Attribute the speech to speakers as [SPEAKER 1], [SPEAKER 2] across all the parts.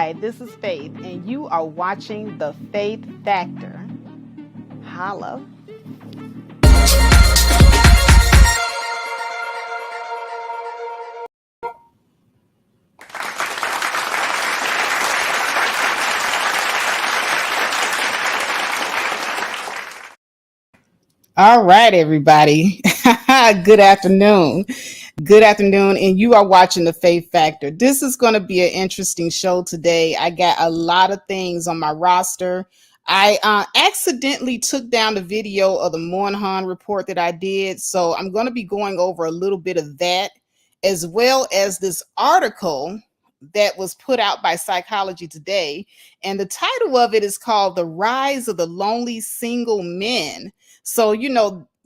[SPEAKER 1] Hi, this is Faith, and you are watching The Faith Factor. Holla. All right, everybody. Good afternoon. Good afternoon, and you are watching The Faith Factor. This is going to be an interesting show today. I got a lot of things on my roster. I accidentally took down the video of the Moynihan report that I did, so I'm going to be going over a little bit of that, as well as this article that was put out by Psychology Today. And the title of it is called The Rise of the Lonely Single Men. So,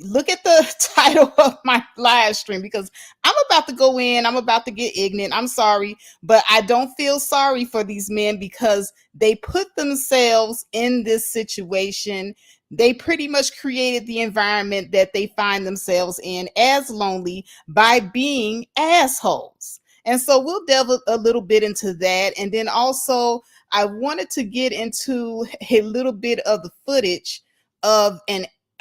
[SPEAKER 1] look at the title of my live stream, because I'm about to go in. I'm about to get ignorant. I'm sorry, but I don't feel sorry for these men because they put themselves in this situation. They pretty much created the environment that they find themselves in as lonely by being assholes. And so we'll delve a little bit into that. And then also, I wanted to get into a little bit of the footage of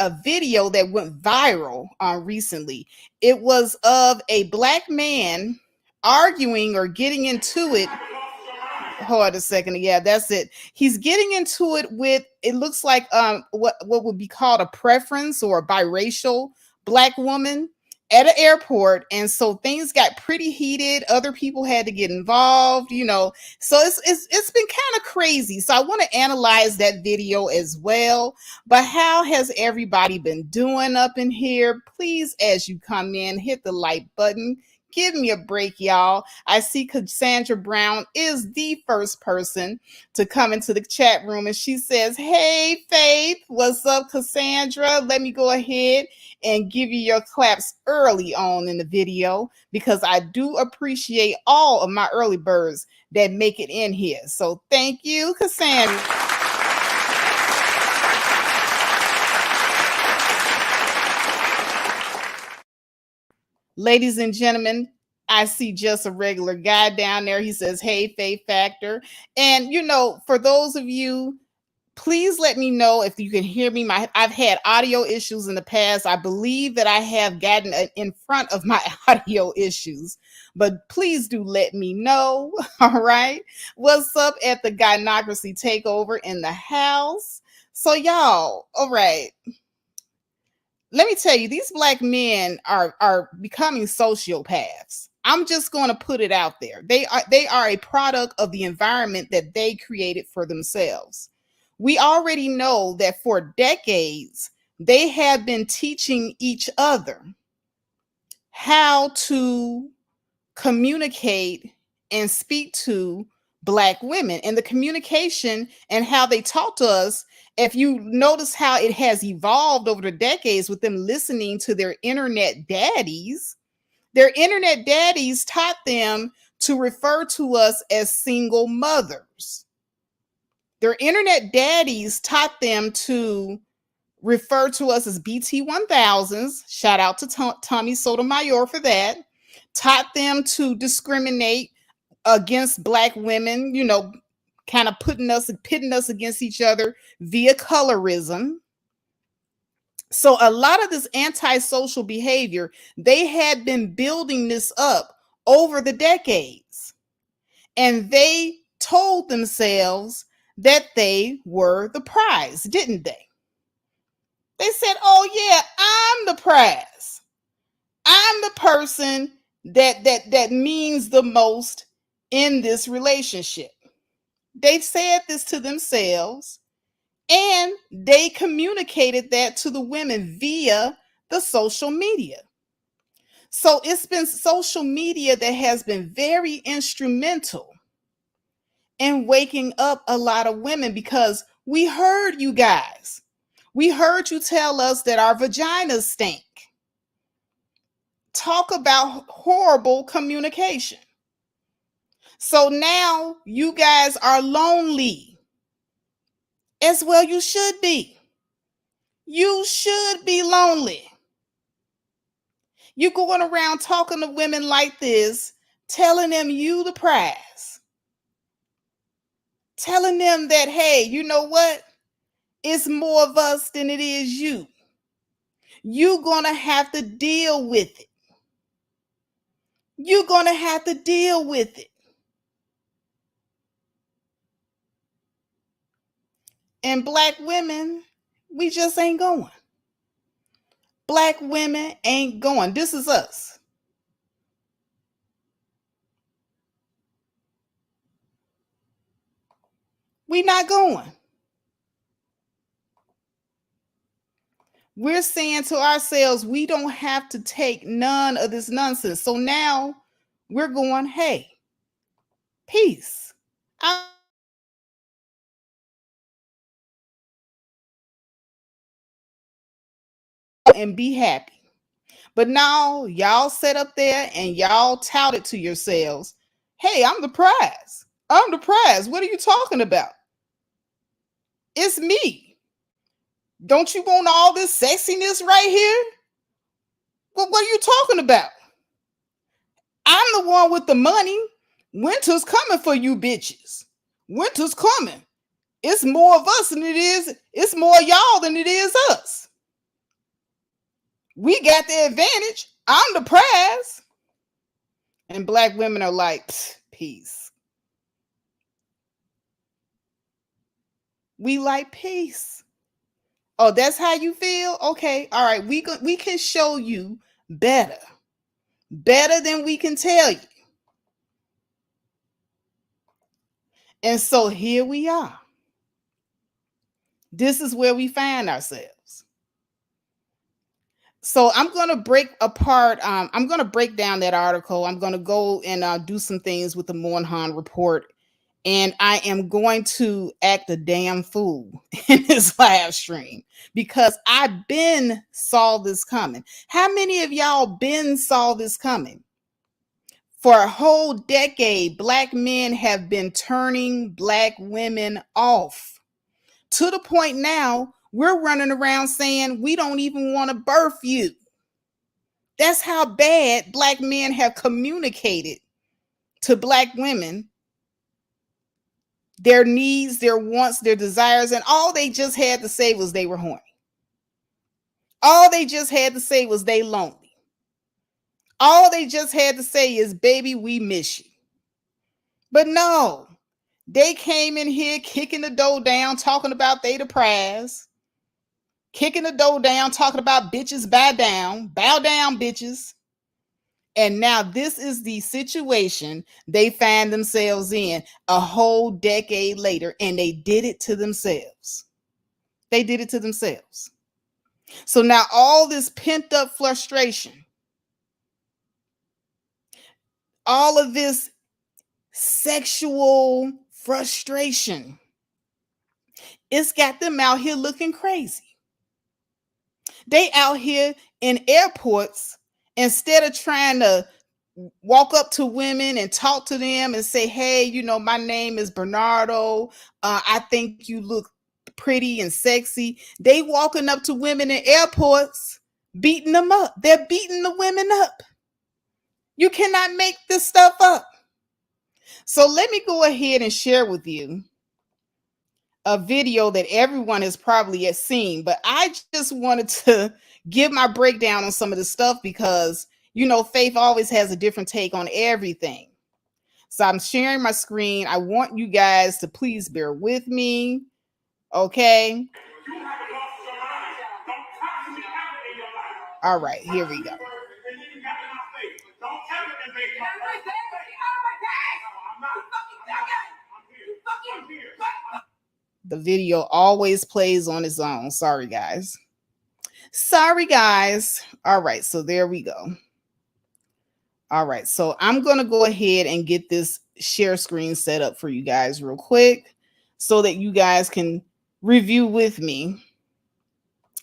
[SPEAKER 1] a video that went viral recently. It was of a black man arguing or getting into it. Hold on a second. Yeah, that's it. He's getting into it with, it looks like what would be called a preference or a biracial black woman at an airport. And so things got pretty heated. Other people had to get involved, So it's been kind of crazy. So I want to analyze that video as well. But how has everybody been doing up in here? Please, as you come in, hit the like button. Give me a break, y'all. I see Cassandra Brown is the first person to come into the chat room, and she says, "Hey, Faith, what's up, Cassandra? Let me go ahead and give you your claps early on in the video, because I do appreciate all of my early birds that make it in here. So thank you, Cassandra." Ladies and gentlemen, I see just a regular guy down there. He says, "Hey, Faith Factor." And, for those of you, please let me know if you can hear me. I've had audio issues in the past. I believe that I have gotten in front of my audio issues, but please do let me know. All right. What's up at the Gynocracy Takeover in the house? So y'all, all right. Let me tell you, these black men are becoming sociopaths. I'm just going to put it out there. They are a product of the environment that they created for themselves. We already know that for decades, they have been teaching each other how to communicate and speak to black women, and the communication and how they talk to us. If you notice how it has evolved over the decades with them listening to their internet daddies taught them to refer to us as single mothers. Their internet daddies taught them to refer to us as BT1000s. Shout out to Tommy Sotomayor for that. Taught them to discriminate against black women, kind of pitting us against each other via colorism. So a lot of this antisocial behavior, they had been building this up over the decades. And they told themselves that they were the prize, didn't they? They said, "Oh yeah, I'm the prize. I'm the person that means the most in this relationship." They said this to themselves, and they communicated that to the women via the social media. So it's been social media that has been very instrumental in waking up a lot of women, because we heard you guys. We heard you tell us that our vaginas stink. Talk about horrible communication. So now you guys are lonely. As well, you should be. You should be lonely. You're going around talking to women like this, telling them you the prize. telling them that, hey, you know what? It's more of us than it is you. You're going to have to deal with it. You're going to have to deal with it. And black women, we just ain't going. Black women ain't going. This is us. We not going. We're saying to ourselves, we don't have to take none of this nonsense. So now we're going, hey, peace. And be happy. But now y'all sit up there and y'all tout it to yourselves. Hey, I'm the prize. I'm the prize. What are you talking about? It's me. Don't you want all this sexiness right here? Well, what are you talking about? I'm the one with the money. Winter's coming for you bitches. Winter's coming. It's more of us than it is. It's more y'all than it is us. We got the advantage. I'm the prize. And black women are like, peace. We like peace. Oh, that's how you feel? Okay. All right. We can show you better. Better than we can tell you. And so here we are. This is where we find ourselves. So I'm going to break apart. I'm going to break down that article. I'm going to go and do some things with the Moynihan report. And I am going to act a damn fool in this live stream because I been saw this coming. How many of y'all been saw this coming? For a whole decade, black men have been turning black women off to the point now we're running around saying we don't even want to birth you. That's how bad black men have communicated to black women their needs, their wants, their desires, and all they just had to say was they were horny. All they just had to say was they lonely. All they just had to say is, baby, we miss you. But no, they came in here kicking the door down, talking about they the prize. Kicking the door down, talking about bitches bow down bitches. And now this is the situation they find themselves in a whole decade later, and they did it to themselves. They did it to themselves. So now all this pent up frustration, all of this sexual frustration, it's got them out here looking crazy. They out here in airports, instead of trying to walk up to women and talk to them and say, hey, you know, my name is Bernardo. I think you look pretty and sexy. They walking up to women in airports, beating them up. They're beating the women up. You cannot make this stuff up. So let me go ahead and share with you a video that everyone has probably seen, but I just wanted to give my breakdown on some of the stuff because, you know, Faith always has a different take on everything. So I'm sharing my screen. I want you guys to please bear with me. Okay. All right, here we go. The video always plays on its own. Sorry, guys. Sorry, guys. All right, so there we go. All right, so I'm going to go ahead and get this share screen set up for you guys real quick so that you guys can review with me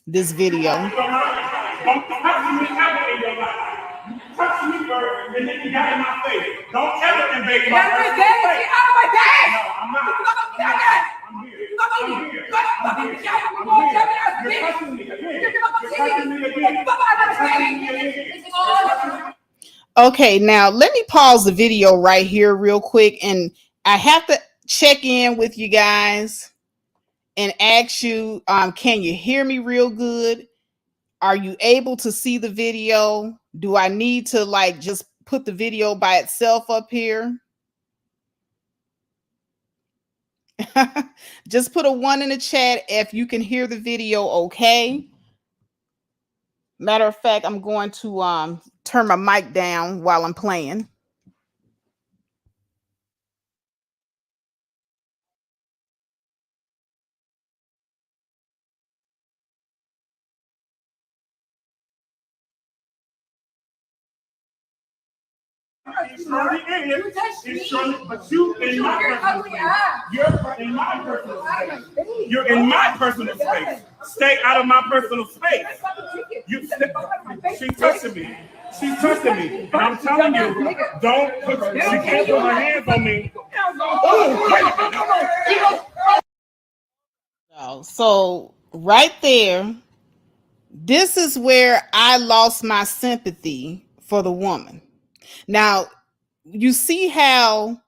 [SPEAKER 1] this video. Don't touch me ever in your life. You touch me first, and then you got in my face. Don't ever invade my face. Get out of my face! No, I'm not. I'm here. I'm here. You're touching me again. You're touching me again. Okay, now let me pause the video right here real quick, and I have to check in with you guys and ask you, can you hear me real good? Are you able to see the video? Do I need to like just put the video by itself up here? Just put a 1 in the chat if you can hear the video okay. Matter of fact, I'm going to turn my mic down while I'm playing.
[SPEAKER 2] It surely is. It surely, but you in my personal space. You're in my personal space. You're in my personal space. Stay out of my personal space. She's touching me. She's touching me. And I'm telling you, don't put, she can't put her hands on me.
[SPEAKER 1] So right there, this is where I lost my sympathy for the woman. Now, you see how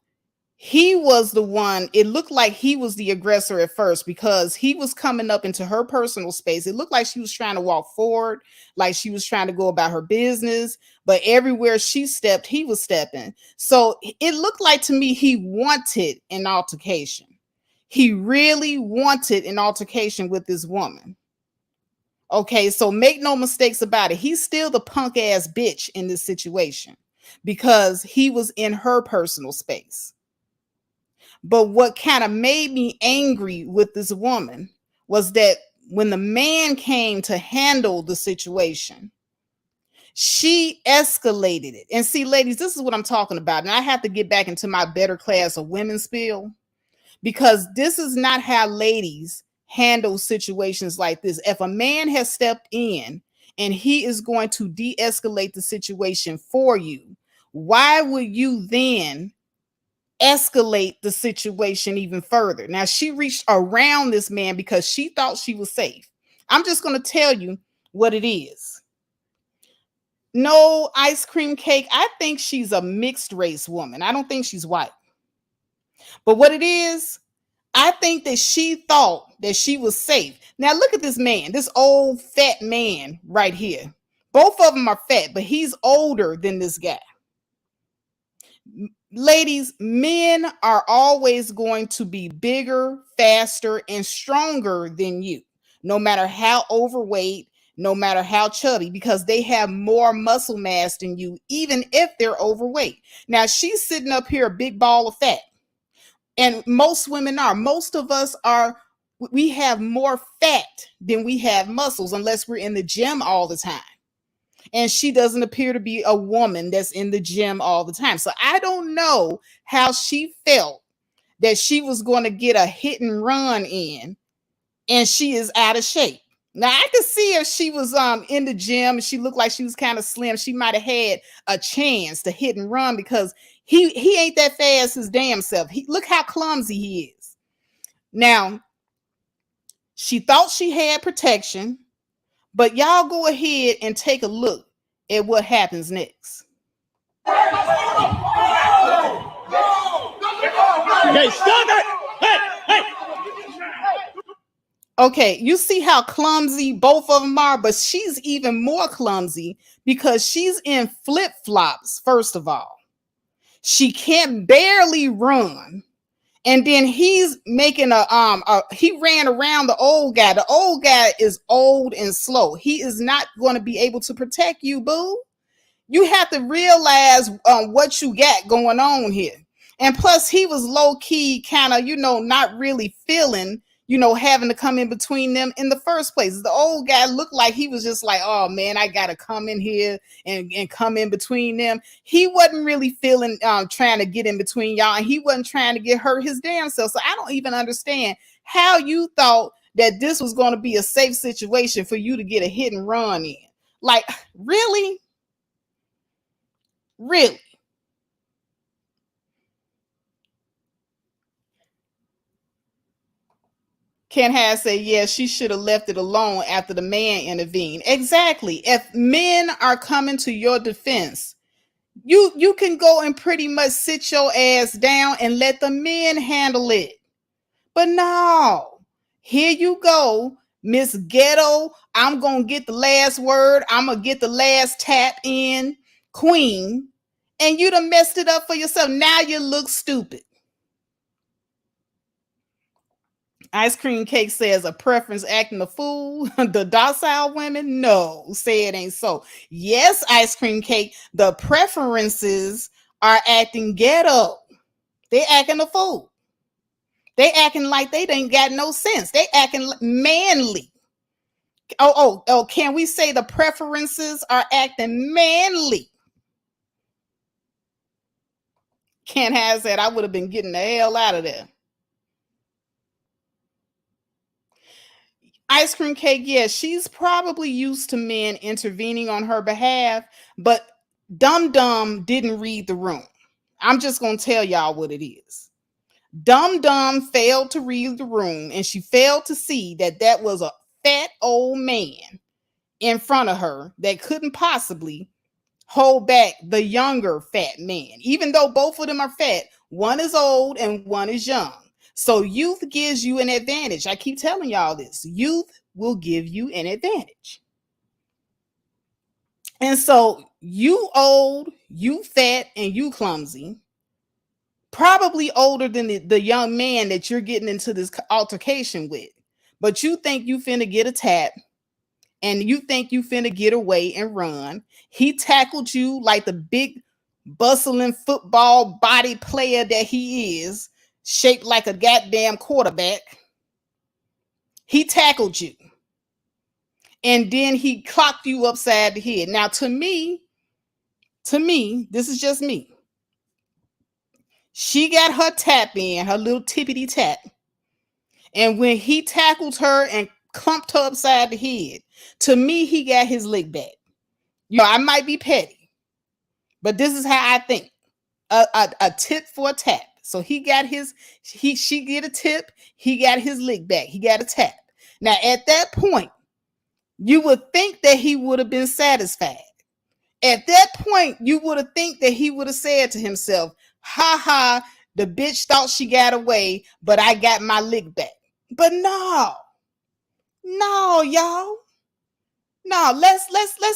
[SPEAKER 1] he was the one, it looked like he was the aggressor at first because he was coming up into her personal space. It looked like she was trying to walk forward, like she was trying to go about her business, but everywhere she stepped, he was stepping. So it looked like to me he wanted an altercation. He really wanted an altercation with this woman. Okay, so make no mistakes about it. He's still the punk ass bitch in this situation because he was in her personal space. But what kind of made me angry with this woman was that when the man came to handle the situation, she escalated it. And see, ladies, this is what I'm talking about. And I have to get back into my better class of women spiel because this is not how ladies handle situations like this. If a man has stepped in and he is going to de-escalate the situation for you, why would you then escalate the situation even further? Now, she reached around this man because she thought she was safe. I'm just going to tell you what it is. No ice cream cake. I think she's a mixed race woman. I don't think she's white. But what it is, I think that she thought that she was safe. Now, look at this man, this old fat man right here. Both of them are fat, but he's older than this guy. Ladies, men are always going to be bigger, faster, and stronger than you, no matter how overweight, no matter how chubby, because they have more muscle mass than you, even if they're overweight. Now, she's sitting up here, a big ball of fat. And most women are. Most of us are. We have more fat than we have muscles, unless we're in the gym all the time. And she doesn't appear to be a woman that's in the gym all the time. So I don't know how she felt that she was going to get a hit and run in, and she is out of shape. Now I could see if she was in the gym and she looked like she was kind of slim, she might have had a chance to hit and run because he ain't that fast his damn self. Look how clumsy he is. Now, she thought she had protection, but y'all go ahead and take a look at what happens next.
[SPEAKER 2] Hey, stop it! Hey!
[SPEAKER 1] Okay, you see how clumsy both of them are, but she's even more clumsy because she's in flip-flops, first of all. She can't barely run. And then he's making he ran around the old guy. The old guy is old and slow. He is not going to be able to protect you, boo. You have to realize what you got going on here. And plus, he was low key, kind of, not really feeling, having to come in between them in the first place. The old guy looked like he was just like, oh man, I got to come in here and come in between them. He wasn't really feeling, trying to get in between y'all. And he wasn't trying to get hurt his damn self. So I don't even understand how you thought that this was going to be a safe situation for you to get a hit and run in. Like, really? Really? Ken has said, yeah, she should have left it alone after the man intervened. Exactly. If men are coming to your defense, You can go and pretty much sit your ass down and let the men handle it. But no, here you go, Miss Ghetto. I'm gonna get the last word. I'm gonna get the last tap in, queen, and you done messed it up for yourself. Now you look stupid. Ice Cream Cake says a preference acting a fool. The docile women, no, say it ain't so. Yes, Ice Cream Cake, the preferences are acting ghetto. They acting a fool. They acting like they ain't got no sense. They acting manly. Oh, can we say the preferences are acting manly? Ken has said I would have been getting the hell out of there. Ice Cream Cake, yeah, she's probably used to men intervening on her behalf, but Dum Dum didn't read the room. I'm just going to tell y'all what it is. Dum Dum failed to read the room, and she failed to see that that was a fat old man in front of her that couldn't possibly hold back the younger fat man. Even though both of them are fat, one is old and one is young. So youth gives you an advantage. I keep telling y'all this. Youth will give you an advantage. And so you old, you fat, and you clumsy, probably older than the young man that you're getting into this altercation with. But you think you finna get a tap, and you think you finna get away and run. He tackled you like the big bustling football body player that he is, shaped like a goddamn quarterback. He tackled you. And then he clocked you upside the head. Now, to me, this is just me. She got her tap in, her little tippity tap. And when he tackled her and clumped her upside the head, to me, he got his lick back. You know, I might be petty, but this is how I think. A tip for a tap. So he got she get a tip, he got his lick back, he got a tap. Now at that point, you would think that he would have been satisfied. At that point, you would have think that he would have said to himself, ha ha, the bitch thought she got away, but I got my lick back. But no, y'all. No, let's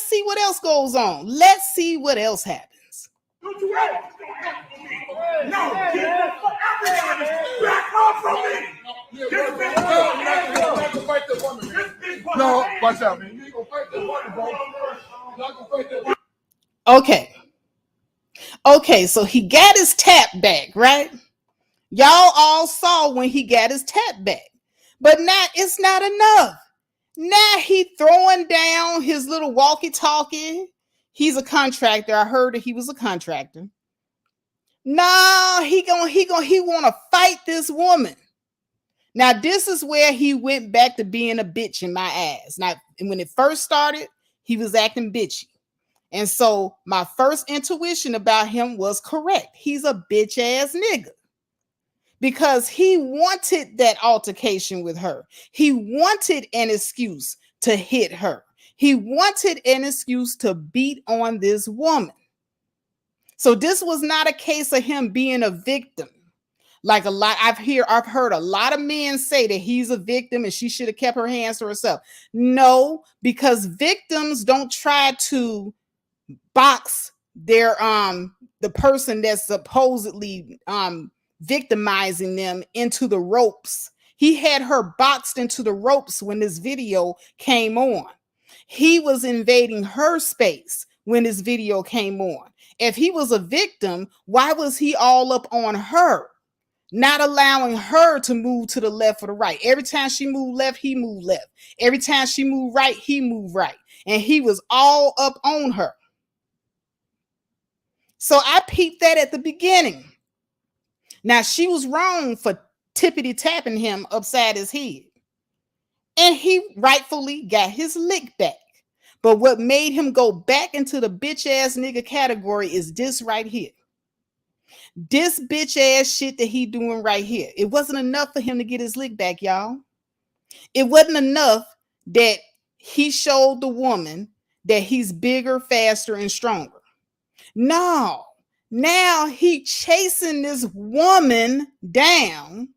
[SPEAKER 1] see what else goes on. Let's see what else happens.
[SPEAKER 2] Don't you ever. No, get the fuck out of here. Back off from me. No, watch out, man. You ain't gonna fight that woman, bro. You're not gonna fight that woman.
[SPEAKER 1] Okay, so he got his tap back, right? Y'all all saw when he got his tap back. But now it's not enough. Now he throwing down his little walkie-talkie. He's a contractor. I heard that he was a contractor. No, he want to fight this woman. Now, this is where he went back to being a bitch in my ass. Now, when it first started, he was acting bitchy. And so my first intuition about him was correct. He's a bitch ass nigga. Because he wanted that altercation with her. He wanted an excuse to hit her. He wanted an excuse to beat on this woman. So this was not a case of him being a victim. Like I've heard a lot of men say that he's a victim and she should have kept her hands to herself. No, because victims don't try to box their the person that's supposedly victimizing them into the ropes. He had her boxed into the ropes when this video came on. He was invading her space when this video came on. If he was a victim, why was he all up on her? Not allowing her to move to the left or the right. Every time she moved left, he moved left. Every time she moved right, he moved right. And he was all up on her. So I peeped that at the beginning. Now, she was wrong for tippity tapping him upside his head. And he rightfully got his lick back. But what made him go back into the bitch ass nigga category is this right here. This bitch ass shit that he doing right here. It wasn't enough for him to get his lick back, y'all. It wasn't enough that he showed the woman that he's bigger, faster, and stronger. No. Now he chasing this woman down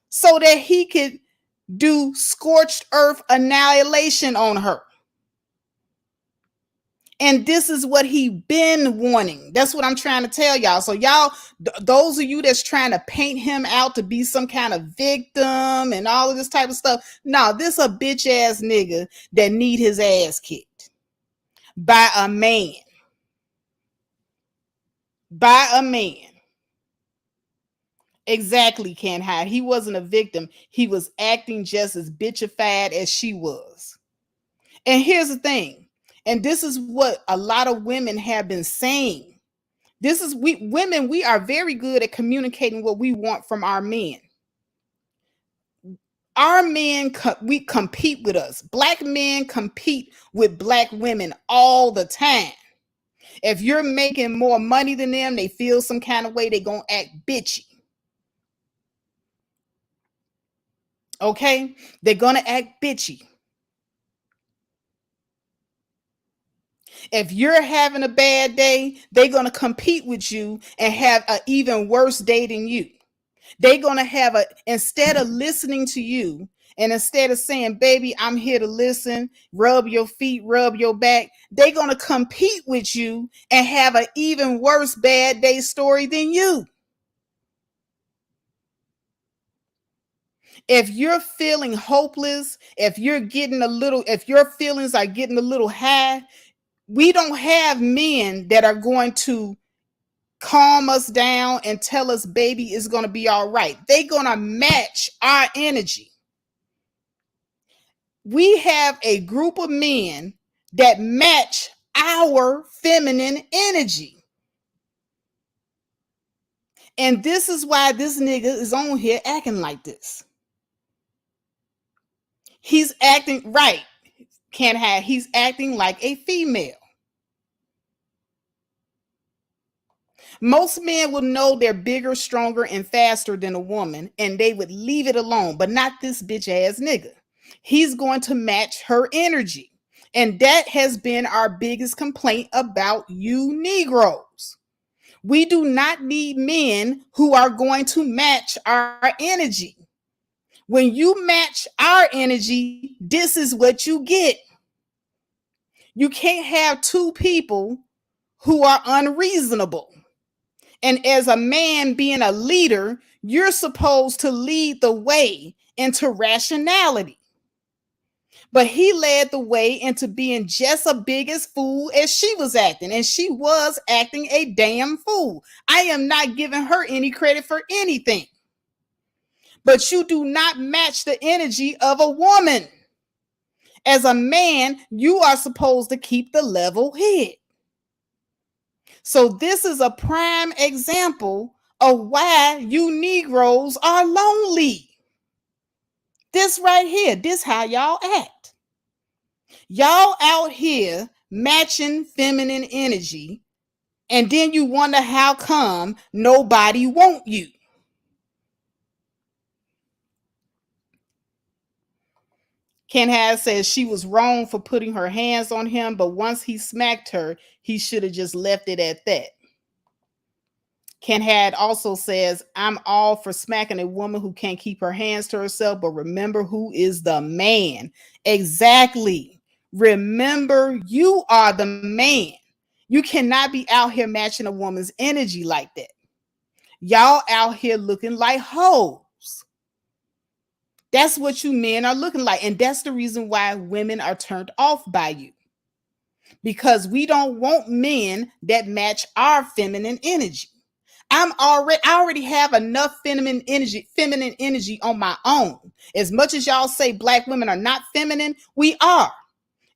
[SPEAKER 1] so that he could do scorched earth annihilation on her. And this is what he been wanting. That's what I'm trying to tell y'all. So y'all, those of you that's trying to paint him out to be some kind of victim and all of this type of stuff, no, this a bitch ass nigga that need his ass kicked by a man. By a man. Exactly, can't hide. He wasn't a victim. He was acting just as bitchified as she was. And here's the thing, and this is what a lot of women have been saying. This is we women, we are very good at communicating what we want from our men. Our men, we compete with us. Black men compete with black women all the time. If you're making more money than them, they feel some kind of way, they gonna act bitchy. Okay? They're gonna act bitchy. If you're having a bad day, they're going to compete with you and have an even worse day than you. They're going to have instead of listening to you and instead of saying, baby, I'm here to listen, rub your feet, rub your back, they're going to compete with you and have an even worse bad day story than you. If you're feeling hopeless, if your feelings are getting a little high, we don't have men that are going to calm us down and tell us, baby, it's going to be all right. They're going to match our energy. We have a group of men that match our feminine energy. And this is why this nigga is on here acting like this. He's acting right. He's acting like a female. Most men will know they're bigger, stronger, and faster than a woman, and they would leave it alone, but not this bitch ass nigga. He's going to match her energy. And that has been our biggest complaint about you Negroes. We do not need men who are going to match our energy. When you match our energy, this is what you get. You can't have two people who are unreasonable. And as a man being a leader, you're supposed to lead the way into rationality. But he led the way into being just as big as fool as she was acting. And she was acting a damn fool. I am not giving her any credit for anything. But you do not match the energy of a woman. As a man, you are supposed to keep the level head. So this is a prime example of why you Negroes are lonely. This right here, this how y'all act. Y'all out here matching feminine energy, and then you wonder how come nobody want you. Ken Has says she was wrong for putting her hands on him, but once he smacked her, he should have just left it at that. Ken Had also says, I'm all for smacking a woman who can't keep her hands to herself, but remember who is the man. Exactly. Remember, you are the man. You cannot be out here matching a woman's energy like that. Y'all out here looking like hoes. That's what you men are looking like. And that's the reason why women are turned off by you. Because we don't want men that match our feminine energy. I already have enough feminine energy on my own. As much as y'all say black women are not feminine, we are.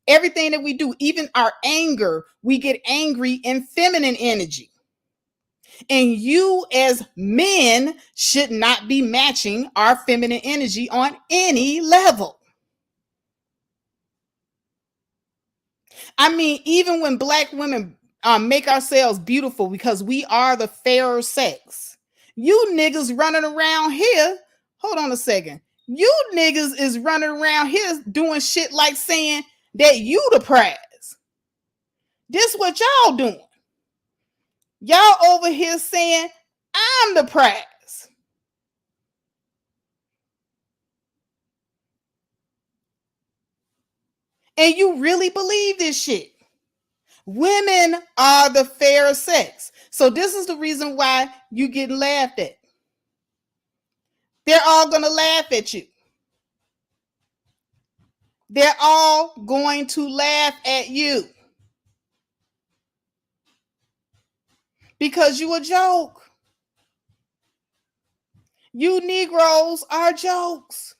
[SPEAKER 1] Everything that we do, even our anger, we get angry in feminine energy. And you as men should not be matching our feminine energy on any level. I mean, even when black women make ourselves beautiful because we are the fairer sex, you niggas running around here, hold on a second. You niggas is running around here doing shit like saying that you the prize. This what y'all doing. Y'all over here saying I'm the prize. And you really believe this shit. Women are the fair sex. So this is the reason why you get laughed at. They're all going to laugh at you. They're all going to laugh at you. Because you a joke. You Negroes are jokes.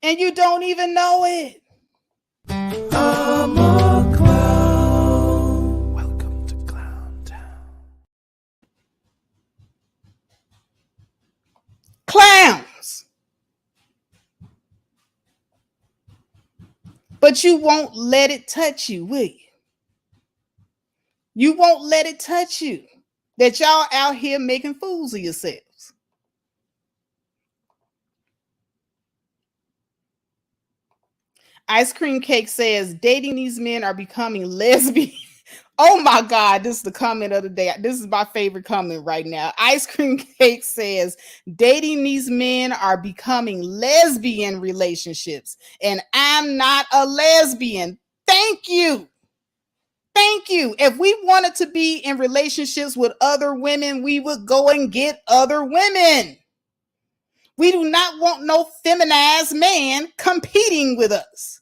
[SPEAKER 1] And you don't even know it. I'm a clown. Welcome to Clown Town. Clowns. But you won't let it touch you, will you? You won't let it touch you. That y'all out here making fools of yourselves. Ice Cream Cake says, dating these men are becoming lesbian. Oh my God, this is the comment of the day. This is my favorite comment right now. Ice Cream Cake says, dating these men are becoming lesbian relationships. And I'm not a lesbian. Thank you. Thank you. If we wanted to be in relationships with other women, we would go and get other women. We do not want no feminized man competing with us,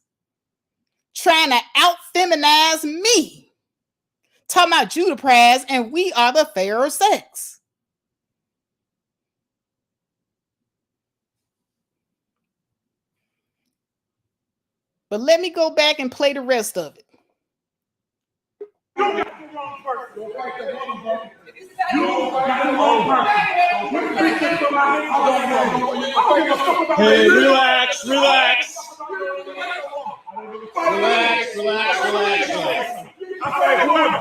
[SPEAKER 1] trying to out-feminize me. Talking about you the prize and we are the fairer sex. But let me go back and play the rest of it.
[SPEAKER 2] You got the wrong person. You got the wrong person.
[SPEAKER 3] Hey, relax. Relax.
[SPEAKER 2] I say whoever.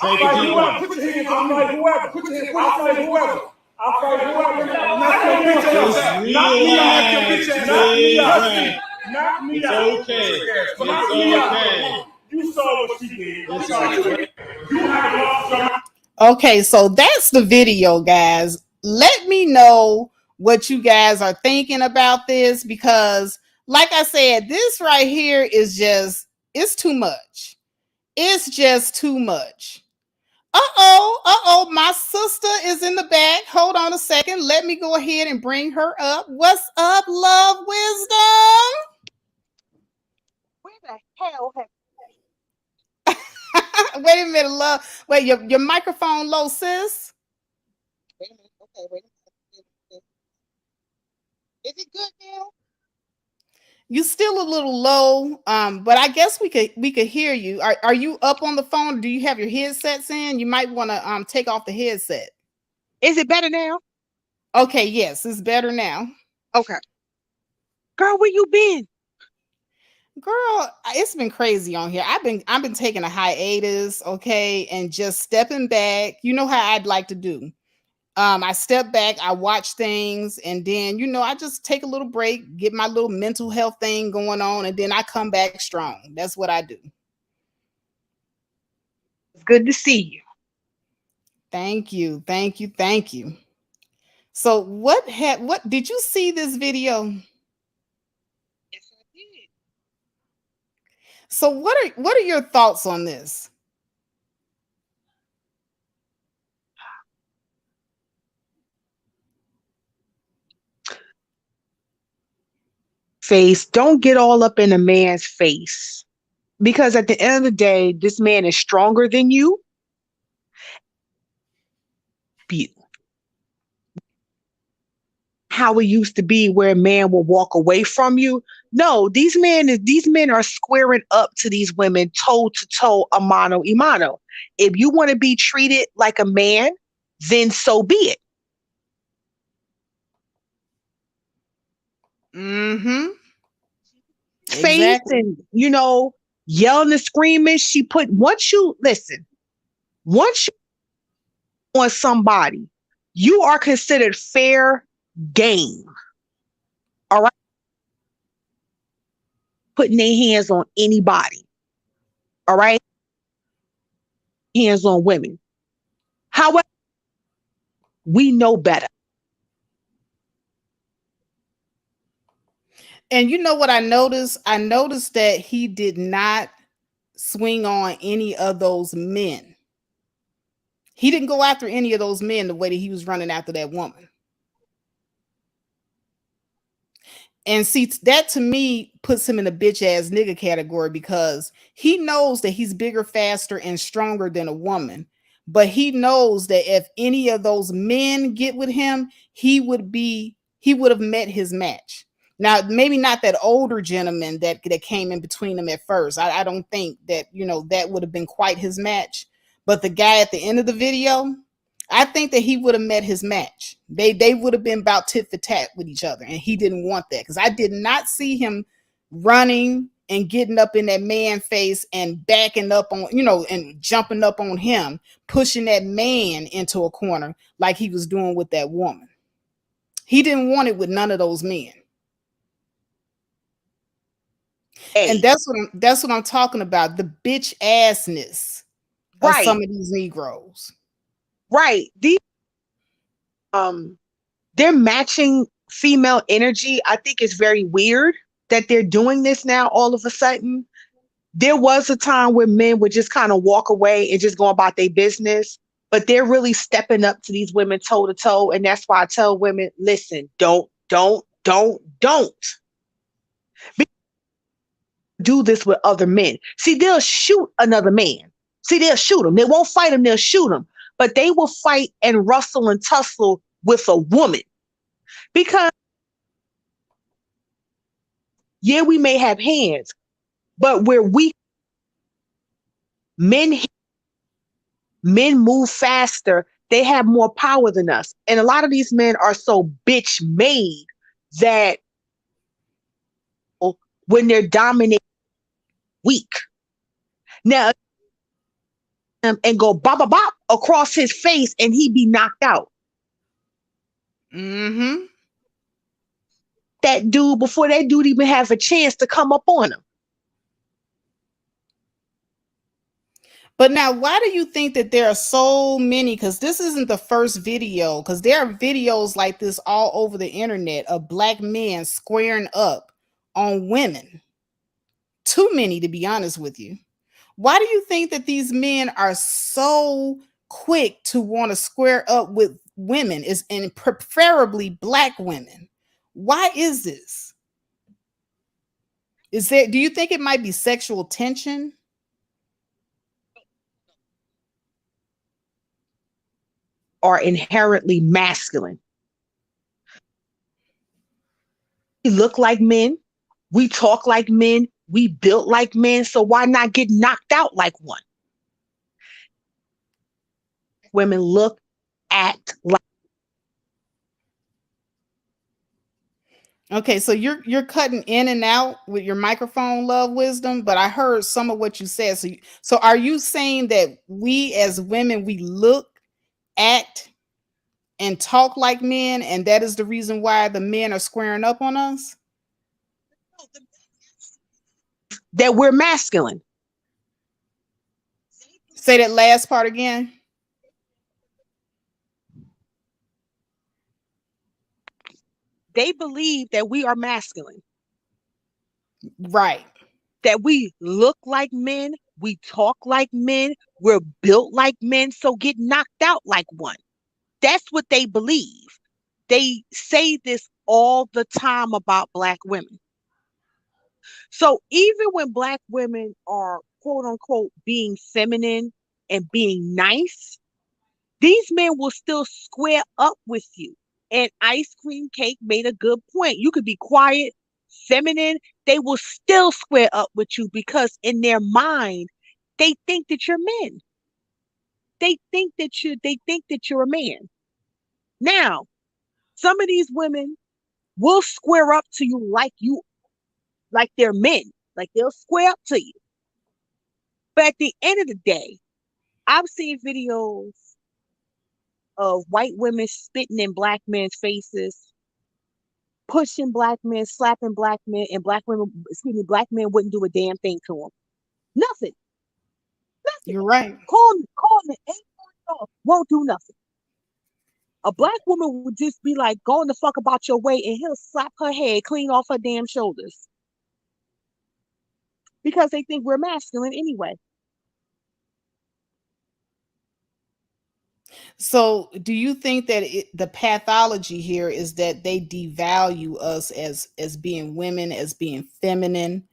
[SPEAKER 3] Take a deep breath.
[SPEAKER 2] Put your hands on me. Whoever. Put your hands on me. Whoever. I say whoever. Knock your bitch ass. Knock me out. Knock me out.
[SPEAKER 3] It's okay. It's okay.
[SPEAKER 2] You saw what she did. You have lost your mind.
[SPEAKER 1] Okay, so that's the video, guys. Let me know what you guys are thinking about this, because like I said, this right here is just, it's too much. It's just too much. My sister is in the back. Hold on a second. Let me go ahead and bring her up. What's up, Love Wisdom?
[SPEAKER 4] Where the hell have
[SPEAKER 1] Wait a minute, Love. Wait, your microphone low, sis?
[SPEAKER 4] wait a minute. Okay, wait a minute. Is it good now?
[SPEAKER 1] You still a little low, but I guess we could hear you. Are you up on the phone? Do you have your headsets in? You might want to take off the headset.
[SPEAKER 4] Is it better now?
[SPEAKER 1] Okay, yes, it's better now.
[SPEAKER 4] Okay. Girl, where you been?
[SPEAKER 1] Girl, it's been crazy on here. I've been taking a hiatus, okay, and just stepping back. You know how I'd like to do. I step back, I watch things, and then I just take a little break, get my little mental health thing going on, and then I come back strong. That's what I do.
[SPEAKER 4] It's good to see you.
[SPEAKER 1] Thank you, thank you, thank you. So what did you see this video?
[SPEAKER 4] Yes, I did.
[SPEAKER 1] So what are your thoughts on this?
[SPEAKER 4] Face, don't get all up in a man's face. Because at the end of the day, this man is stronger than you. How it used to be where a man will walk away from you. No, these men are squaring up to these women toe to toe, a mano a mano. If you want to be treated like a man, then so be it.
[SPEAKER 1] Mm-hmm.
[SPEAKER 4] Face
[SPEAKER 1] Exactly.
[SPEAKER 4] and yelling and screaming. Once you on somebody, you are considered fair game. All right. Putting their hands on anybody. All right. hands on women. However, we know better.
[SPEAKER 1] And you know what I noticed? I noticed that he did not swing on any of those men. He didn't go after any of those men the way that he was running after that woman. And see, that to me puts him in a bitch ass nigga category because he knows that he's bigger, faster, and stronger than a woman. But he knows that if any of those men get with him, he would have met his match. Now, maybe not that older gentleman that came in between them at first. I don't think that, that would have been quite his match. But the guy at the end of the video, I think that he would have met his match. They would have been about tit for tat with each other, and he didn't want that because I did not see him running and getting up in that man face and backing up on, and jumping up on him, pushing that man into a corner like he was doing with that woman. He didn't want it with none of those men.
[SPEAKER 4] Hey,
[SPEAKER 1] And that's what I'm talking about, the bitch assness of
[SPEAKER 4] right,
[SPEAKER 1] some of these Negroes.
[SPEAKER 4] right. These they're matching female energy. I think it's very weird that they're doing this now all of a sudden. There was a time where men would just kind of walk away and just go about their business, but they're really stepping up to these women toe to toe. And that's why I tell women, listen, don't do this with other men. See, they'll shoot another man. See, they'll shoot him. They won't fight him, they'll shoot him. But they will fight and rustle and tussle with a woman. Because, yeah, we may have hands, but we're weak. Men move faster. They have more power than us. And a lot of these men are so bitch made that when they're dominating, weak. Now, and go bop bop bop across his face and he be knocked out.
[SPEAKER 1] Mm-hmm.
[SPEAKER 4] That dude before that dude even have a chance to come up on him.
[SPEAKER 1] But now, why do you think that there are so many? Because this isn't the first video, because there are videos like this all over the internet of black men squaring up on women. Too many, to be honest with you. Why do you think that these men are so quick to want to square up with women, and preferably black women? Why is this? Do you think it might be sexual tension?
[SPEAKER 4] Are inherently masculine. We look like men, we talk like men, we built like men, so why not get knocked out like one? Women look, act like.
[SPEAKER 1] Okay, so you're cutting in and out with your microphone, Love Wisdom, but I heard some of what you said. So are you saying that we as women, we look, act, and talk like men, and that is the reason why the men are squaring up on us?
[SPEAKER 4] That we're masculine.
[SPEAKER 1] Say that last part again.
[SPEAKER 4] They believe that we are masculine.
[SPEAKER 1] Right.
[SPEAKER 4] That we look like men, we talk like men, we're built like men, so get knocked out like one. That's what they believe. They say this all the time about black women. So even when black women are quote unquote being feminine and being nice, these men will still square up with you. And Ice Cream Cake made a good point. You could be quiet, feminine, they will still square up with you because in their mind, they think that you're men. They think that you're a man. Now, some of these women will square up to you like they're men. Like they'll square up to you. But at the end of the day, I've seen videos of white women spitting in black men's faces, pushing black men, slapping black men, and black men wouldn't do a damn thing to them. Nothing.
[SPEAKER 1] You're right.
[SPEAKER 4] Call woman ain't won't do nothing. A black woman would just be like, going the fuck about your way, and he'll slap her head clean off her damn shoulders because they think we're masculine anyway.
[SPEAKER 1] So, do you think that the pathology here is that they devalue us as being women, as being feminine,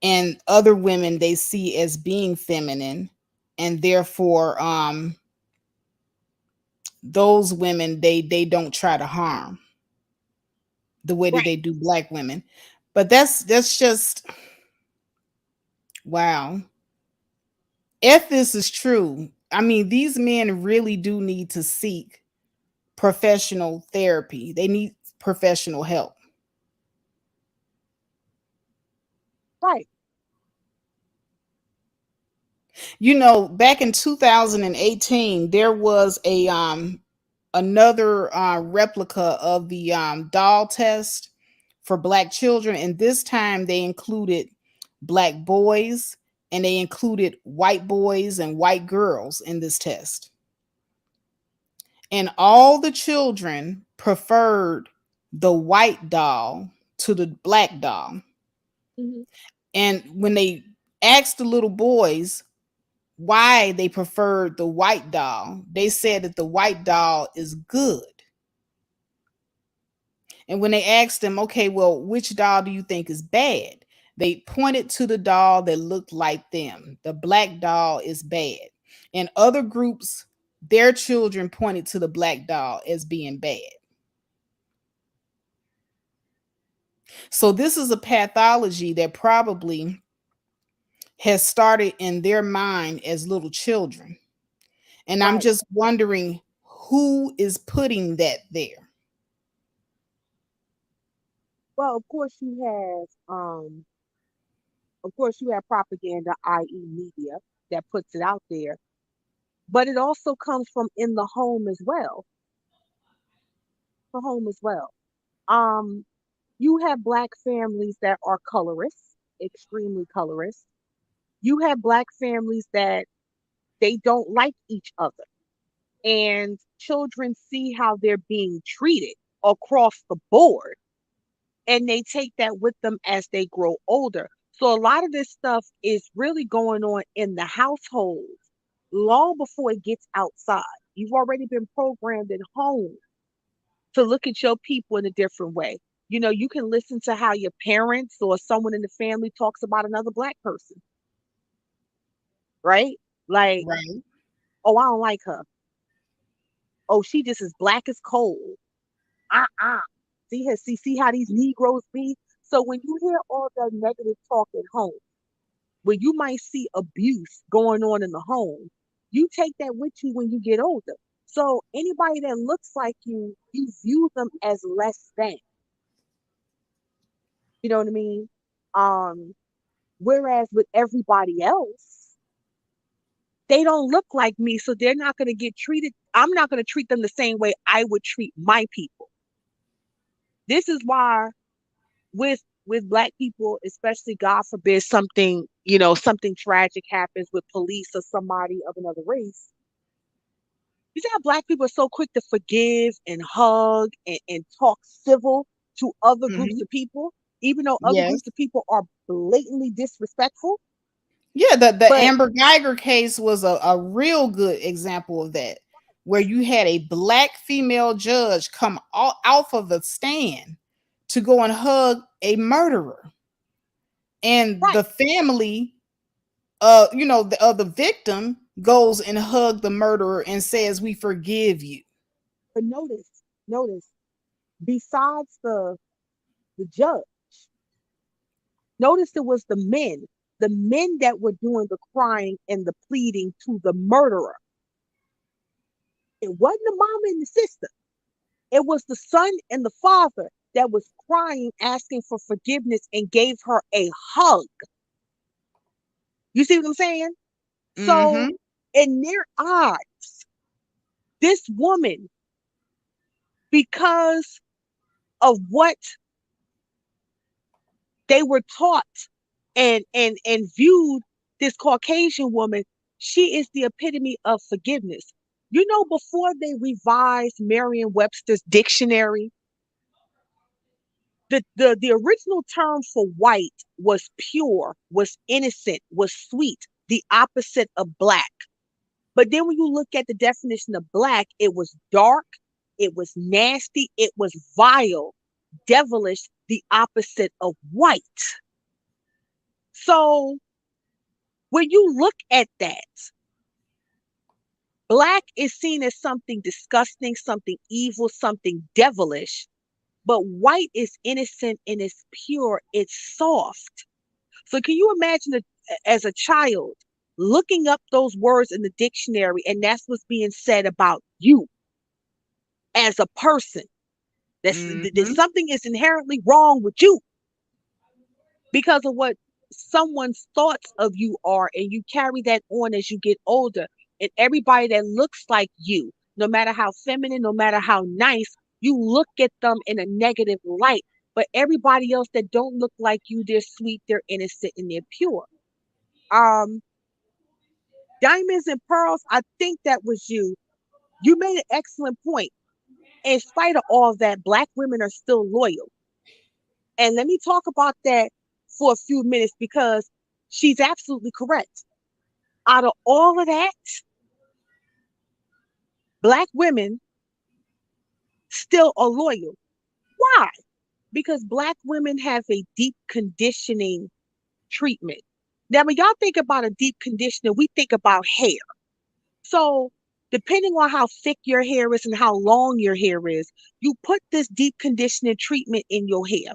[SPEAKER 1] and other women they see as being feminine, and therefore, those women they don't try to harm the way that
[SPEAKER 4] Right.
[SPEAKER 1] they do black women? But that's just wow. If this is true, I mean, these men really do need to seek professional therapy. They need professional help.
[SPEAKER 4] Right.
[SPEAKER 1] You know, back in 2018, there was a another replica of the doll test for black children, and this time they included black boys and they included white boys and white girls in this test. And all the children preferred the white doll to the black doll.
[SPEAKER 4] Hmm.
[SPEAKER 1] And when they asked the little boys why they preferred the white doll, they said that the white doll is good. And when they asked them, okay, well, which doll do you think is bad? They pointed to the doll that looked like them. The black doll is bad. And other groups, their children pointed to the black doll as being bad. So this is a pathology that probably has started in their mind as little children. And I'm
[SPEAKER 4] Right.
[SPEAKER 1] just wondering who is putting that there.
[SPEAKER 4] Well, of course you have propaganda, i.e. media, that puts it out there, but it also comes from in the home as well. The home as well. Um, you have black families that are colorists, extremely colorist. You have black families that they don't like each other, and children see how they're being treated across the board, and they take that with them as they grow older. So a lot of this stuff is really going on in the household long before it gets outside. You've already been programmed at home to look at your people in a different way. You know, you can listen to how your parents or someone in the family talks about another black person, right? Like,
[SPEAKER 1] Right.
[SPEAKER 4] oh, I don't like her. Oh, she just as black as coal. Uh-uh. See how these Negroes be? So when you hear all that negative talk at home, when you might see abuse going on in the home, you take that with you when you get older. So anybody that looks like you view them as less than. You know what I mean? Um, Whereas with everybody else, they don't look like me, so they're not going to get treated. I'm not going to treat them the same way I would treat my people. This is why with black people, especially God forbid something, something tragic happens with police or somebody of another race. You see how black people are so quick to forgive and hug and talk civil to other groups
[SPEAKER 1] Hmm.
[SPEAKER 4] of people, even though other
[SPEAKER 1] Yes.
[SPEAKER 4] groups of people are blatantly disrespectful.
[SPEAKER 1] Yeah, the
[SPEAKER 4] But
[SPEAKER 1] Amber Geiger case was a real good example of that, where you had a black female judge come off of the stand to go and hug a murderer. And
[SPEAKER 4] right,
[SPEAKER 1] the family, of the victim goes and hug the murderer and says, "We forgive you."
[SPEAKER 4] but notice, besides the judge, notice it was the men that were doing the crying and the pleading to the murderer. It wasn't the mama and the sister. It was the son and the father that was crying, asking for forgiveness, and gave her a hug. You see what I'm saying? So,
[SPEAKER 1] Hmm.
[SPEAKER 4] in their eyes, this woman, because of what they were taught and viewed this Caucasian woman, She is the epitome of forgiveness. You know, before they revised Merriam-Webster's dictionary, the original term for white was pure, was innocent, was sweet, the opposite of black. But then when you look at the definition of black, it was dark, it was nasty, it was vile, devilish, the opposite of white. So when you look at that, black is seen as something disgusting, something evil, something devilish, but white is innocent and it's pure, it's soft. So can you imagine as a child looking up those words in the dictionary and that's what's being said about you as a person? That
[SPEAKER 1] Mm-hmm.
[SPEAKER 4] something is inherently wrong with you because of what someone's thoughts of you are, and you carry that on as you get older. And everybody that looks like you, no matter how feminine, no matter how nice, you look at them in a negative light. But everybody else that don't look like you, they're sweet, they're innocent, and they're pure. Um, Diamonds and pearls, I think that was you. You made an excellent point. In spite of all that, Black women are still loyal. And let me talk about that for a few minutes because she's absolutely correct. Out of all of that, Black women still are loyal. Why? Because Black women have a deep conditioning treatment. Now, when y'all think about a deep conditioner, we think about hair. So, depending on how thick your hair is and how long your hair is, you put this deep conditioning treatment in your hair.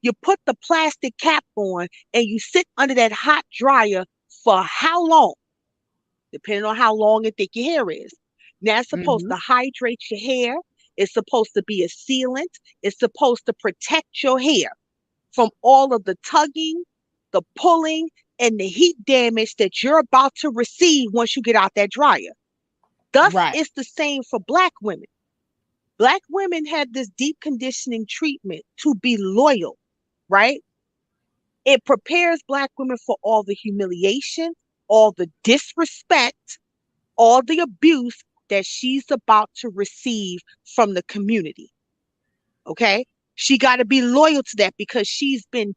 [SPEAKER 4] You put the plastic cap on and you sit under that hot dryer for how long? Depending on how long and thick your hair is. Now, it's supposed
[SPEAKER 1] Mm-hmm.
[SPEAKER 4] to hydrate your hair. It's supposed to be a sealant. It's supposed to protect your hair from all of the tugging, the pulling, and the heat damage that you're about to receive once you get out that dryer. Thus,
[SPEAKER 1] Right.
[SPEAKER 4] it's the same for Black women. Black women had this deep conditioning treatment to be loyal, right? It prepares Black women for all the humiliation, all the disrespect, all the abuse that she's about to receive from the community. Okay? She got to be loyal to that because she's been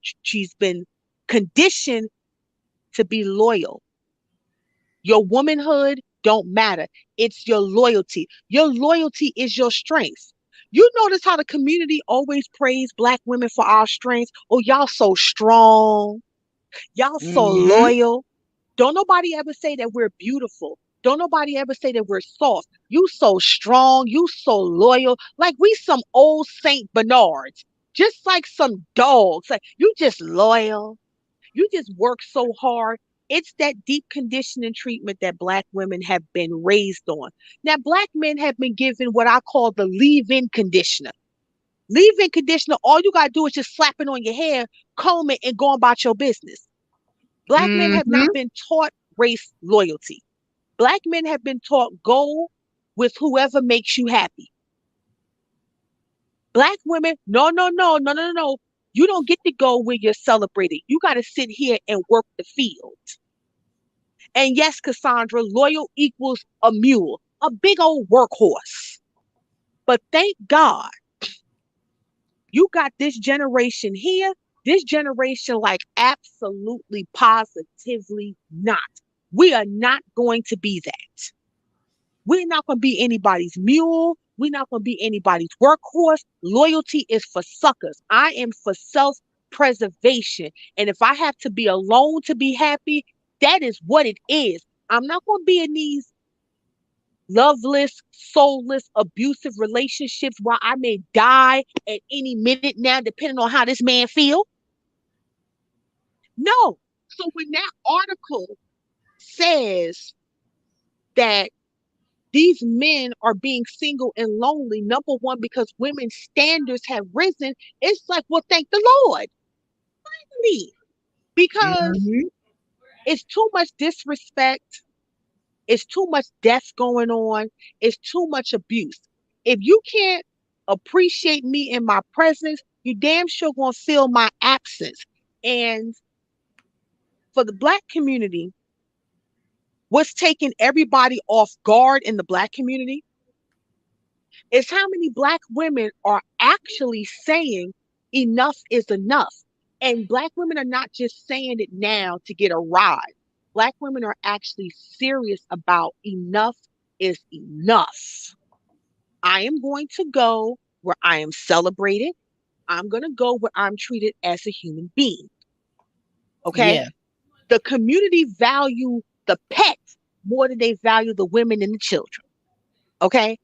[SPEAKER 4] conditioned to be loyal. Your womanhood don't matter. It's your loyalty. Your loyalty is your strength. You notice how the community always praise Black women for our strengths. Oh, y'all so strong. Y'all so
[SPEAKER 1] Mm-hmm.
[SPEAKER 4] loyal. Don't nobody ever say that we're beautiful. Don't nobody ever say that we're soft. You so strong. You so loyal. Like we some old Saint Bernards. Just like some dogs. Like you just loyal. You just work so hard. It's that deep conditioning treatment that Black women have been raised on. Now, Black men have been given what I call the leave-in conditioner. Leave-in conditioner, all you got to do is just slap it on your hair, comb it, and go about your business. Black men have
[SPEAKER 1] Mm-hmm.
[SPEAKER 4] not been taught race loyalty. Black men have been taught go with whoever makes you happy. Black women, no, no, no, no, no, no. You don't get to go where you're celebrated. You got to sit here and work the field. And yes, Cassandra, loyal equals a mule, a big old workhorse. But thank God you got this generation here, this generation, like absolutely positively not. We are not going to be that. We're not going to be anybody's mule. We're not going to be anybody's workhorse. Loyalty is for suckers. I am for self preservation. And if I have to be alone to be happy, that is what it is. I'm not going to be in these loveless, soulless, abusive relationships where I may die at any minute now, depending on how this man feel. No. So when that article says that these men are being single and lonely, number one, because women's standards have risen, it's like, well, thank the Lord. Finally. Because
[SPEAKER 1] Mm-hmm.
[SPEAKER 4] it's too much disrespect. It's too much death going on. It's too much abuse. If you can't appreciate me in my presence, you damn sure gonna feel my absence. And for the Black community, What's taking everybody off guard in the Black community is how many Black women are actually saying enough is enough. And Black women are not just saying it now to get a ride. Black women are actually serious about enough is enough. I am going to go where I am celebrated. I'm going to go where I'm treated as a human being. Okay.
[SPEAKER 1] Yeah.
[SPEAKER 4] The community value the pets more than they value the women and the children. Okay.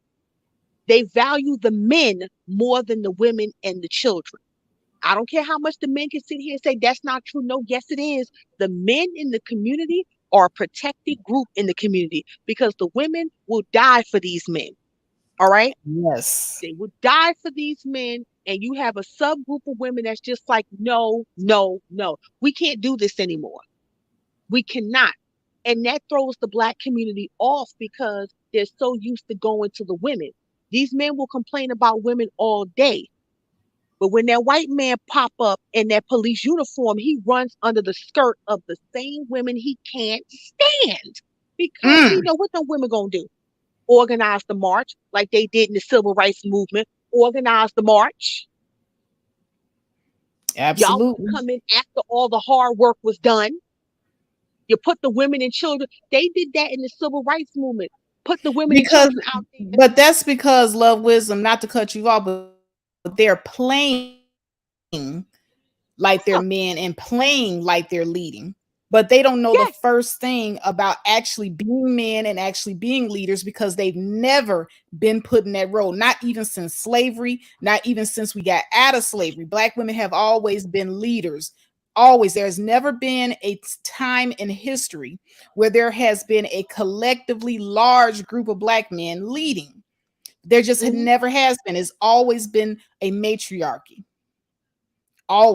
[SPEAKER 4] They value the men more than the women and the children. I don't care how much the men can sit here and say that's not true. No, yes, it is. The men in the community are a protected group in the community because the women will die for these men. All right.
[SPEAKER 1] Yes.
[SPEAKER 4] They would die for these men. And you have a subgroup of women that's just like, no, no, no. We can't do this anymore. We cannot. And that throws the Black community off because they're so used to going to the women. These men will complain about women all day. But when that white man pop up in that police uniform, he runs under the skirt of the same women he can't stand because he know what the women gonna do. Organize the march like they did in the civil rights movement. Organize the march. Y'all
[SPEAKER 1] Absolutely.
[SPEAKER 4] come in after all the hard work was done. You put the women and children. They did that in the civil rights movement. Put the women and
[SPEAKER 1] Because,
[SPEAKER 4] children out there.
[SPEAKER 1] but that's because Love Wisdom, not to cut you off, but they're playing like they're men and playing like they're leading. But they don't know the
[SPEAKER 4] Yes,
[SPEAKER 1] first thing about actually being men and actually being leaders because they've never been put in that role, not even since slavery, not even since we got out of slavery. Black women have always been leaders. Always. There's never been a time in history where there has been a collectively large group of Black men leading. There just had
[SPEAKER 4] mhm,
[SPEAKER 1] never has been. It's always been a matriarchy.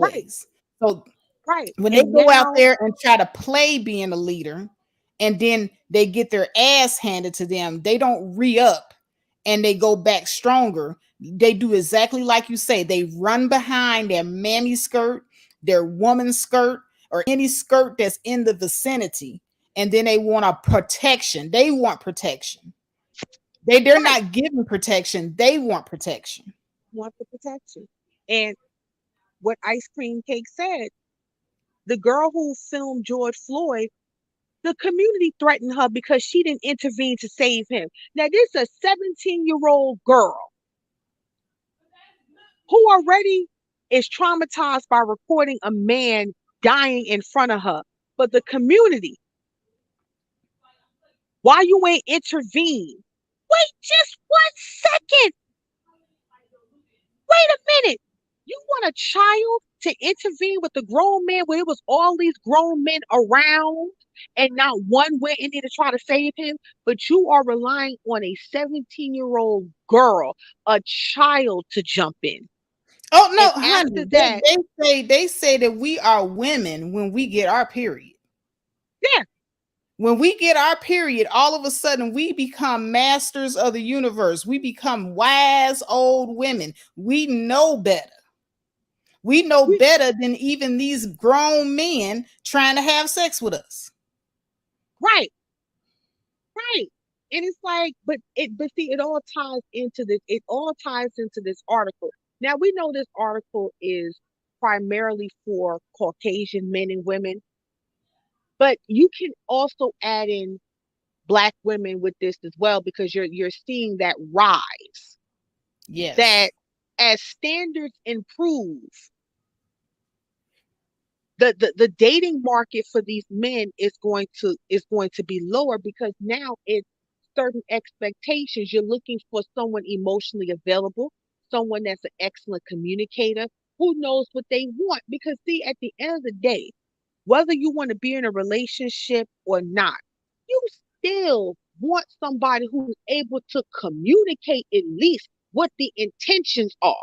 [SPEAKER 4] right,
[SPEAKER 1] Always. So
[SPEAKER 4] right.
[SPEAKER 1] when they
[SPEAKER 4] And
[SPEAKER 1] go out
[SPEAKER 4] now,
[SPEAKER 1] there and try to play being a leader and then they get their ass handed to them, they don't re-up and they go back stronger. They do exactly like you say. They run behind their mammy skirt, their woman skirt, or any skirt that's in the vicinity, and then they want a protection. They want protection. They're
[SPEAKER 4] right,
[SPEAKER 1] not giving protection, they want protection.
[SPEAKER 4] want the protection. And what Ice Cream Cake said, the girl who filmed George Floyd, the community threatened her because she didn't intervene to save him. Now, this is a 17-year-old girl who already is traumatized by recording a man dying in front of her. But the community, why you ain't intervene? Wait just 1 second. Wait a minute. You want a child to intervene with the grown man where it was all these grown men around and not one went in there to try to save him? But you are relying on a 17-year-old girl, a child to jump in.
[SPEAKER 1] Oh no,
[SPEAKER 4] And
[SPEAKER 1] honey.
[SPEAKER 4] after that,
[SPEAKER 1] They say that we are women when we get our period.
[SPEAKER 4] yeah,
[SPEAKER 1] When we get our period, all of a sudden we become masters of the universe. We become wise old women. We know better. We know
[SPEAKER 4] we
[SPEAKER 1] better than even these grown men trying to have sex with us.
[SPEAKER 4] right, right. And it's like, but see, it all ties into this. It all ties into this article. Now we know this article is primarily for Caucasian men and women, but you can also add in Black women with this as well because you're seeing that rise.
[SPEAKER 1] Yes.
[SPEAKER 4] That as standards improve, the dating market for these men is going to be lower because now it's certain expectations. You're looking for someone emotionally available, someone that's an excellent communicator who knows what they want. Because see, at the end of the day, whether you want to be in a relationship or not, you still want somebody who's able to communicate at least what the intentions are.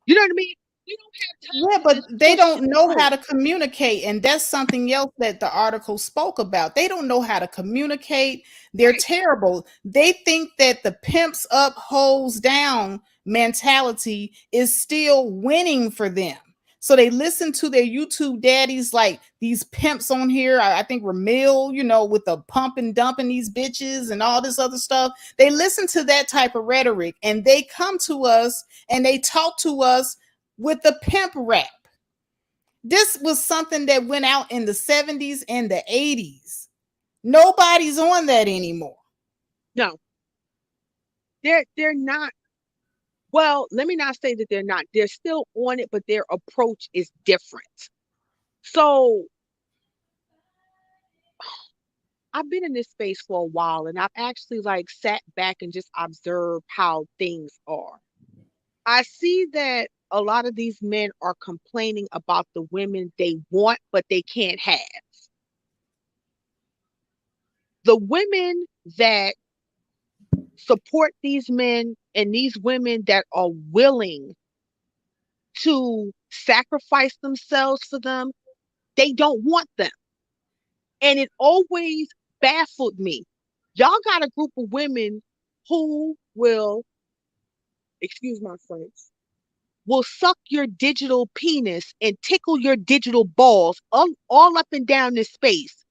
[SPEAKER 4] You know what I mean? You don't have time
[SPEAKER 1] Yeah,
[SPEAKER 4] for
[SPEAKER 1] but
[SPEAKER 4] this
[SPEAKER 1] they
[SPEAKER 4] push
[SPEAKER 1] don't
[SPEAKER 4] and
[SPEAKER 1] know how
[SPEAKER 4] pull.
[SPEAKER 1] to communicate. And that's something else that the article spoke about. They don't know how to communicate. They're
[SPEAKER 4] Right,
[SPEAKER 1] terrible. They think that the pimps up, hoes down mentality is still winning for them. So they listen to their YouTube daddies, like these pimps on here. I think Ramil, with the pump and dumping these bitches and all this other stuff. They listen to that type of rhetoric, and they come to us and they talk to us with the pimp rap. This was something that went out in the 70s and the 80s. Nobody's on that anymore.
[SPEAKER 4] No, they're not. Well, let me not say that they're not. They're still on it, but their approach is different. So I've been in this space for a while, and I've actually like sat back and just observed how things are. I see that a lot of these men are complaining about the women they want, but they can't have. The women that support these men and these women that are willing to sacrifice themselves for them, they don't want them. And it always baffled me. Y'all got a group of women who will, excuse my French, will suck your digital penis and tickle your digital balls all up and down this space.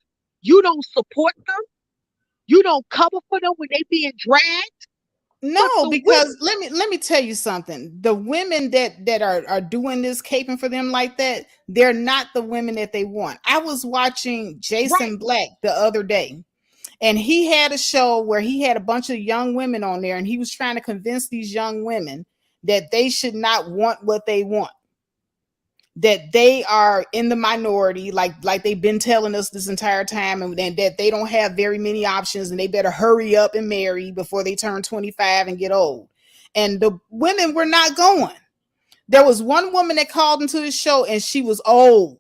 [SPEAKER 4] You don't support them. You don't cover for them when they being dragged.
[SPEAKER 1] No, because let me tell you something. The women that are doing this, caping for them like that, they're not the women that they want. I was watching Jason Black the other day, and he had a show where he had a bunch of young women on there, and he was trying to convince these young women that they should not want what they want, that they are in the minority, like they've been telling us this entire time, and that they don't have very many options, and they better hurry up and marry before they turn 25 and get old. And the women were not going. There was one woman that called into the show, and she was old.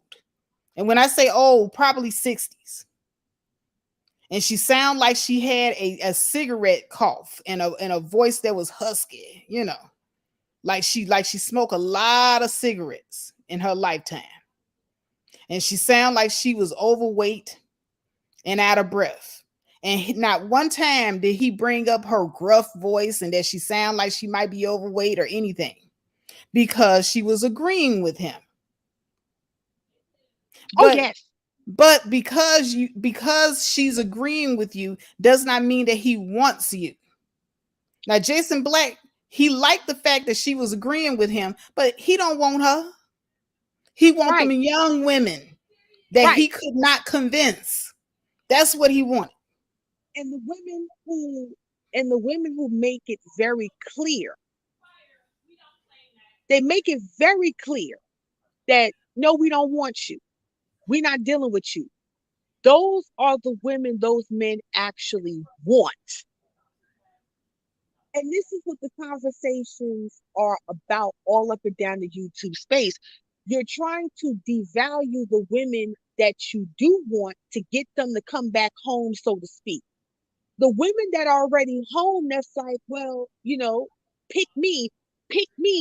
[SPEAKER 1] And when I say old, probably 60s. And she sounded like she had a cigarette cough and a voice that was husky, like she smoked a lot of cigarettes in her lifetime. And she sounded like she was overweight and out of breath. And not one time did he bring up her gruff voice and that she sounded like she might be overweight or anything, because she was agreeing with him. But,
[SPEAKER 4] yes.
[SPEAKER 1] But because she's agreeing with you does not mean that he wants you. Now, Jason Black, he liked the fact that she was agreeing with him, but he don't want her. He wants them young women that he could not convince. That's what he wanted.
[SPEAKER 4] And the women who make it very clear. They make it very clear that no, we don't want you. We're not dealing with you. Those are the women those men actually want. And this is what the conversations are about all up and down the YouTube space. You're trying to devalue the women that you do want to get them to come back home, so to speak. The women that are already home, that's like, well, pick me,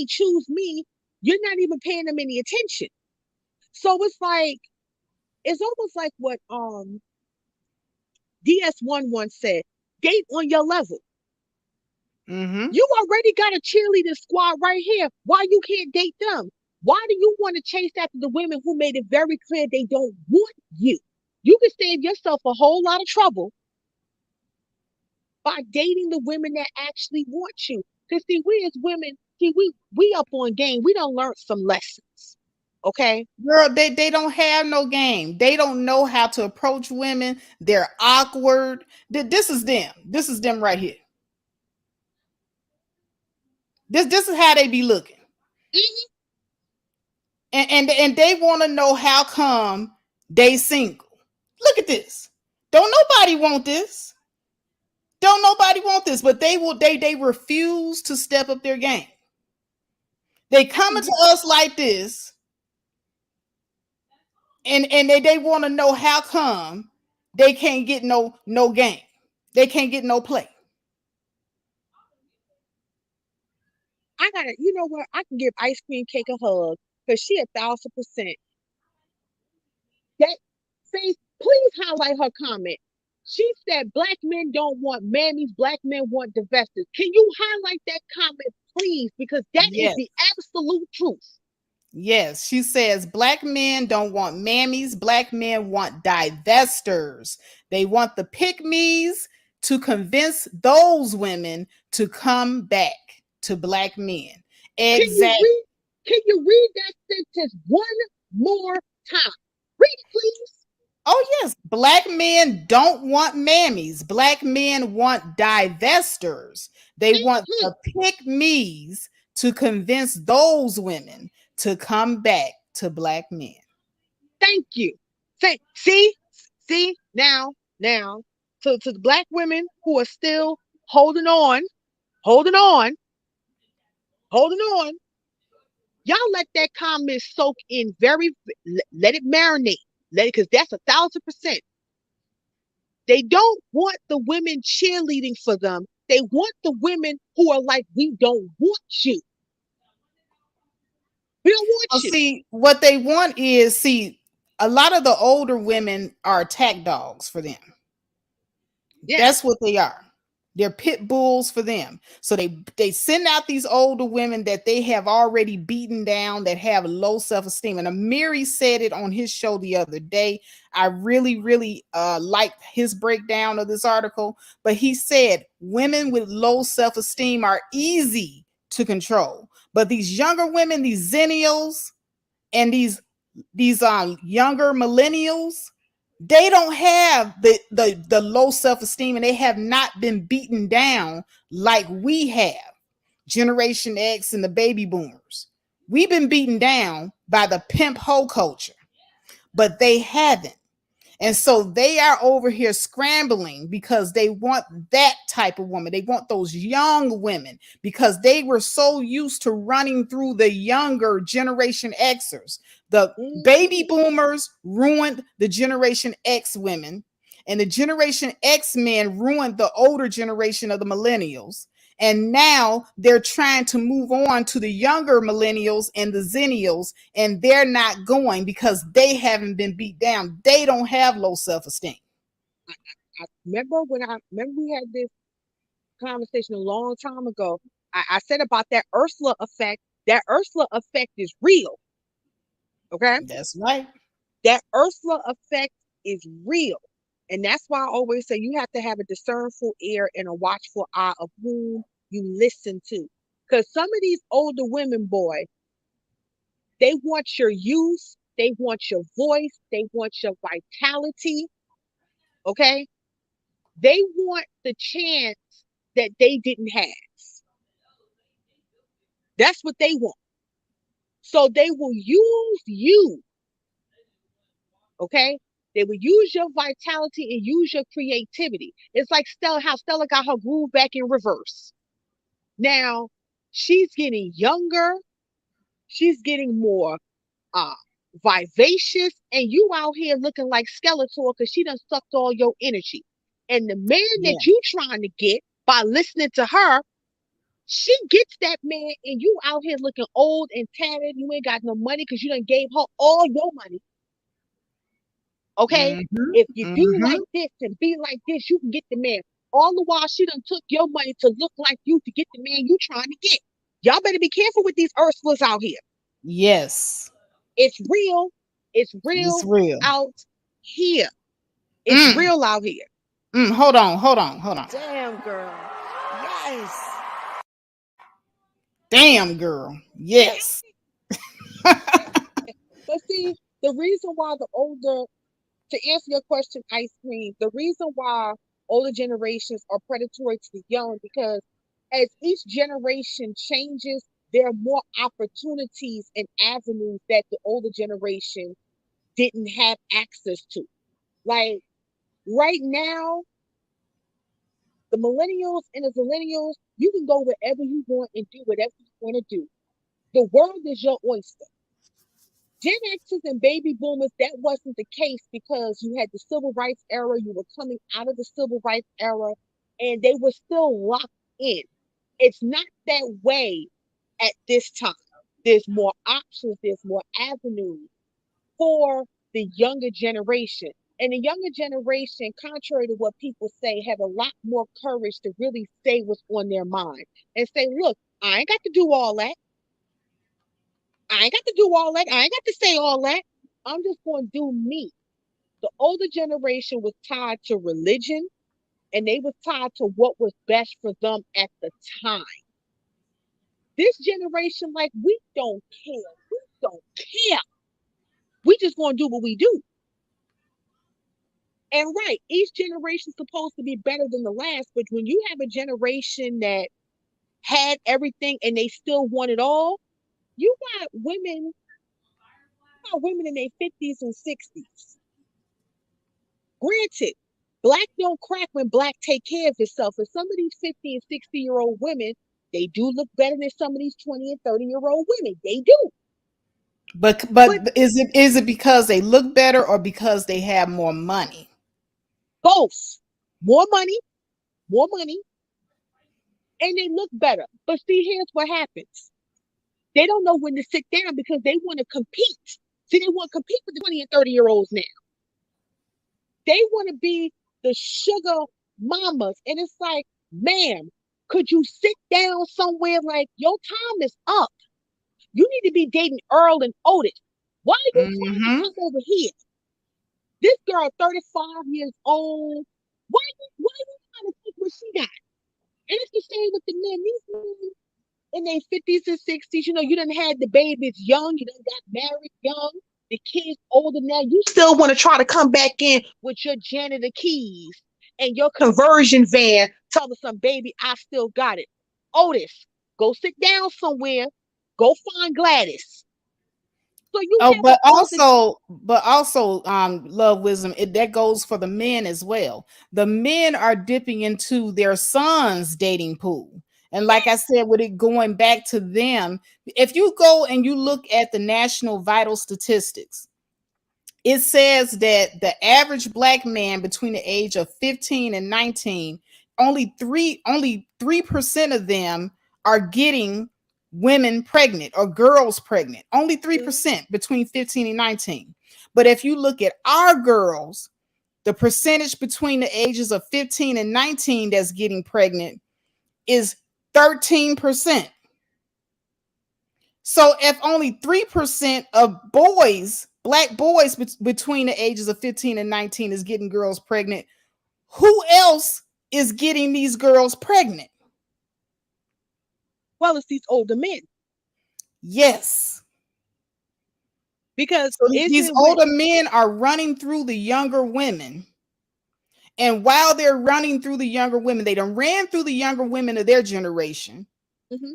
[SPEAKER 4] choose me. You're not even paying them any attention. So it's almost like what DS1 once said, date on your level.
[SPEAKER 1] Mm-hmm.
[SPEAKER 4] You already got a cheerleading squad right here. Why you can't date them? Why do you want to chase after the women who made it very clear they don't want you? You can save yourself a whole lot of trouble by dating the women that actually want you. Because see, we as women, we up on game. We don't learn some lessons. Okay?
[SPEAKER 1] Girl, they don't have no game. They don't know how to approach women. They're awkward. This is them. This is them right here. This is how they be looking.
[SPEAKER 4] Mm-hmm.
[SPEAKER 1] And they want to know how come they single. Look at this. Don't nobody want this. Don't nobody want this, but they refuse to step up their game. They coming to us like this, and they want to know how come they can't get no game. They can't get no play.
[SPEAKER 4] I gotta, you know what? I can give Ice Cream Cake a hug because she 1,000%. That face, please highlight her comment. She said black men don't want mammies, black men want divesters. Can you highlight that comment, please? Because that is the absolute truth.
[SPEAKER 1] Yes, she says black men don't want mammies. Black men want divesters. They want the pick me's to convince those women to come back to black men.
[SPEAKER 4] Can you
[SPEAKER 1] Exactly.
[SPEAKER 4] read? Can you read that sentence one more time? Read it, please.
[SPEAKER 1] Oh, yes. Black men don't want mammies. Black men want divesters. They want
[SPEAKER 4] Mhm.
[SPEAKER 1] the pick me's to convince those women to come back to black men.
[SPEAKER 4] Thank you. See now. To the black women who are still holding on, holding on, holding on. Y'all let that comment soak in let it marinate. Let it, because that's 1,000%. They don't want the women cheerleading for them. They want the women who are like, we don't want you. We don't
[SPEAKER 1] Well,
[SPEAKER 4] want you.
[SPEAKER 1] see, what they want is see, a lot of the older women are attack dogs for them. That's
[SPEAKER 4] Yes.
[SPEAKER 1] what they are. They're pit bulls for them. So they send out these older women that they have already beaten down, that have low self-esteem. And Amiri said it on his show the other day. I really liked his breakdown of this article. But he said women with low self-esteem are easy to control. But these younger women, these zennials, and these younger millennials, they don't have the low self-esteem, and they have not been beaten down like we have. Generation X and the baby boomers, we've been beaten down by the pimp hoe culture, but they haven't. And so they are over here scrambling because they want that type of woman. They want those young women because they were so used to running through the younger Generation Xers. The baby
[SPEAKER 4] Mhm.
[SPEAKER 1] boomers ruined the Generation X women, and the Generation X men ruined the older generation of the millennials. And now they're trying to move on to the younger millennials and the zennials, and they're not going because they haven't been beat down. They don't have low self-esteem.
[SPEAKER 4] I remember we had this conversation a long time ago. I said about that Ursula effect. That Ursula effect is real. Okay.
[SPEAKER 1] That's right.
[SPEAKER 4] That Ursula effect is real. And that's why I always say you have to have a discernful ear and a watchful eye of whom you listen to. Because some of these older women, boy, they want your youth, they want your voice, they want your vitality. Okay. They want the chance that they didn't have. That's what they want. So they will use you. Okay. They will use your vitality and use your creativity. It's like Stella, how Stella got her groove back in reverse. Now she's getting younger, she's getting more uh vivacious, and you out here looking like Skeletor because she done sucked all your energy. And the man
[SPEAKER 1] Yeah.
[SPEAKER 4] that you trying to get by listening to her, she gets that man, and you out here looking old and tattered. You ain't got no money because you done gave her all your money. Okay?
[SPEAKER 1] Mm-hmm.
[SPEAKER 4] If you do
[SPEAKER 1] Mm-hmm.
[SPEAKER 4] like this and be like this, you can get the man. All the while she done took your money to look like you to get the man you trying to get. Y'all better be careful with these Ursulas out here.
[SPEAKER 1] Yes.
[SPEAKER 4] It's real. It's
[SPEAKER 1] It's
[SPEAKER 4] real
[SPEAKER 1] real.
[SPEAKER 4] out here. It's
[SPEAKER 1] Mm.
[SPEAKER 4] real out here.
[SPEAKER 1] Hold on.
[SPEAKER 5] Damn, girl. Yes.
[SPEAKER 1] Damn, girl. Yes.
[SPEAKER 4] But see, the reason why the older, to answer your question, Ice Cream, the reason why older generations are predatory to the young, because as each generation changes, there are more opportunities and avenues that the older generation didn't have access to. Like right now, the millennials and the millennials, you can go wherever you want and do whatever you want to do. The world is your oyster. Gen X's and baby boomers, that wasn't the case because you had the civil rights era, you were coming out of the civil rights era, and they were still locked in. It's not that way at this time. There's more options, there's more avenues for the younger generation. And the younger generation, contrary to what people say, have a lot more courage to really say what's on their mind and say, look, I ain't got to do all that. I ain't got to do all that. I ain't got to say all that. I'm just going to do me. The older generation was tied to religion and they was tied to what was best for them at the time. This generation, like, we don't care. We don't care. We just going to do what we do. And right, each generation's supposed to be better than the last, but when you have a generation that had everything and they still want it all, you got women in their 50s and 60s. Granted, black don't crack when black take care of itself. And some of these 50 and 60-year-old women, they do look better than some of these 20 and 30-year-old women. They do.
[SPEAKER 1] But is it because they look better or because they have more money?
[SPEAKER 4] Both. More money, and they look better. But see, here's what happens. They don't know when to sit down because they want to compete. See, they want to compete with the 20 and 30-year-olds now. They want to be the sugar mamas. And it's like, ma'am, could you sit down somewhere? Like, your time is up. You need to be dating Earl and Otis. Why are you trying to come over here? This girl, 35 years old. Why are you trying to take what she got? And it's the same with the men. These men in their 50s and 60s, you done had the babies young, you done got married young, the kids older now. You still want to try to come back in with your janitor keys and your conversion van, telling some baby, I still got it. Otis, go sit down somewhere. Go find Gladys. So you have
[SPEAKER 1] but also, love wisdom. That goes for the men as well. The men are dipping into their sons' dating pool, and like I said, with it going back to them, if you go and you look at the national vital statistics, it says that the average black man between the age of 15 and 19, only 3% of them are getting women pregnant or girls pregnant. Only 3% between 15 and 19. But if you look at our girls, the percentage between the ages of 15 and 19 that's getting pregnant is 13%. So if only 3% of boys, black boys between the ages of 15 and 19 is getting girls pregnant, who else is getting these girls pregnant?
[SPEAKER 4] Well, it's these older men.
[SPEAKER 1] Yes.
[SPEAKER 4] Because
[SPEAKER 1] so these older men are running through the younger women. And while they're running through the younger women, they done ran through the younger women of their generation.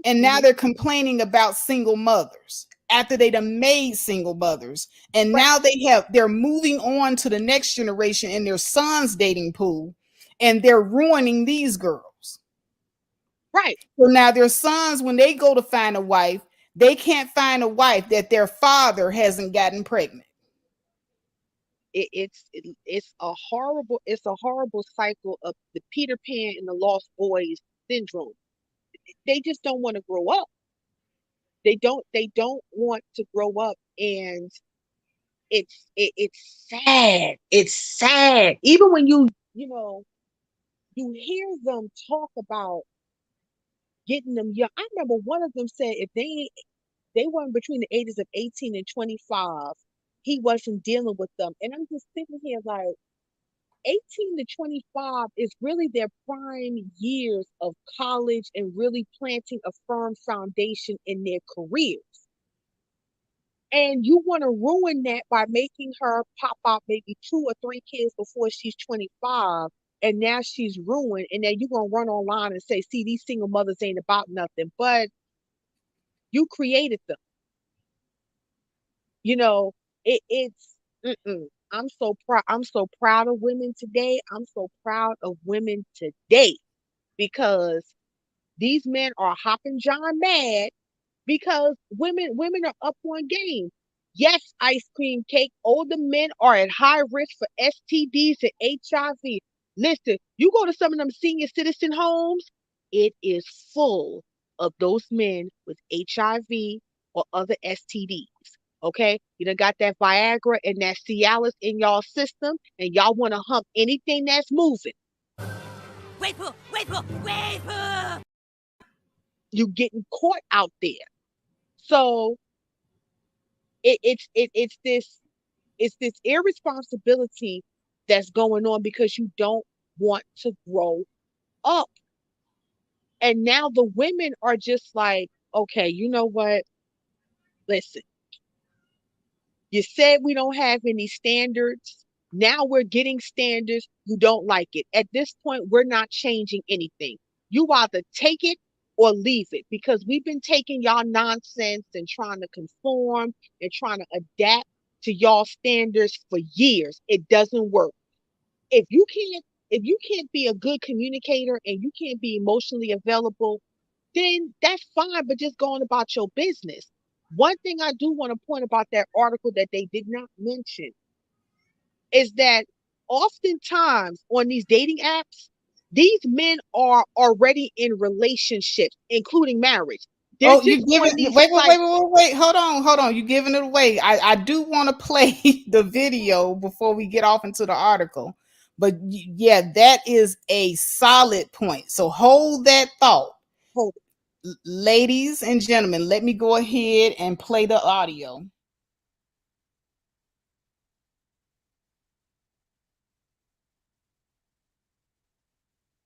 [SPEAKER 1] And now they're complaining about single mothers after they done made single mothers. And now they're moving on to the next generation in their sons' dating pool, and they're ruining these girls.
[SPEAKER 4] Right.
[SPEAKER 1] So now their sons, when they go to find a wife, they can't find a wife that their father hasn't gotten pregnant.
[SPEAKER 4] It's a horrible cycle of the Peter Pan and the Lost Boys syndrome. They just don't want to grow up. They don't want to grow up, and it's sad. It's sad. Even when you hear them talk about getting them young. I remember one of them said if they weren't between the ages of 18 and 25, he wasn't dealing with them. And I'm just sitting here like, 18 to 25 is really their prime years of college and really planting a firm foundation in their careers. And you want to ruin that by making her pop out maybe 2 or 3 kids before she's 25. And now she's ruined. And then you're going to run online and say, see, these single mothers ain't about nothing. But you created them. It's I'm so proud. I'm so proud of women today. I'm so proud of women today because these men are hopping John mad because women are up on game. Yes, ice cream cake. Older men are at high risk for STDs and HIV. Listen, you go to some of them senior citizen homes, it is full of those men with HIV or other STDs. Okay, you done got that Viagra and that Cialis in y'all system, and y'all want to hump anything that's moving.
[SPEAKER 5] Wait.
[SPEAKER 4] You getting caught out there. So it's this irresponsibility that's going on because you don't want to grow up. And now the women are just like, okay, you know what? Listen, you said we don't have any standards. Now we're getting standards. You don't like it. At this point, we're not changing anything. You either take it or leave it because we've been taking y'all nonsense and trying to conform and trying to adapt to y'all standards for years. It doesn't work. If you can't be a good communicator and you can't be emotionally available, then that's fine, but just go on about your business. One thing I do want to point about that article that they did not mention is that oftentimes on these dating apps, these men are already in relationships, including marriage. They're
[SPEAKER 1] Oh, you
[SPEAKER 4] just
[SPEAKER 1] give
[SPEAKER 4] on
[SPEAKER 1] it.
[SPEAKER 4] these
[SPEAKER 1] Wait. Hold on. You giving it away. I do want to play the video before we get off into the article. But yeah, that is a solid point. So hold that thought.
[SPEAKER 4] hold
[SPEAKER 1] Ladies and gentlemen, let me go ahead and play the audio.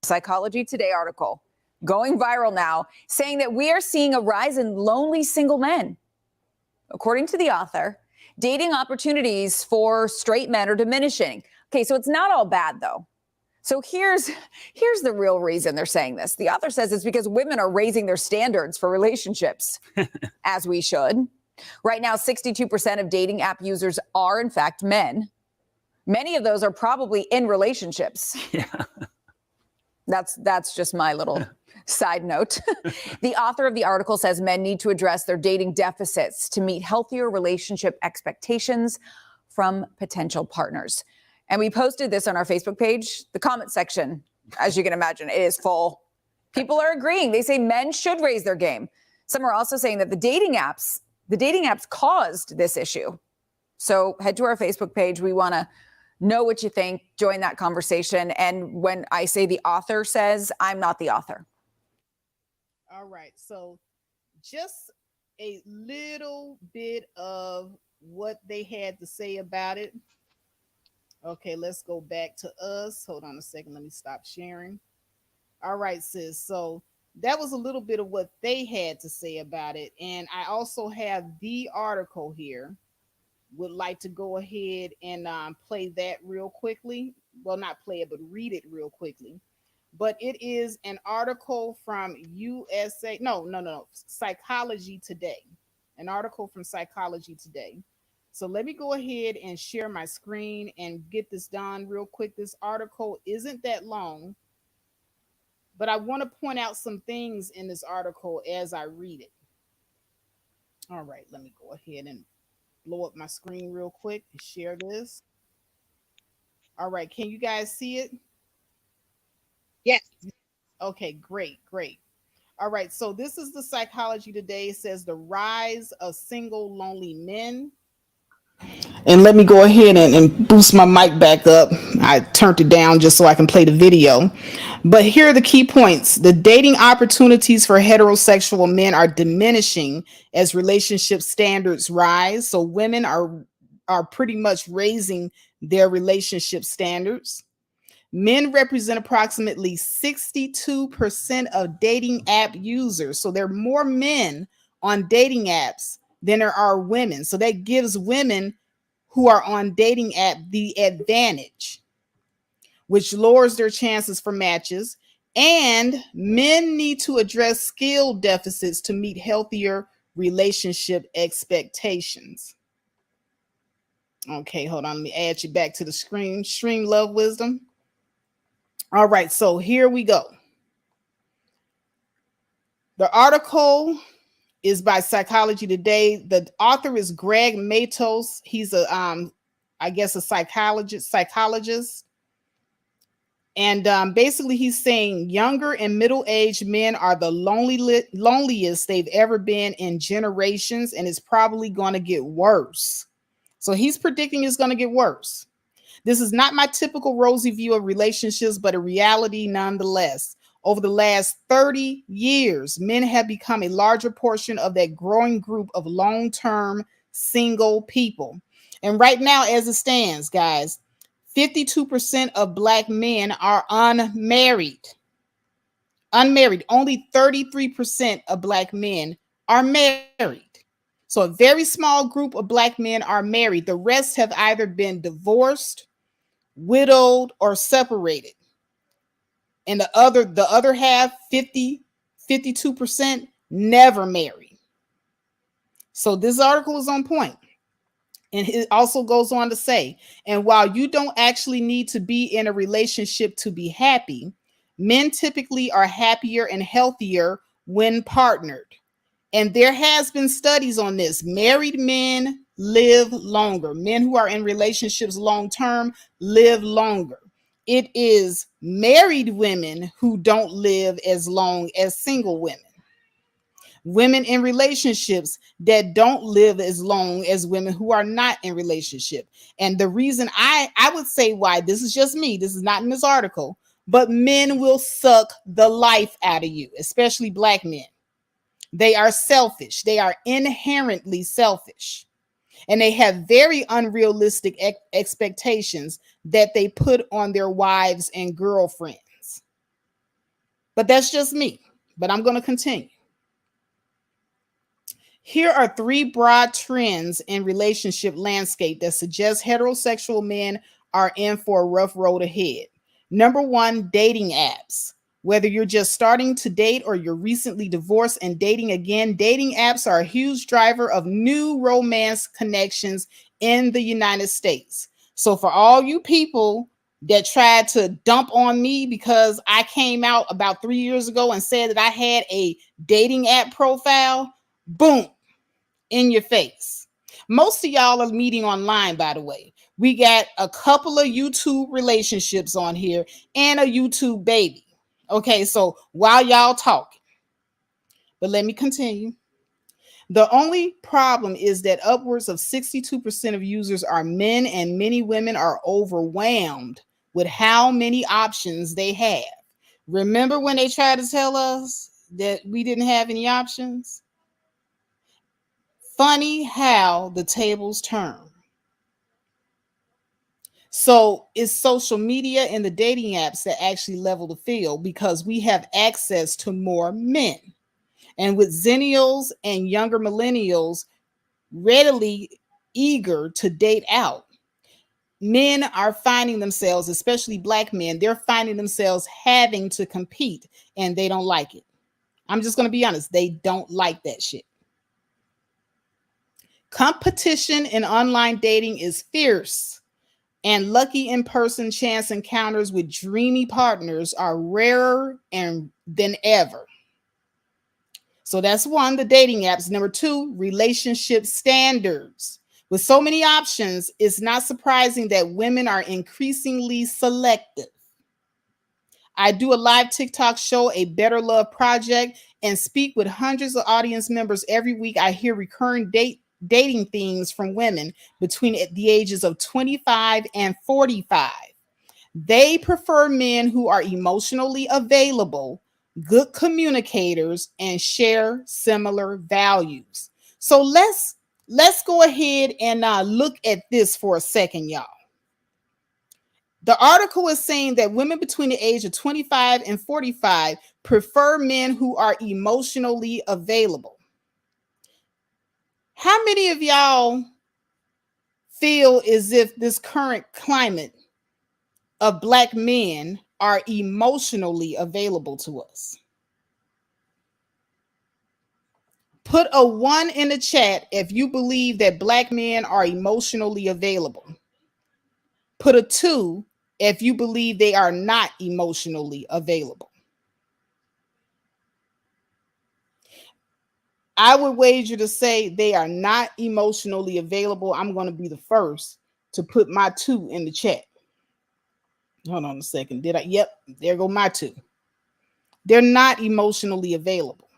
[SPEAKER 6] Psychology Today article going viral now, saying that we are seeing a rise in lonely single men. According to the author, dating opportunities for straight men are diminishing. Okay, so it's not all bad though. So here's the real reason they're saying this. The author says it's because women are raising their standards for relationships, as we should. Right now, 62% of dating app users are in fact men. Many of those are probably in relationships.
[SPEAKER 7] Yeah.
[SPEAKER 6] That's just my little side note. The author of the article says men need to address their dating deficits to meet healthier relationship expectations from potential partners. And we posted this on our Facebook page. The comment section, as you can imagine, it is full. People are agreeing. They say men should raise their game. Some are also saying that the dating apps caused this issue. So head to our Facebook page. We want to know what you think. Join that conversation. And when I say the author says, I'm not the author.
[SPEAKER 1] All right. So just a little bit of what they had to say about it. Okay, let's go back to us. Hold on a second. Let me stop sharing. All right, sis. So that was a little bit of what they had to say about it. And I also have the article here. Would like to go ahead and play that real quickly. Well, not play it, but read it real quickly. But it is an article from Psychology Today. An article from Psychology Today. So let me go ahead and share my screen and get this done real quick. This article isn't that long, but I want to point out some things in this article as I read it. All right, let me go ahead and blow up my screen real quick and share this. All right, can you guys see it?
[SPEAKER 4] Yes.
[SPEAKER 1] Okay, great. All right, so this is the Psychology Today. It says the rise of single lonely men. And let me go ahead and boost my mic back up. I turned it down just so I can play the video. But here are the key points. The dating opportunities for heterosexual men are diminishing as relationship standards rise. So women are pretty much raising their relationship standards. Men represent approximately 62% of dating app users. So there are more men on dating apps than there are women. So that gives women who are on dating app the advantage, which lowers their chances for matches. And men need to address skill deficits to meet healthier relationship expectations. Okay, hold on. Let me add you back to the screen. Stream Love Wisdom. All right, so here we go. The article is by Psychology Today. The author is Greg Matos. He's a psychologist. And basically he's saying younger and middle-aged men are the loneliest they've ever been in generations, and it's probably going to get worse. So he's predicting it's going to get worse. This is not my typical rosy view of relationships, but a reality nonetheless. Over the last 30 years, men have become a larger portion of that growing group of long-term single people. And right now, as it stands, guys, 52% of Black men are unmarried. Unmarried. Only 33% of Black men are married. So a very small group of Black men are married. The rest have either been divorced, widowed, or separated. And the other half, 52%, never married. So this article is on point. And it also goes on to say, and while you don't actually need to be in a relationship to be happy, men typically are happier and healthier when partnered. And there has been studies on this. Married men live longer. Men who are in relationships long term live longer. It is married women who don't live as long as single women. Women in relationships that don't live as long as women who are not in relationship. And the reason I would say why, this is just me, this is not in this article, but men will suck the life out of you, especially Black men. They are selfish. They are inherently selfish. And they have very unrealistic expectations that they put on their wives and girlfriends. But that's just me. But I'm going to continue. Here are 3 broad trends in relationship landscape that suggest heterosexual men are in for a rough road ahead. Number 1, dating apps. Whether you're just starting to date or you're recently divorced and dating again, dating apps are a huge driver of new romance connections in the United States. So for all you people that tried to dump on me because I came out about 3 years ago and said that I had a dating app profile, boom, in your face. Most of y'all are meeting online, by the way. We got a couple of YouTube relationships on here and a YouTube baby. Okay, so while y'all talking, but let me continue. The only problem is that upwards of 62% of users are men, and many women are overwhelmed with how many options they have. Remember when they tried to tell us that we didn't have any options? Funny how the tables turn. So it's social media and the dating apps that actually level the field because we have access to more men. And with Zennials and younger millennials readily eager to date out, men are finding themselves, especially Black men, they're finding themselves having to compete and they don't like it. I'm just going to be honest. They don't like that shit. Competition in online dating is fierce. And lucky in-person chance encounters with dreamy partners are rarer than ever. So that's 1, the dating apps. Number 2, relationship standards. With so many options, it's not surprising that women are increasingly selective. I do a live TikTok show, A Better Love Project, and speak with hundreds of audience members every week. I hear recurring dating themes from women between the ages of 25 and 45. They prefer men who are emotionally available, good communicators, and share similar values. So let's go ahead and look at this for a second, y'all. The article is saying that women between the age of 25 and 45 prefer men who are emotionally available. How many of y'all feel as if this current climate of Black men are emotionally available to us? Put a 1 in the chat if you believe that Black men are emotionally available. Put a 2 if you believe they are not emotionally available. I would wager to say they are not emotionally available. I'm going to be the first to put my 2 in the chat. Hold on a second. Did I? Yep, there go my 2. They're not emotionally available.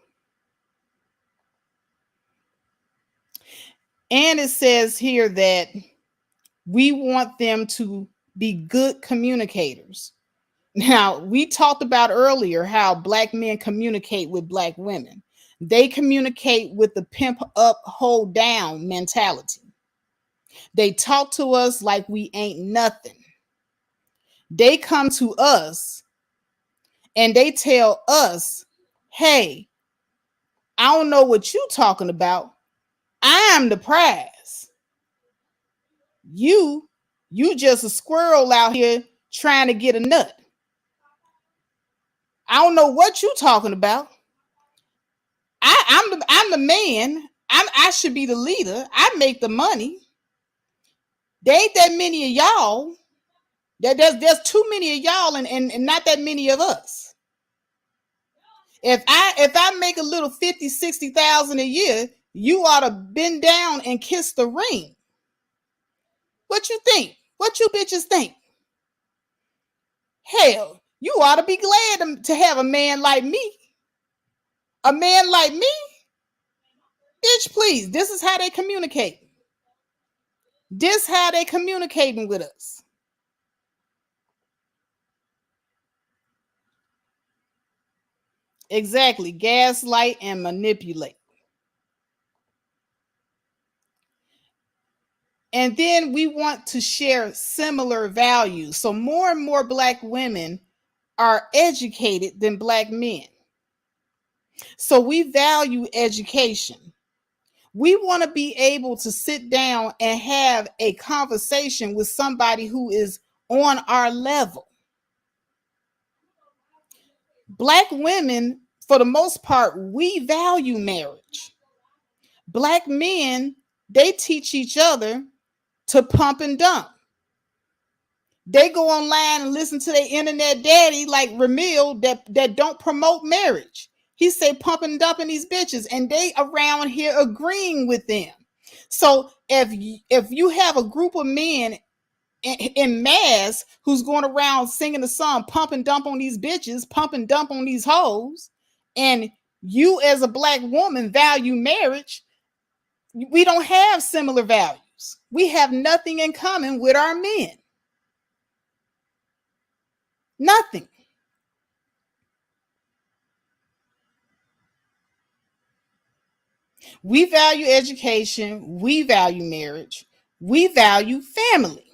[SPEAKER 1] And it says here that we want them to be good communicators. Now, we talked about earlier how Black men communicate with Black women. They communicate with the pimp up, hold down mentality. They talk to us like we ain't nothing. They come to us and they tell us, hey, I don't know what you talking about. I'm the prize. You just a squirrel out here trying to get a nut. I don't know what you talking about. I'm the man. I should be the leader. I make the money. There ain't that many of y'all. There's too many of y'all and not that many of us. If I make a little 50, 60,000 a year, you ought to bend down and kiss the ring. What you think? What you bitches think? Hell, you ought to be glad to have a man like me. A man like me? Bitch, please. This is how they communicate. This how they communicating with us. Exactly. Gaslight and manipulate. And then we want to share similar values. So more and more Black women are educated than Black men. So we value education. We want to be able to sit down and have a conversation with somebody who is on our level. Black women, for the most part, we value marriage. Black men, they teach each other to pump and dump. They go online and listen to their internet daddy like Ramil that don't promote marriage. He say pump and dumping these bitches, and they around here agreeing with them. So if you have a group of men in mass who's going around singing the song pump and dump on these bitches, pump and dump on these hoes, and you as a Black woman value marriage, we don't have similar values. We have nothing in common with our men. Nothing. We value education. We value marriage. We value family.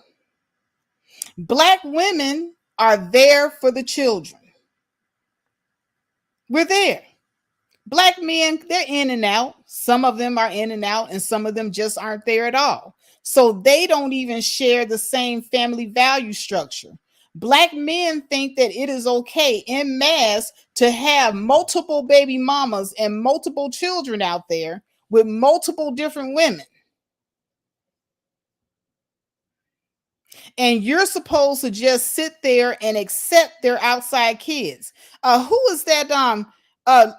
[SPEAKER 1] Black women are there for the children. We're there. Black men, they're in and out. Some of them are in and out, and some of them just aren't there at all. So they don't even share the same family value structure. Black men think that it is okay en masse to have multiple baby mamas and multiple children out there with multiple different women. And you're supposed to just sit there and accept their outside kids. Who is that?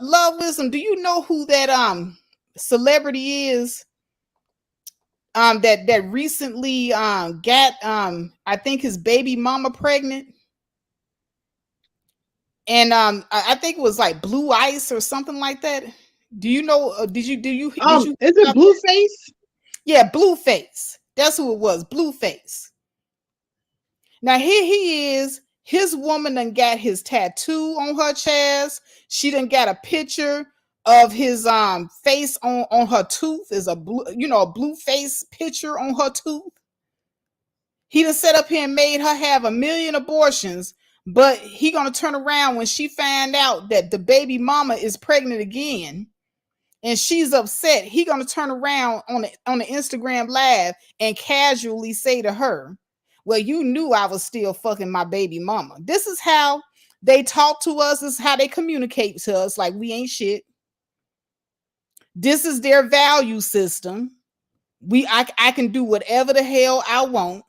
[SPEAKER 1] Love Wisdom. Do you know who that celebrity is? That recently got I think his baby mama pregnant. And I think it was like Blue Ice or something like that. Do you know? Did you
[SPEAKER 7] Is it Blueface?
[SPEAKER 1] Yeah, Blueface. That's who it was, Blueface. Now here he is. His woman done got his tattoo on her chest. She done got a picture of his face on her tooth. Is a blue, a blue face picture on her tooth. He done set up here and made her have 1 million abortions, but he gonna turn around when she find out that the baby mama is pregnant again and she's upset. He gonna turn around on the Instagram live and casually say to her, well, you knew I was still fucking my baby mama. This is how they talk to us. This is how they communicate to us like we ain't shit. This is their value system. I can do whatever the hell I want.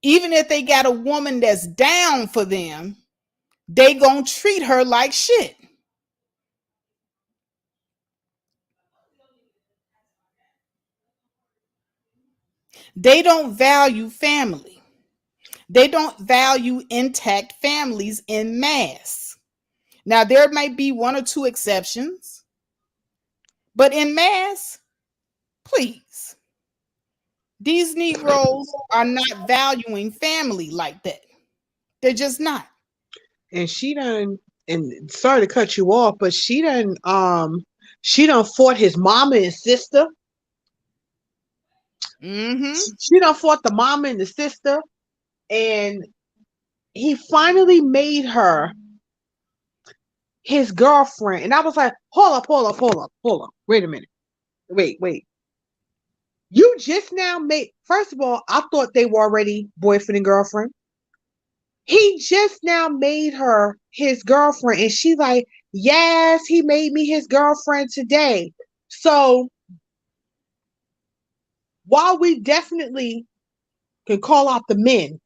[SPEAKER 1] Even if they got a woman that's down for them, they gonna treat her like shit. They don't value family. They don't value intact families en masse. Now, there might be 1 or 2 exceptions, but en masse, please. These Negroes are not valuing family like that. They're just not.
[SPEAKER 7] And she done
[SPEAKER 4] and sorry to cut you off, but she done fought his mama and sister.
[SPEAKER 1] Mm-hmm.
[SPEAKER 4] She done fought the mama and the sister, and he finally made her his girlfriend. And I was like, hold up. Wait a minute. Wait. You just now made, first of all, I thought they were already boyfriend and girlfriend. He just now made her his girlfriend. And she like, yes, he made me his girlfriend today. So while we definitely can call out the men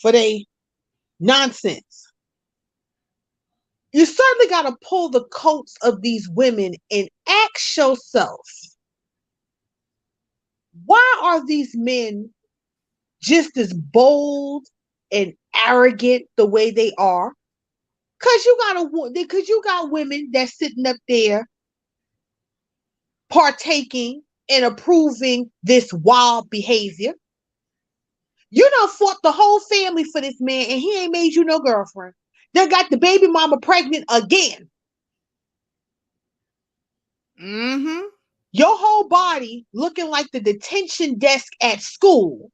[SPEAKER 4] for their nonsense, you certainly got to pull the coats of these women and ask yourself, why are these men just as bold and arrogant the way they are? Because you got women that's sitting up there partaking and approving this wild behavior. You done fought the whole family for this man, and he ain't made you no girlfriend. They got the baby mama pregnant again.
[SPEAKER 1] Mm-hmm.
[SPEAKER 4] Your whole body looking like the detention desk at school,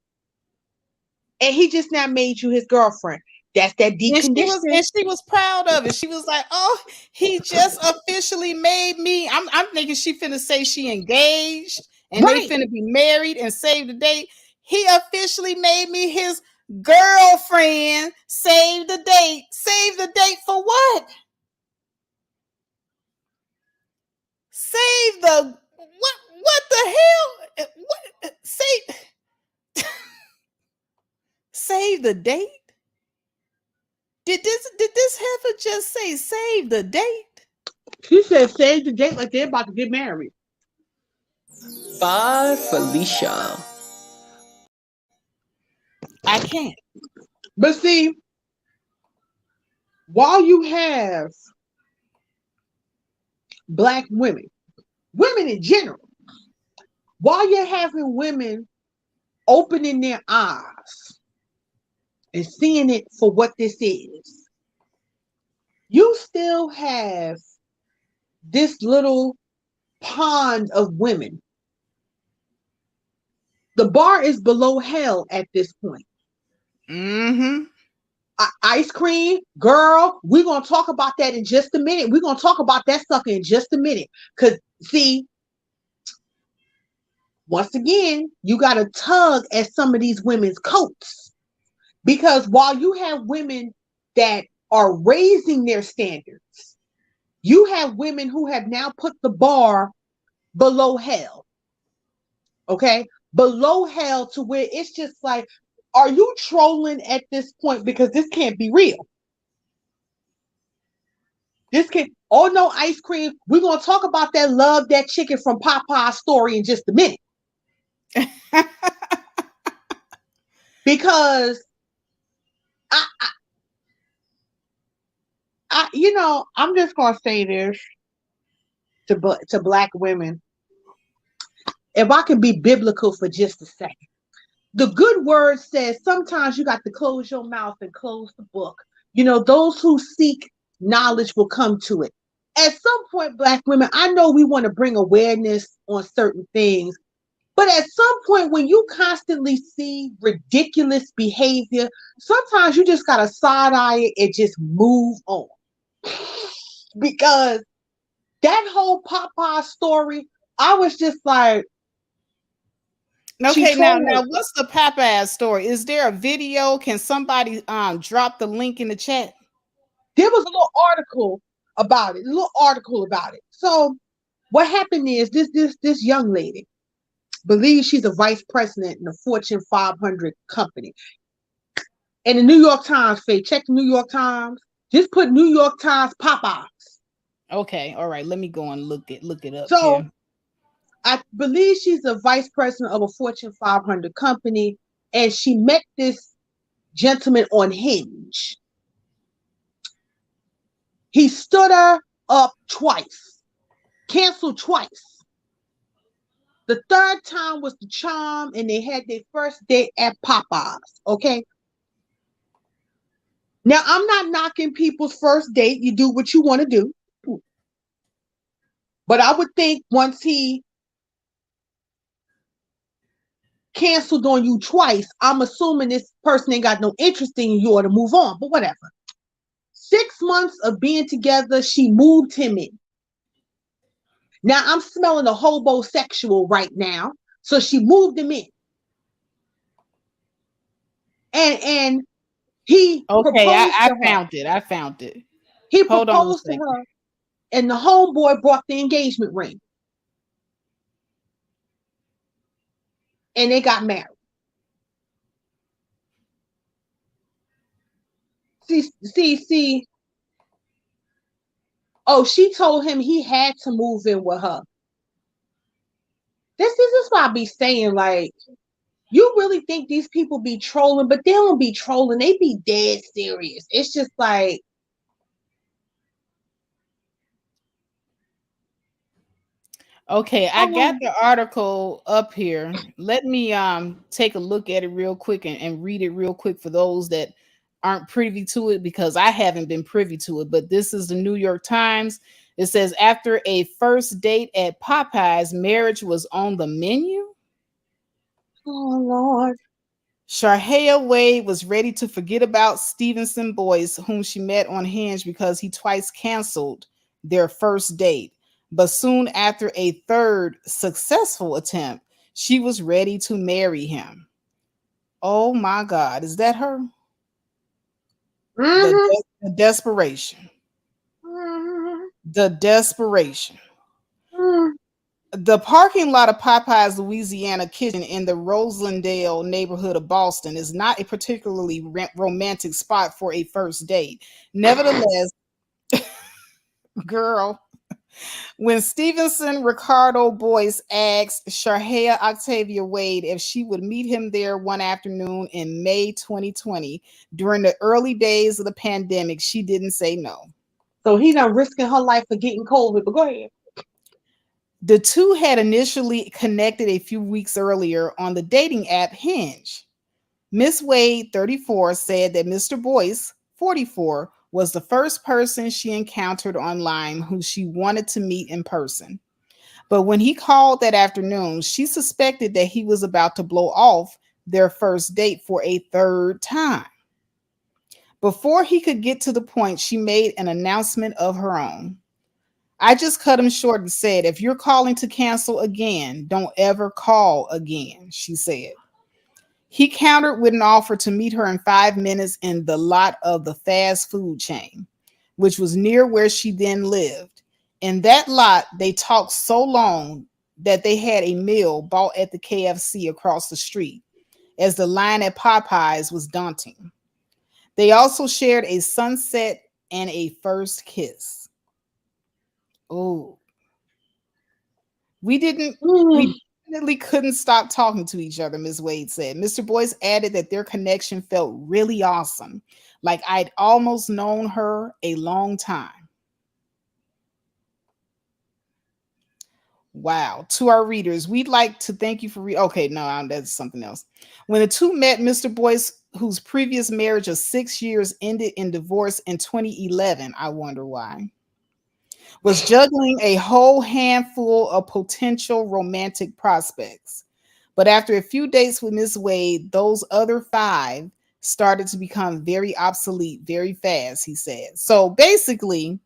[SPEAKER 4] and he just now made you his girlfriend. That's that deconditioning.
[SPEAKER 1] And she was proud of it. She was like, "Oh, he just officially made me." I'm thinking she finna say she engaged and they
[SPEAKER 4] Right.
[SPEAKER 1] finna be married and save the date. He officially made me his girlfriend. Save the date. Save the date for what? Save the what the hell? What save the date? Did this heifer just say save the date?
[SPEAKER 4] She said save the date like they're about to get married.
[SPEAKER 8] Bye, Felicia.
[SPEAKER 1] I can't.
[SPEAKER 4] But see, while you have black women in general, while you're having women opening their eyes and seeing it for what this is, you still have this little pond of women. The bar is below hell at this point.
[SPEAKER 1] Mm-hmm.
[SPEAKER 4] Ice cream, girl, we're going to talk about that in just a minute. We're going to talk about that sucker in just a minute. Because, see, once again, you got to tug at some of these women's coats. Because while you have women that are raising their standards, you have women who have now put the bar below hell. Okay? Below hell to where it's just like, are you trolling at this point? Because this can't be real. This can't, oh no, ice cream. We're going to talk about that love, that chicken from Popeye's story in just a minute. Because I'm just going to say this to black women. If I can be biblical for just a second. The good word says sometimes you got to close your mouth and close the book. Those who seek knowledge will come to it. At some point, black women, I know we want to bring awareness on certain things, but at some point when you constantly see ridiculous behavior, sometimes you just got to side eye it and just move on. Because that whole Popeye story, I was just like,
[SPEAKER 1] okay, now what's the Popeye story? Is there a video? Can somebody drop the link in the chat?
[SPEAKER 4] There was a little article about it. So what happened is this young lady believes she's a vice president in a Fortune 500 company. And the New York Times, check the New York Times. Just put New York Times Popeyes.
[SPEAKER 1] Okay, all right. Let me go and look it up.
[SPEAKER 4] So
[SPEAKER 1] here.
[SPEAKER 4] I believe she's a vice president of a Fortune 500 company, and she met this gentleman on Hinge. He stood her up twice, canceled twice. The third time was the charm, and they had their first date at Popeyes. Okay.
[SPEAKER 7] Now, I'm not knocking people's first date. You do what you want to do. But I would think once he canceled on you twice, I'm assuming this person ain't got no interest in you, you ought to move on. But whatever. 6 months of being together, she moved him in. Now I'm smelling a hobosexual right now. So she moved him in. And he
[SPEAKER 1] Okay,
[SPEAKER 7] proposed
[SPEAKER 1] I
[SPEAKER 7] to her.
[SPEAKER 1] found it. I found it.
[SPEAKER 7] He
[SPEAKER 1] Hold on a
[SPEAKER 7] proposed to
[SPEAKER 1] second.
[SPEAKER 7] her, and the homeboy brought the engagement ring. And they got married. See. Oh, she told him he had to move in with her. This is why I be saying, like, you really think these people be trolling, but they don't be trolling. They be dead serious. It's just like,
[SPEAKER 1] Okay, I got the article up here. Let me take a look at it real quick and read it real quick for those that aren't privy to it, because I haven't been privy to it. But this is the New York Times. It says after a first date at Popeyes, marriage was on the menu.
[SPEAKER 7] oh Lord.
[SPEAKER 1] Sharhaya Wade was ready to forget about Stevenson Boyce, whom she met on Hinge, because he twice canceled their first date. But soon after a third successful attempt, she was ready to marry him. Oh my God, is that her? The desperation. The desperation. The parking lot of Popeye's Louisiana Kitchen in the Roslindale neighborhood of Boston is not a particularly romantic spot for a first date. Nevertheless, girl, when Stevenson Ricardo Boyce asked Sharhaya Octavia Wade if she would meet him there one afternoon in May 2020 during the early days of the pandemic, she didn't say no.
[SPEAKER 7] So he done risking her life for getting COVID, but go ahead.
[SPEAKER 1] The two had initially connected a few weeks earlier on the dating app Hinge. Miss Wade, 34, said that Mr. Boyce, 44, was the first person she encountered online who she wanted to meet in person. But when he called that afternoon, she suspected that he was about to blow off their first date for a third time. Before he could get to the point, she made an announcement of her own. I just cut him short and said, if you're calling to cancel again, don't ever call again, she said. He countered with an offer to meet her in 5 minutes in the lot of the fast food chain, which was near where she then lived. In that lot, they talked so long that they had a meal bought at the KFC across the street, as the line at Popeyes was daunting. They also shared a sunset and a first kiss. Oh, we definitely couldn't stop talking to each other, Ms. Wade said. Mr. Boyce added that their connection felt really awesome, like I'd almost known her a long time. Wow. To our readers, we'd like to thank you for okay, no, that's something else. When the two met, Mr. Boyce, whose previous marriage of 6 years ended in divorce in 2011, I wonder why, was juggling a whole handful of potential romantic prospects. But after a few dates with Miss Wade, those other 5 started to become very obsolete very fast, he said. So basically,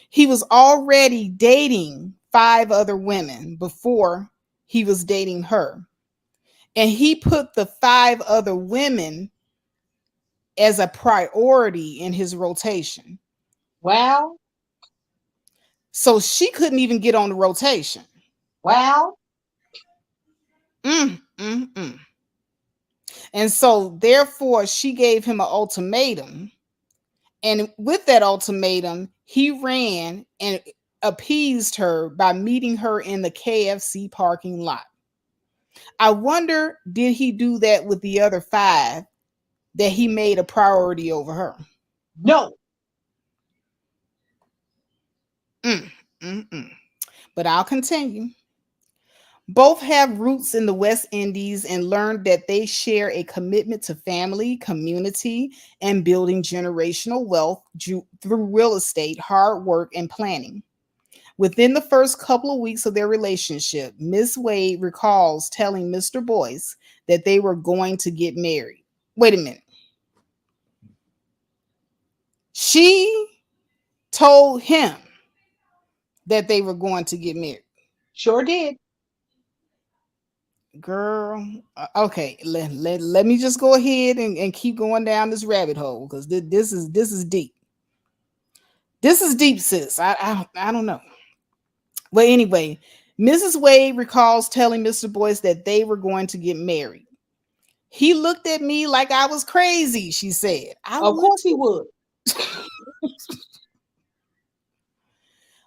[SPEAKER 1] he was already dating 5 other women before he was dating her. And he put the 5 other women as a priority in his rotation.
[SPEAKER 7] Well,
[SPEAKER 1] so she couldn't even get on the rotation.
[SPEAKER 7] Well.
[SPEAKER 1] And so therefore she gave him an ultimatum. And with that ultimatum, he ran and appeased her by meeting her in the KFC parking lot. I wonder, did he do that with the other 5 that he made a priority over her?
[SPEAKER 7] No.
[SPEAKER 1] But I'll continue. Both have roots in the West Indies and learned that they share a commitment to family, community, and building generational wealth through real estate, hard work, and planning. Within the first couple of weeks of their relationship, Miss Wade recalls telling Mr. Boyce that they were going to get married. Wait a minute. She told him that they were going to get married.
[SPEAKER 7] Sure did.
[SPEAKER 1] Girl, okay, let me just go ahead and keep going down this rabbit hole because this is deep. This is deep, sis. I don't know. But anyway, Mrs. Wade recalls telling Mr. Boyce that they were going to get married. He looked at me like I was crazy, she said.
[SPEAKER 7] Of course he would.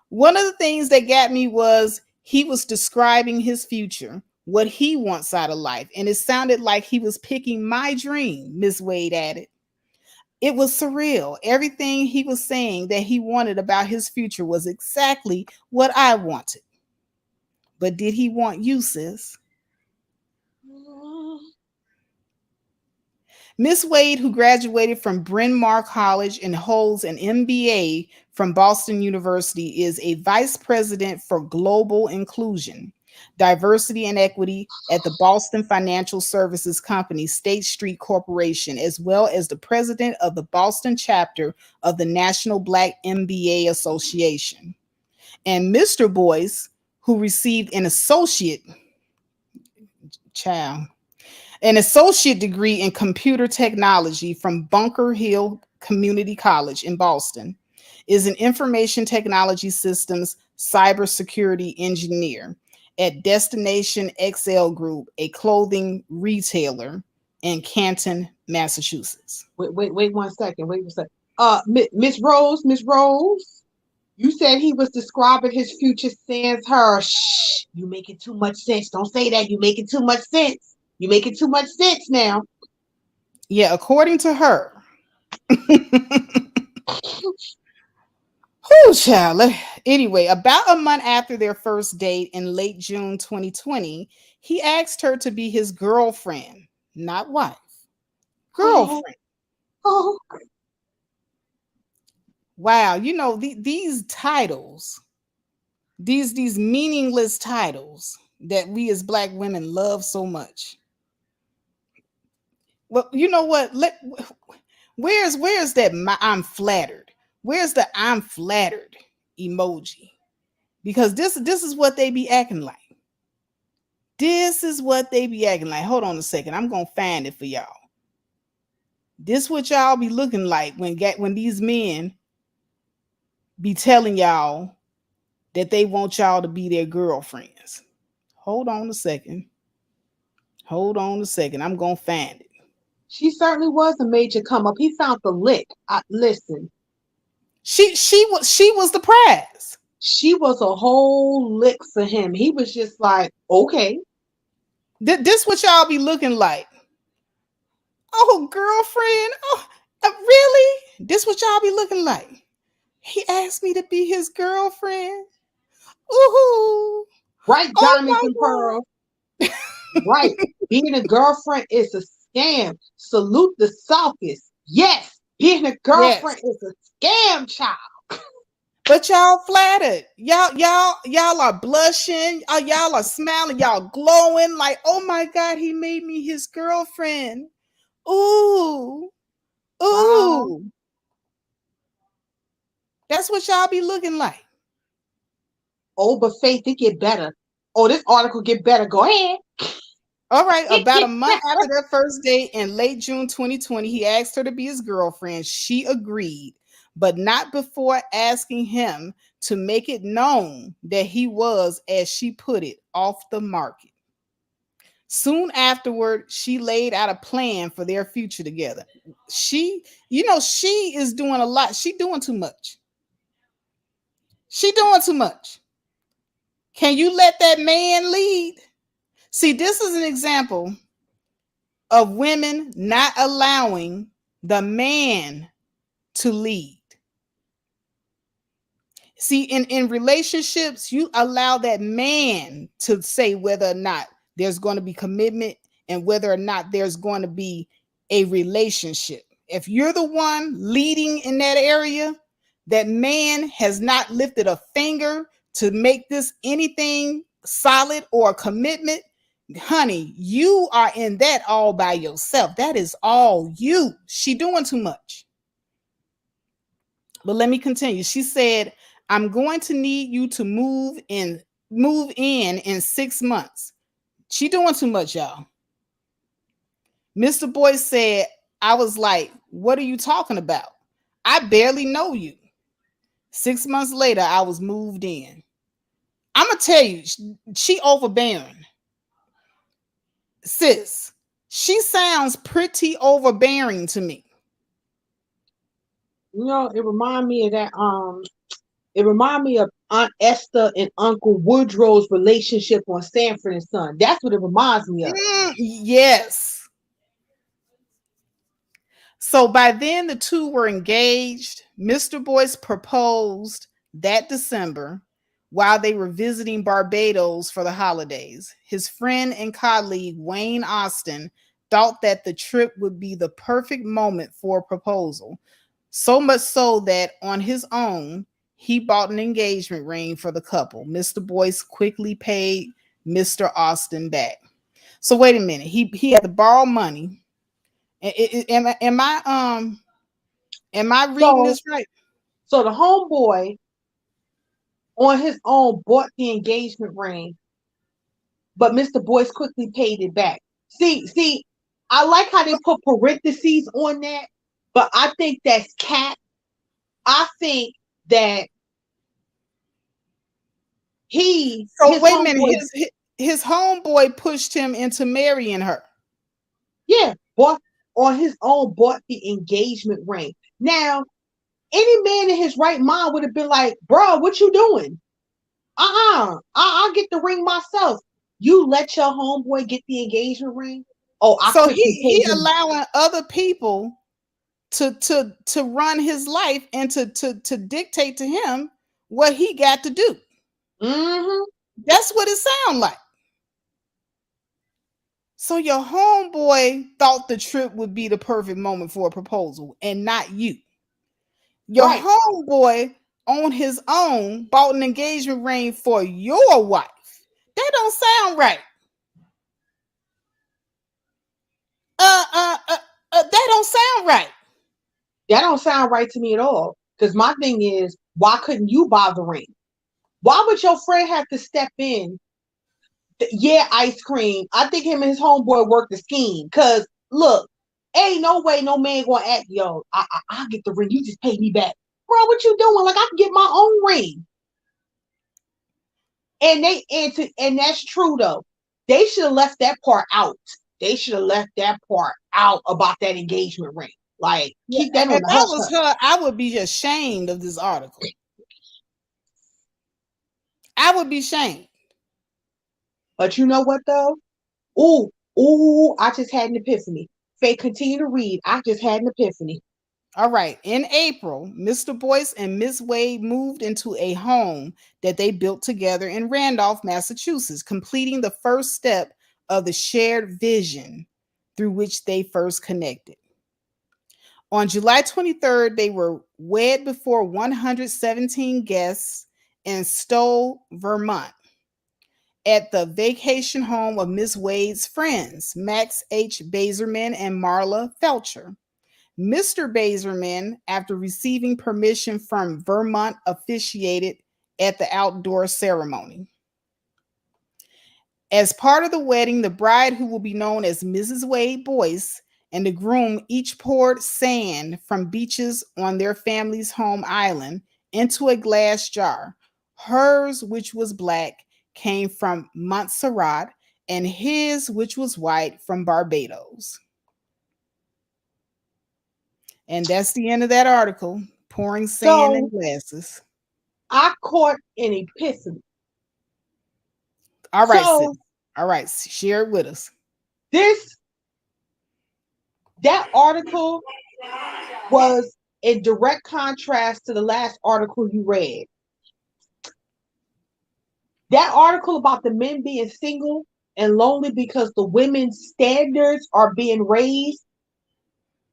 [SPEAKER 1] One of the things that got me was he was describing his future, what he wants out of life, and it sounded like he was picking my dream, Miss Wade added. It was surreal. Everything he was saying that he wanted about his future was exactly what I wanted. But did he want you, sis? Miss Wade, who graduated from Bryn Mawr College and holds an MBA from Boston University, is a vice president for global inclusion, diversity, and equity at the Boston Financial Services Company, State Street Corporation, as well as the president of the Boston chapter of the National Black MBA Association. And Mr. Boyce, who received an associate degree in computer technology from Bunker Hill Community College in Boston, is an information technology systems cybersecurity engineer at Destination XL Group, a clothing retailer in Canton, Massachusetts.
[SPEAKER 7] Wait 1 second. Wait 1 second. Miss Rose, you said he was describing his future sans her. Shh, you making too much sense. Don't say that. You making too much sense. You making too much sense now.
[SPEAKER 1] Yeah, according to her. Whew, child. Anyway, about a month after their first date in late June 2020, he asked her to be his girlfriend, not wife. Girlfriend.
[SPEAKER 7] Oh.
[SPEAKER 1] Wow, you know, these titles, these meaningless titles that we as Black women love so much. Well, you know what? Where's that I'm flattered? Where's the I'm flattered emoji? Because this is what they be acting like. This is what they be acting like. Hold on a second. I'm gonna find it for y'all. This what y'all be looking like when these men be telling y'all that they want y'all to be their girlfriends. Hold on a second. Hold on a second. I'm gonna find it.
[SPEAKER 7] She certainly was a major come up. He found the lick. Listen.
[SPEAKER 1] She was the prize.
[SPEAKER 7] She was a whole lick for him. He was just like, okay.
[SPEAKER 1] This what y'all be looking like. Oh, girlfriend. Oh, really? This what y'all be looking like. He asked me to be his girlfriend. Ooh.
[SPEAKER 7] Right, diamonds and pearls. Right. Being a girlfriend is a scam. Salute the sophists. Yes. Being a girlfriend is a scam, child.
[SPEAKER 1] But y'all flattered. Y'all are blushing. Y'all are smiling. Y'all glowing like, oh my God, he made me his girlfriend. Ooh. Ooh. Wow. That's what y'all be looking like.
[SPEAKER 7] Oh, but Faith, it get better. Oh, this article get better. Go ahead.
[SPEAKER 1] All right. About a month after their first date in late June 2020, he asked her to be his girlfriend. She agreed, but not before asking him to make it known that he was, as she put it, off the market. Soon afterward, she laid out a plan for their future together. She is doing a lot. She doing too much. She doing too much. Can you let that man lead? See, this is an example of women not allowing the man to lead. See, in relationships, you allow that man to say whether or not there's going to be commitment and whether or not there's going to be a relationship. If you're the one leading in that area, that man has not lifted a finger to make this anything solid or a commitment, honey, you are in that all by yourself. That is all you. She doing too much. But let me continue. She said, I'm going to need you to move in 6 months. She doing too much, y'all. Mr. Boyce said, I was like, what are you talking about? I barely know you. 6 months later, I was moved in. I'm going to tell you, she overbearing. Sis, she sounds pretty overbearing to me.
[SPEAKER 7] You know, it remind me of that. It remind me of Aunt Esther and Uncle Woodrow's relationship on Sanford and Son. That's what it reminds me of.
[SPEAKER 1] Yes. So by then, the two were engaged. Mr. Boyce proposed that December while they were visiting Barbados for the holidays. His friend and colleague, Wayne Austin, thought that the trip would be the perfect moment for a proposal. So much so that on his own, he bought an engagement ring for the couple. Mr. Boyce quickly paid Mr. Austin back. So wait a minute. He had to borrow money. Am I reading this right?
[SPEAKER 7] So the homeboy on his own bought the engagement ring, but Mr. Boyce quickly paid it back. See, I like how they put parentheses on that, but I think that's cat. I think that
[SPEAKER 1] So wait a minute. His homeboy pushed him into marrying her.
[SPEAKER 7] Yeah, bought on his own, bought the engagement ring. Now, any man in his right mind would have been like, bro, what you doing? I'll get the ring myself. You let your homeboy get the engagement ring? Oh,
[SPEAKER 1] so he allowing other people to run his life and to dictate to him what he got to do.
[SPEAKER 7] Mm-hmm.
[SPEAKER 1] That's what it sounds like. So your homeboy thought the trip would be the perfect moment for a proposal and not you. Your homeboy on his own bought an engagement ring for your wife. That don't sound right. That don't sound right.
[SPEAKER 7] That don't sound right to me at all. Because my thing is, why couldn't you buy the ring? Why would your friend have to step in? Yeah, ice cream. I think him and his homeboy worked the scheme. Cause look, ain't no way no man gonna act, yo, I'll get the ring. You just pay me back. Bro, what you doing? Like I can get my own ring. And that's true though. They should have left that part out. They should have left that part out about that engagement ring. Like, keep that on the hush.
[SPEAKER 1] If I was her, I would be ashamed of this article. I would be ashamed.
[SPEAKER 7] But you know what though? Ooh, I just had an epiphany. Faye, continue to read. I just had an epiphany.
[SPEAKER 1] All right. In April, Mr. Boyce and Miss Wade moved into a home that they built together in Randolph, Massachusetts, completing the first step of the shared vision through which they first connected. On July 23rd, they were wed before 117 guests in Stowe, Vermont, at the vacation home of Miss Wade's friends, Max H. Bazerman and Marla Felcher. Mr. Bazerman, after receiving permission from Vermont, officiated at the outdoor ceremony. As part of the wedding, the bride, who will be known as Mrs. Wade Boyce, and the groom each poured sand from beaches on their family's home island into a glass jar. Hers, which was black, came from Montserrat, and his, which was white, from Barbados. And that's the end of that article. Pouring sand in glasses.
[SPEAKER 7] I caught an epiphany.
[SPEAKER 1] All right, sis. All right, share it with us.
[SPEAKER 7] That article was in direct contrast to the last article you read. That article about the men being single and lonely because the women's standards are being raised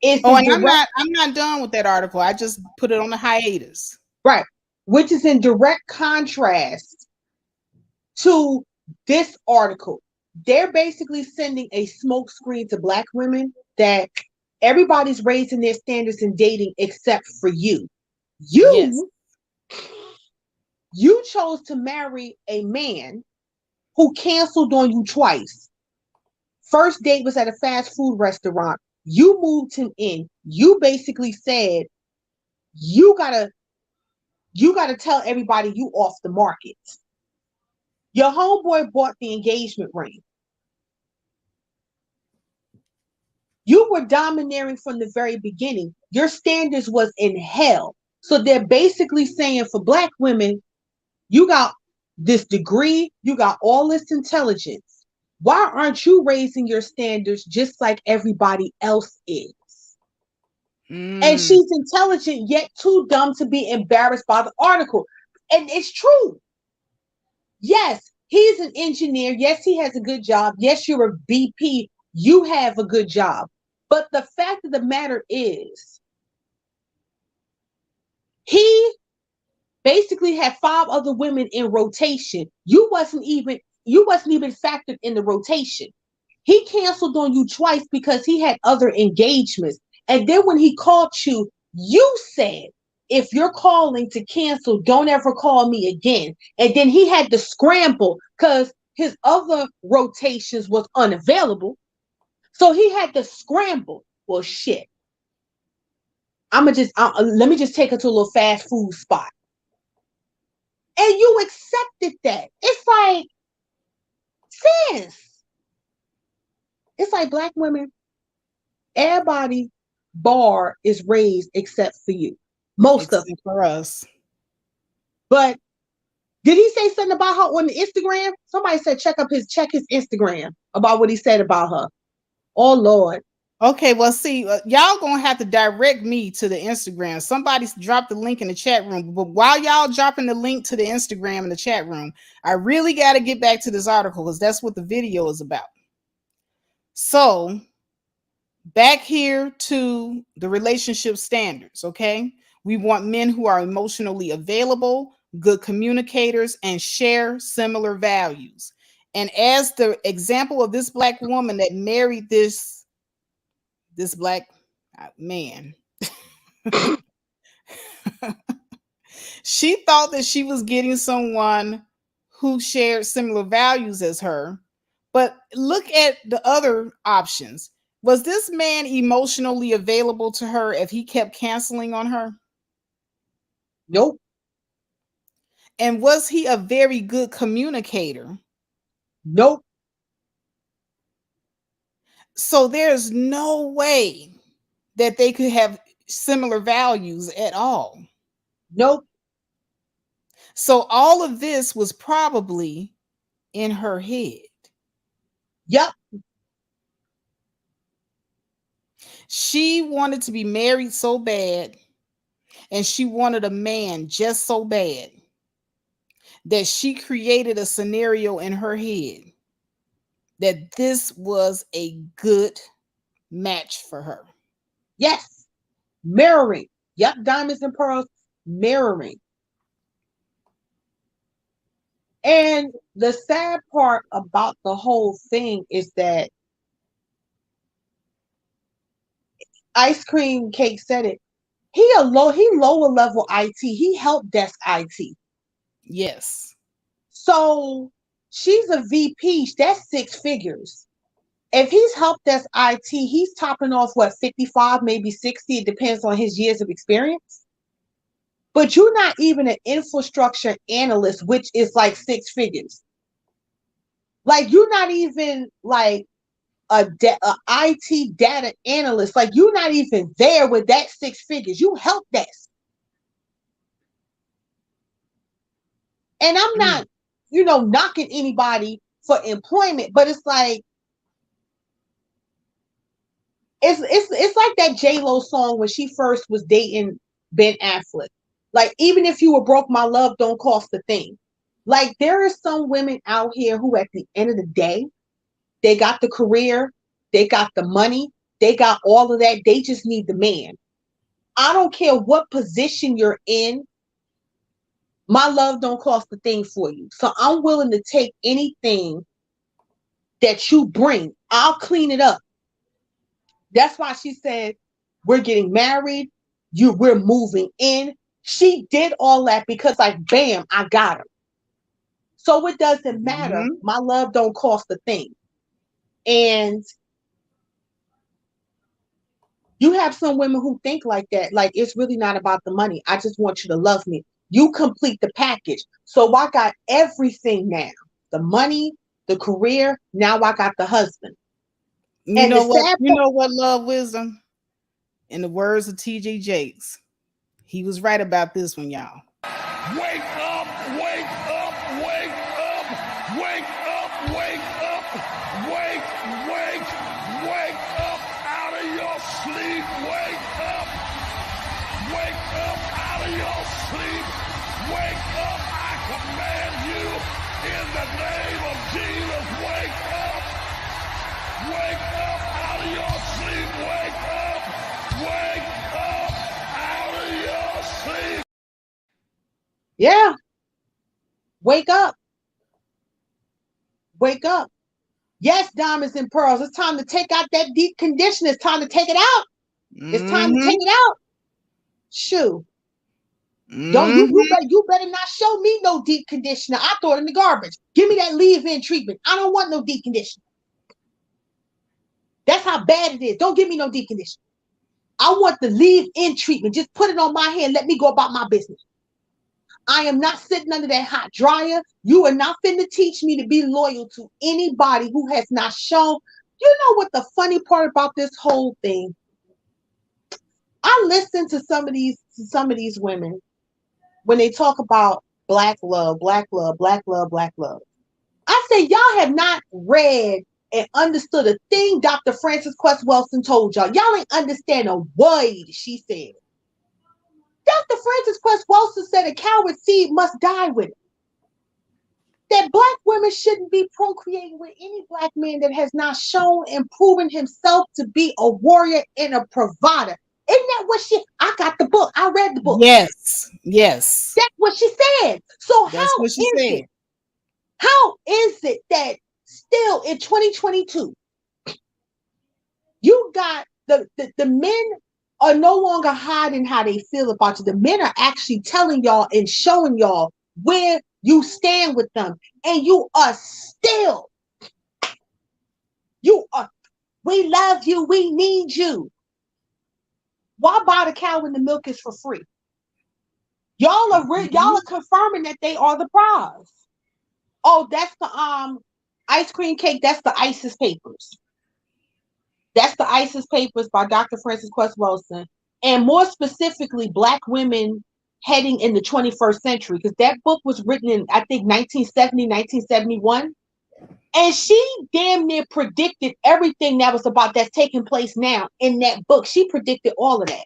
[SPEAKER 7] is
[SPEAKER 1] Oh,
[SPEAKER 7] in
[SPEAKER 1] and
[SPEAKER 7] direct
[SPEAKER 1] I'm not done with that article. I just put it on the hiatus.
[SPEAKER 7] right, which is in direct contrast to this article. They're basically sending a smokescreen to Black women that everybody's raising their standards in dating except for you.
[SPEAKER 1] Yes.
[SPEAKER 7] You chose to marry a man who canceled on you twice. First date was at a fast food restaurant. You moved him in. You basically said you gotta tell everybody you off the market. Your homeboy bought the engagement ring. You were domineering from the very beginning. Your standards was in hell. So they're basically saying for Black women, you got this degree, you got all this intelligence. Why aren't you raising your standards just like everybody else is? And she's intelligent, yet too dumb to be embarrassed by the article. And it's true. Yes, he's an engineer. Yes, he has a good job. Yes, you're a VP. You have a good job. But the fact of the matter is, he basically had 5 other women in rotation. You wasn't even factored in the rotation. He canceled on you twice because he had other engagements. And then when he called you, you said, if you're calling to cancel, don't ever call me again. And then he had to scramble because his other rotations was unavailable. So he had to scramble. Well, shit. Let me just take her to a little fast food spot. And you accepted that. It's like, sis. It's like Black women, everybody bar is raised except for you. Most of them.
[SPEAKER 1] For us.
[SPEAKER 7] But did he say something about her on the Instagram? Somebody said check his Instagram about what he said about her. Oh Lord.
[SPEAKER 1] Okay, well, see, y'all gonna have to direct me to the Instagram. Somebody dropped the link in the chat room, but while y'all dropping the link to the Instagram in the chat room, I really got to get back to this article because that's what the video is about. So, back here to the relationship standards, okay? We want men who are emotionally available, good communicators, and share similar values. And as the example of this Black woman that married this Black man, she thought that she was getting someone who shared similar values as her. But look at the other options. Was this man emotionally available to her if he kept canceling on her?
[SPEAKER 7] Nope.
[SPEAKER 1] And was he a very good communicator?
[SPEAKER 7] Nope.
[SPEAKER 1] So there's no way that they could have similar values at all.
[SPEAKER 7] Nope.
[SPEAKER 1] So all of this was probably in her head.
[SPEAKER 7] Yep.
[SPEAKER 1] She wanted to be married so bad, and she wanted a man just so bad that she created a scenario in her head that this was a good match for her.
[SPEAKER 7] Yes. Mirroring. Yep. Diamonds and pearls. Mirroring. And the sad part about the whole thing is that Ice Cream Cake said it. He lower level IT. He help desk IT.
[SPEAKER 1] Yes.
[SPEAKER 7] So she's a VP. That's 6 figures. If he's help desk IT, he's topping off what, 55, maybe 60. It depends on his years of experience. But you're not even an infrastructure analyst, which is like 6 figures. Like you're not even like a IT data analyst. Like you're not even there with that 6 figures. You help desk. And I'm not, knocking anybody for employment, but it's like, it's like that J-Lo song when she first was dating Ben Affleck. Like, even if you were broke, my love don't cost a thing. Like, there are some women out here who, at the end of the day, they got the career, they got the money, they got all of that. They just need the man. I don't care what position you're in. My love don't cost a thing for you. So I'm willing to take anything that you bring. I'll clean it up. That's why she said, we're getting married. We're moving in. She did all that because, like, bam, I got her. So it doesn't matter. My love don't cost a thing. And you have some women who think like that. Like, it's really not about the money. I just want you to love me. You complete the package. So I got everything now. The money, the career. Now I got the husband.
[SPEAKER 1] You know what? You know what, Love Wisdom? In the words of T.J. Jakes, he was right about this one, y'all.
[SPEAKER 2] Wake up, wake up, wake up, wake up, wake up, wake up out of your sleep, wake up out of your sleep, wake up, I command you in the name of Jesus, wake up out of your sleep, wake up out of your sleep.
[SPEAKER 7] Yeah. Wake up. Wake up. Yes, diamonds and pearls. It's time to take out that deep conditioner. It's time to take it out. It's time to take it out. Shoo. Don't you better not show me no deep conditioner. I throw it in the garbage. Give me that leave-in treatment. I don't want no deep conditioner. That's how bad it is. Don't give me no deep conditioner. I want the leave-in treatment. Just put it on my hand. Let me go about my business. I am not sitting under that hot dryer. You are not finna teach me to be loyal to anybody who has not shown. You know what the funny part about this whole thing? I listen to some of these women when they talk about black love, black love, black love, black love. I say, y'all have not read and understood a thing Dr. Frances Quest Welsing told y'all. Y'all ain't understand a word she said. Dr. Frances Quest Welsing said a coward seed must die with it. That black women shouldn't be procreating with any black man that has not shown and proven himself to be a warrior and a provider. Isn't that what I got the book. I read the book.
[SPEAKER 1] Yes. Yes.
[SPEAKER 7] That's what she said. So
[SPEAKER 1] That's what she said.
[SPEAKER 7] How is it that still in 2022, you got the men are no longer hiding how they feel about you. The men are actually telling y'all and showing y'all where you stand with them. And you are still, we love you, we need you. Why buy the cow when the milk is for free? Y'all are confirming that they are the prize. Oh, that's the ice cream cake. That's the ISIS papers. That's the ISIS papers by Dr. Frances Quest Welsing. And more specifically, Black women heading in the 21st century. Because that book was written in, I think, 1970, 1971. And she damn near predicted everything that was that's taking place now in that book. She predicted all of that.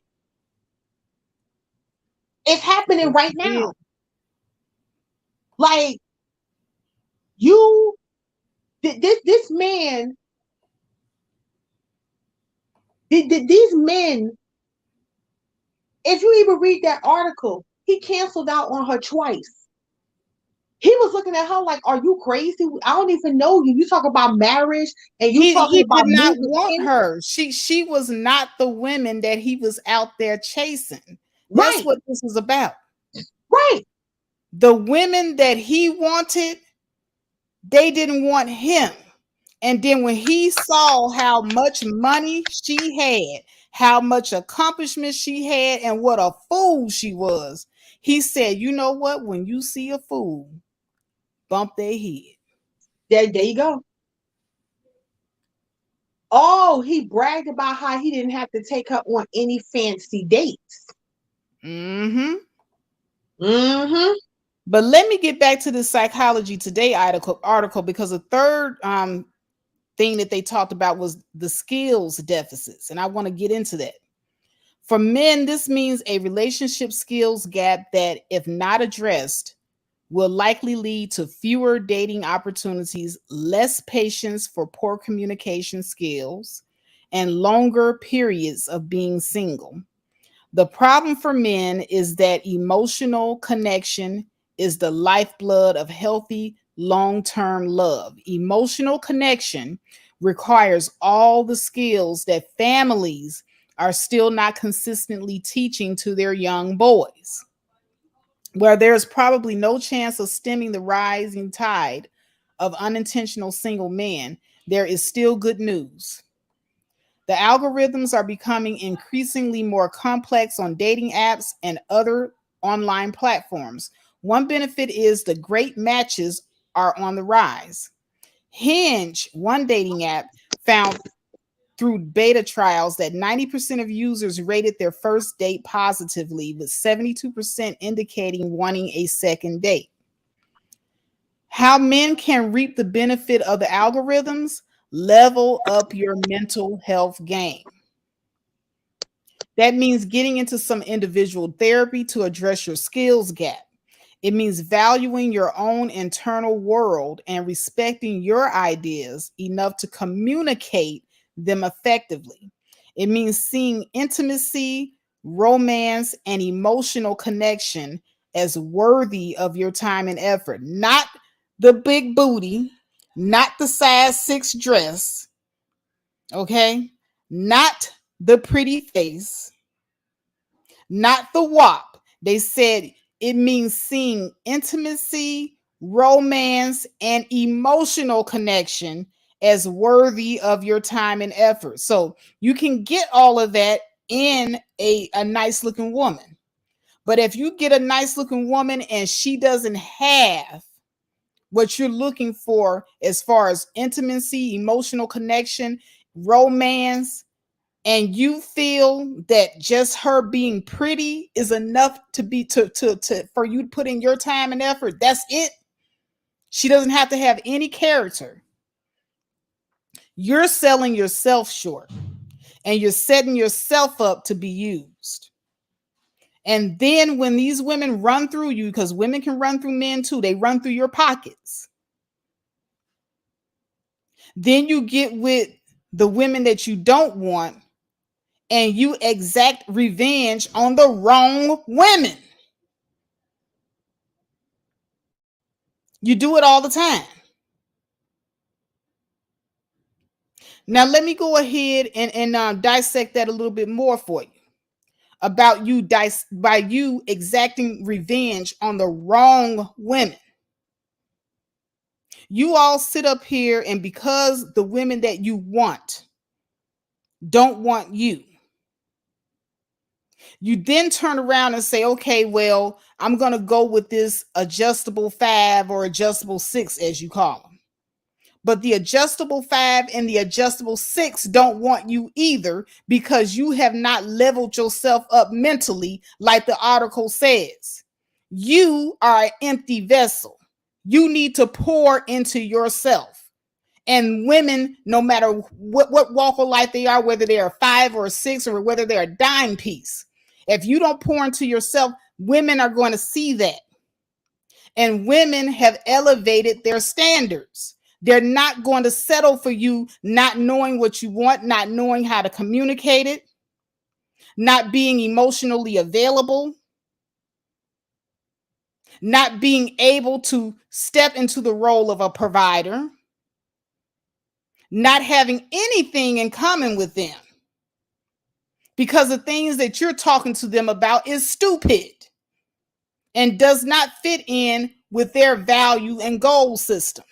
[SPEAKER 7] It's happening right now. Like, this man, these men, if you even read that article, he canceled out on her twice. He was looking at her like, are you crazy? I don't even know you. You talk about marriage and you talking about
[SPEAKER 1] he did not want her. She was not the women that he was out there chasing. That's what this is about.
[SPEAKER 7] Right.
[SPEAKER 1] The women that he wanted, they didn't want him. And then when he saw how much money she had, how much accomplishment she had, and what a fool she was, he said, you know what? When you see a fool, bump their head.
[SPEAKER 7] There you go. Oh, he bragged about how he didn't have to take her on any fancy dates. But
[SPEAKER 1] let me get back to the Psychology Today article because the third thing that they talked about was the skills deficits. And I want to get into that. For men, this means a relationship skills gap that, if not addressed, will likely lead to fewer dating opportunities, less patience for poor communication skills, and longer periods of being single. The problem for men is that emotional connection is the lifeblood of healthy long-term love. Emotional connection requires all the skills that families are still not consistently teaching to their young boys. Where there's probably no chance of stemming the rising tide of unintentional single men, there is still good news. The algorithms are becoming increasingly more complex on dating apps and other online platforms. One benefit is the great matches are on the rise. Hinge, one dating app, found through beta trials that 90% of users rated their first date positively, with 72% indicating wanting a second date. How men can reap the benefit of the algorithms: level up your mental health game. That means getting into some individual therapy to address your skills gap. It means valuing your own internal world and respecting your ideas enough to communicate them effectively. It means seeing intimacy, romance, and emotional connection as worthy of your time and effort, not the big booty, not the size 6 dress, okay? Not the pretty face, not the WAP. They said it means seeing intimacy, romance, and emotional connection as worthy of your time and effort. So you can get all of that in a nice looking woman. But if you get a nice looking woman and she doesn't have what you're looking for as far as intimacy, emotional connection, romance, and you feel that just her being pretty is enough to be to for you to put in your time and effort, that's it. She doesn't have to have any character. You're selling yourself short, and you're setting yourself up to be used. And then when these women run through you, because women can run through men too, they run through your pockets. Then you get with the women that you don't want, and you exact revenge on the wrong women. You do it all the time. Now, let me go ahead and dissect that a little bit more for you about by you exacting revenge on the wrong women. You all sit up here, and because the women that you want don't want you, you then turn around and say, okay, well, I'm going to go with this adjustable 5 or adjustable 6, as you call them. But the adjustable 5 and the adjustable 6 don't want you either, because you have not leveled yourself up mentally, like the article says. You are an empty vessel. You need to pour into yourself. And women, no matter what walk of life they are, whether they're a 5 or a 6 or whether they're a dime piece, if you don't pour into yourself, women are going to see that. And women have elevated their standards. They're not going to settle for you not knowing what you want, not knowing how to communicate it, not being emotionally available, not being able to step into the role of a provider, not having anything in common with them, because the things that you're talking to them about is stupid and does not fit in with their value and goal system.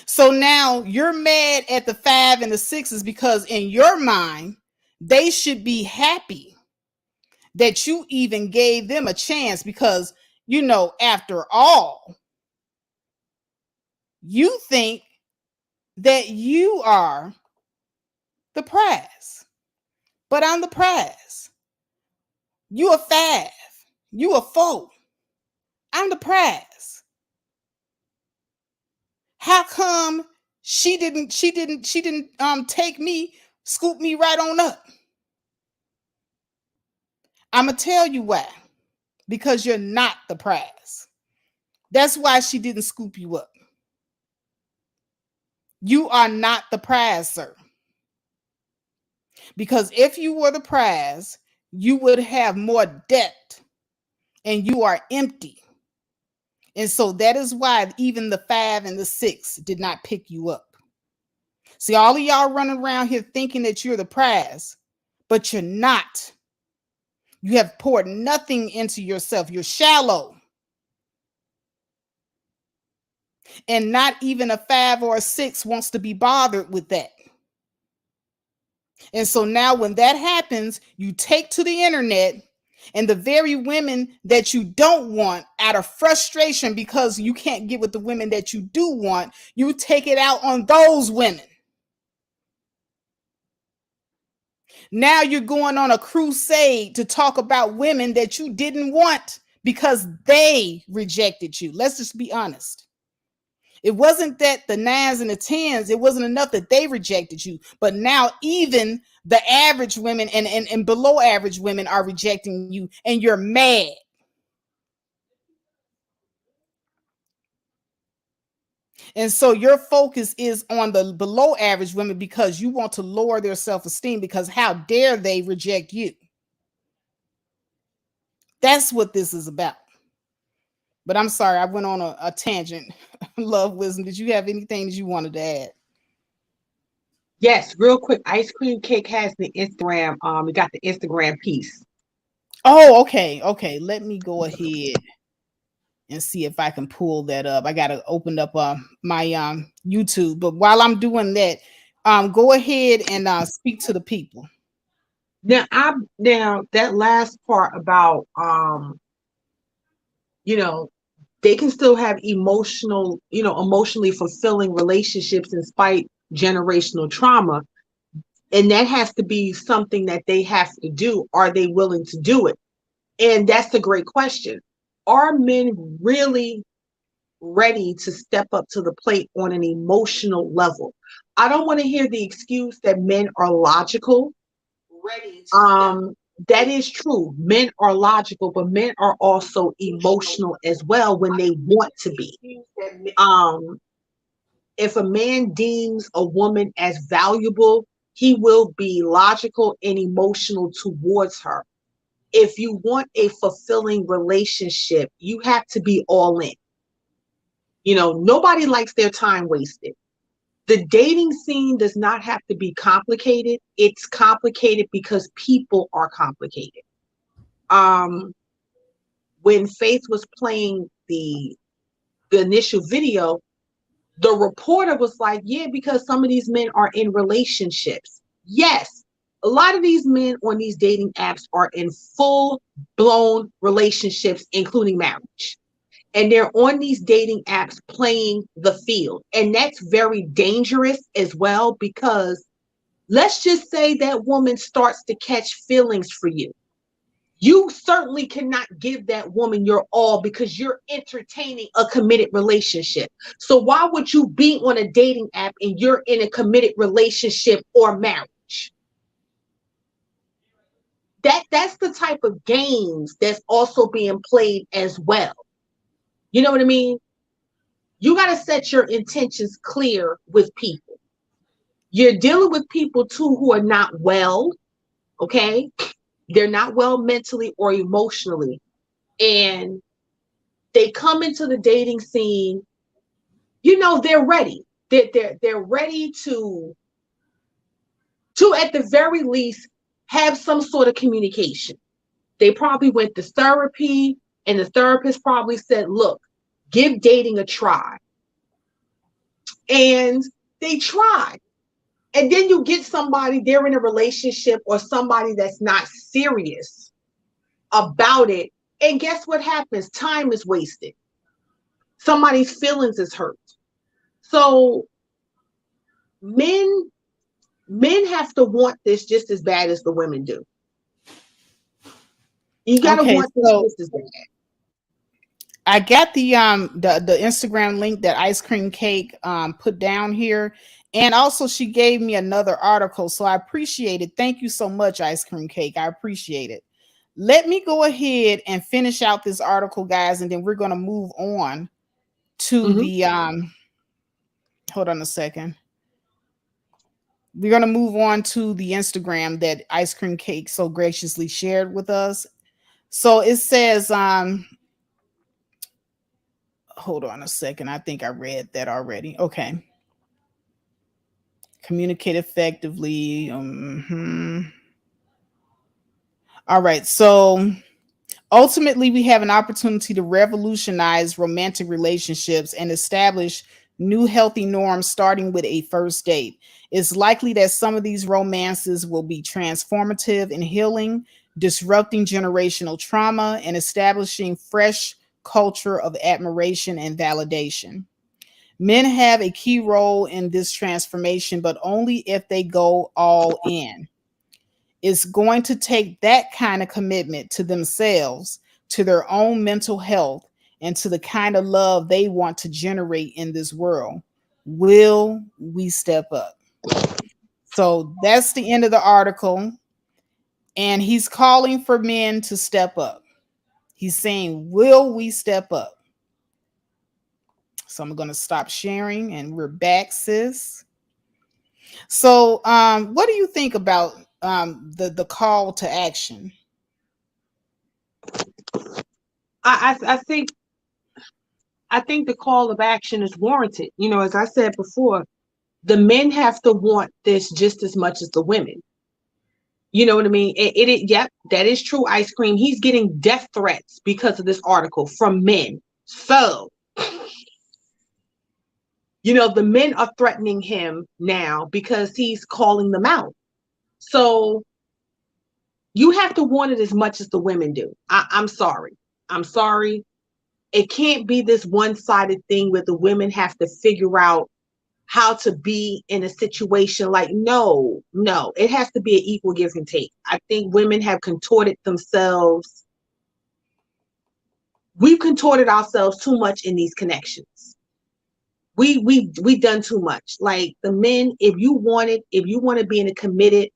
[SPEAKER 1] So now you're mad at the 5 and the 6s because in your mind, they should be happy that you even gave them a chance, because, you know, after all, you think that you are the prize. But I'm the prize. You a 5. You a 4. I'm the prize. How come she didn't take me, scoop me right on up? I'm going to tell you why. Because you're not the prize. That's why she didn't scoop you up. You are not the prize, sir. Because if you were the prize, you would have more debt and you are empty. And so that is why even the 5 and the 6 did not pick you up. See, all of y'all running around here thinking that you're the prize, but you're not. You have poured nothing into yourself. You're shallow. And not even a 5 or a 6 wants to be bothered with that. And so now when that happens, you take to the internet, and the very women that you don't want, out of frustration because you can't get with the women that you do want, you take it out on those women. Now you're going on a crusade to talk about women that you didn't want because they rejected you. Let's just be honest. It wasn't that the 9s and the 10s, it wasn't enough that they rejected you, but now even the average women and below average women are rejecting you, and you're mad. And so your focus is on the below average women because you want to lower their self-esteem, because how dare they reject you? That's what this is about. But I'm sorry, I went on a tangent. Love Wisdom, did you have anything that you wanted to add?
[SPEAKER 4] Yes, real quick. Ice Cream Cake has the Instagram. We got the Instagram piece.
[SPEAKER 1] Oh, okay. Okay. Let me go ahead and see if I can pull that up. I got to open up my YouTube. But while I'm doing that, go ahead and speak to the people.
[SPEAKER 4] Now that last part about they can still have emotionally fulfilling relationships in spite generational trauma. And that has to be something that they have to do. Are they willing to do it? And that's a great question. Are men really ready to step up to the plate on an emotional level? I don't want to hear the excuse that men are logical. That is true. Men are logical, but men are also emotional as well when they want to be. If a man deems a woman as valuable, he will be logical and emotional towards her. If you want a fulfilling relationship, you have to be all in. Nobody likes their time wasted. The dating scene does not have to be complicated. It's complicated because people are complicated. When Faith was playing the initial video, the reporter was like, yeah, because some of these men are in relationships. Yes, a lot of these men on these dating apps are in full-blown relationships, including marriage. And they're on these dating apps playing the field. And that's very dangerous as well, because let's just say that woman starts to catch feelings for you. You certainly cannot give that woman your all because you're entertaining a committed relationship. So why would you be on a dating app and you're in a committed relationship or marriage? That's the type of games that's also being played as well. You know what I mean? You got to set your intentions clear with people. You're dealing with people too who are not well, okay? They're not well mentally or emotionally. And they come into the dating scene, they're ready. They're ready to at the very least have some sort of communication. They probably went to therapy, and the therapist probably said, look, give dating a try. And they try. And then you get somebody, they're in a relationship, or somebody that's not serious about it. And guess what happens? Time is wasted. Somebody's feelings is hurt. So men have to want this just as bad as the women do. You gotta want this just as bad.
[SPEAKER 1] I got the Instagram link that Ice Cream Cake put down here. And also she gave me another article. So I appreciate it. Thank you so much, Ice Cream Cake. I appreciate it. Let me go ahead and finish out this article, guys, and then we're going to move on to the hold on a second. We're going to move on to the Instagram that Ice Cream Cake so graciously shared with us. So it says, hold on a second. I think I read that already. Okay. Communicate effectively. All right. So ultimately, we have an opportunity to revolutionize romantic relationships and establish new healthy norms, starting with a first date. It's likely that some of these romances will be transformative and healing, disrupting generational trauma and establishing fresh culture of admiration and validation. Men have a key role in this transformation, but only if they go all in. It's going to take that kind of commitment to themselves, to their own mental health, and to the kind of love they want to generate in this world. Will we step up? So that's the end of the article. And he's calling for men to step up. He's saying, will we step up? So I'm going to stop sharing and we're back, sis. So what do you think about the call to action?
[SPEAKER 7] I think the call of action is warranted. You know, as I said before, the men have to want this just as much as the women. You know what I mean? Yep, that is true, Ice Cream. He's getting death threats because of this article from men. So, you know, the men are threatening him now because he's calling them out. So you have to want it as much as the women do. I'm sorry. I'm sorry. It can't be this one-sided thing where the women have to figure out how to be in a situation. Like, no, it has to be an equal give and take. I think women have contorted themselves. We've contorted ourselves too much in these connections. We've done too much. Like the men, if you want to be in a committed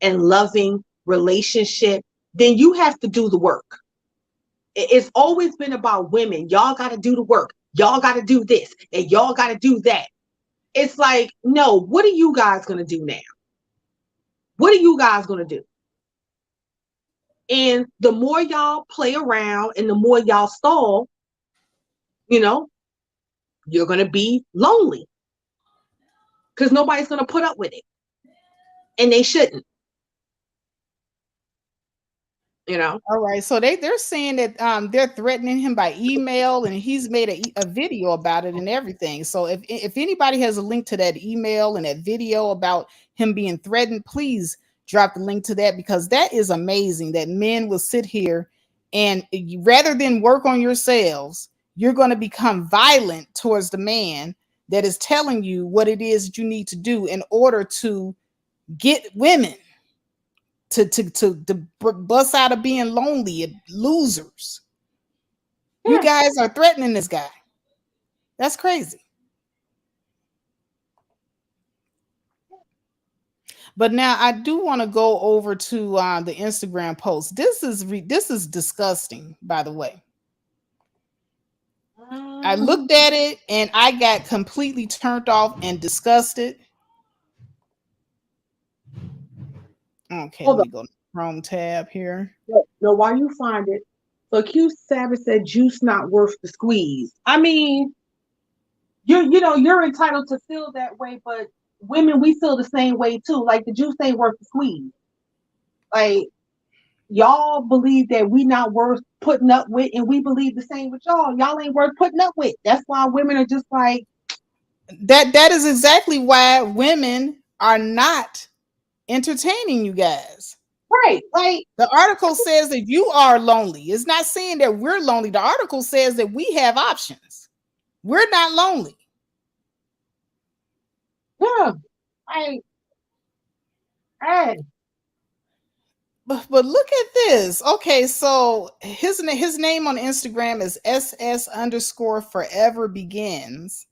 [SPEAKER 7] and loving relationship, then you have to do the work. It's always been about women. Y'all got to do the work. Y'all got to do this and y'all got to do that. It's like, no, what are you guys going to do now? What are you guys going to do? And the more y'all play around and the more y'all stall, you know, you're going to be lonely because nobody's going to put up with it. And they shouldn't. You know.
[SPEAKER 1] All right, so they're saying that they're threatening him by email, and he's made a video about it and everything. So if anybody has a link to that email and that video about him being threatened, please drop the link to that, because that is amazing that men will sit here and rather than work on yourselves, you're going to become violent towards the man that is telling you what it is that you need to do in order to get women to bust out of being lonely and losers. Yeah. You guys are threatening this guy. That's crazy. But now I do want to go over to the Instagram post. This is disgusting, by the way. I looked at it and I got completely turned off and disgusted. Okay, let me go to the Chrome tab here.
[SPEAKER 7] No, while you find it, so Q Savage said juice not worth the squeeze. I mean, you're entitled to feel that way, but women, we feel the same way too. Like the juice ain't worth the squeeze. Like y'all believe that we not worth putting up with, and we believe the same with y'all. Y'all ain't worth putting up with. That's why women are just like
[SPEAKER 1] that. That is exactly why women are not entertaining you guys.
[SPEAKER 7] Right. Like
[SPEAKER 1] the article says that you are lonely. It's not saying that we're lonely. The article says that we have options. We're not lonely.
[SPEAKER 7] Yeah. Hey.
[SPEAKER 1] But look at this. Okay, so his name on Instagram is SS_forever begins.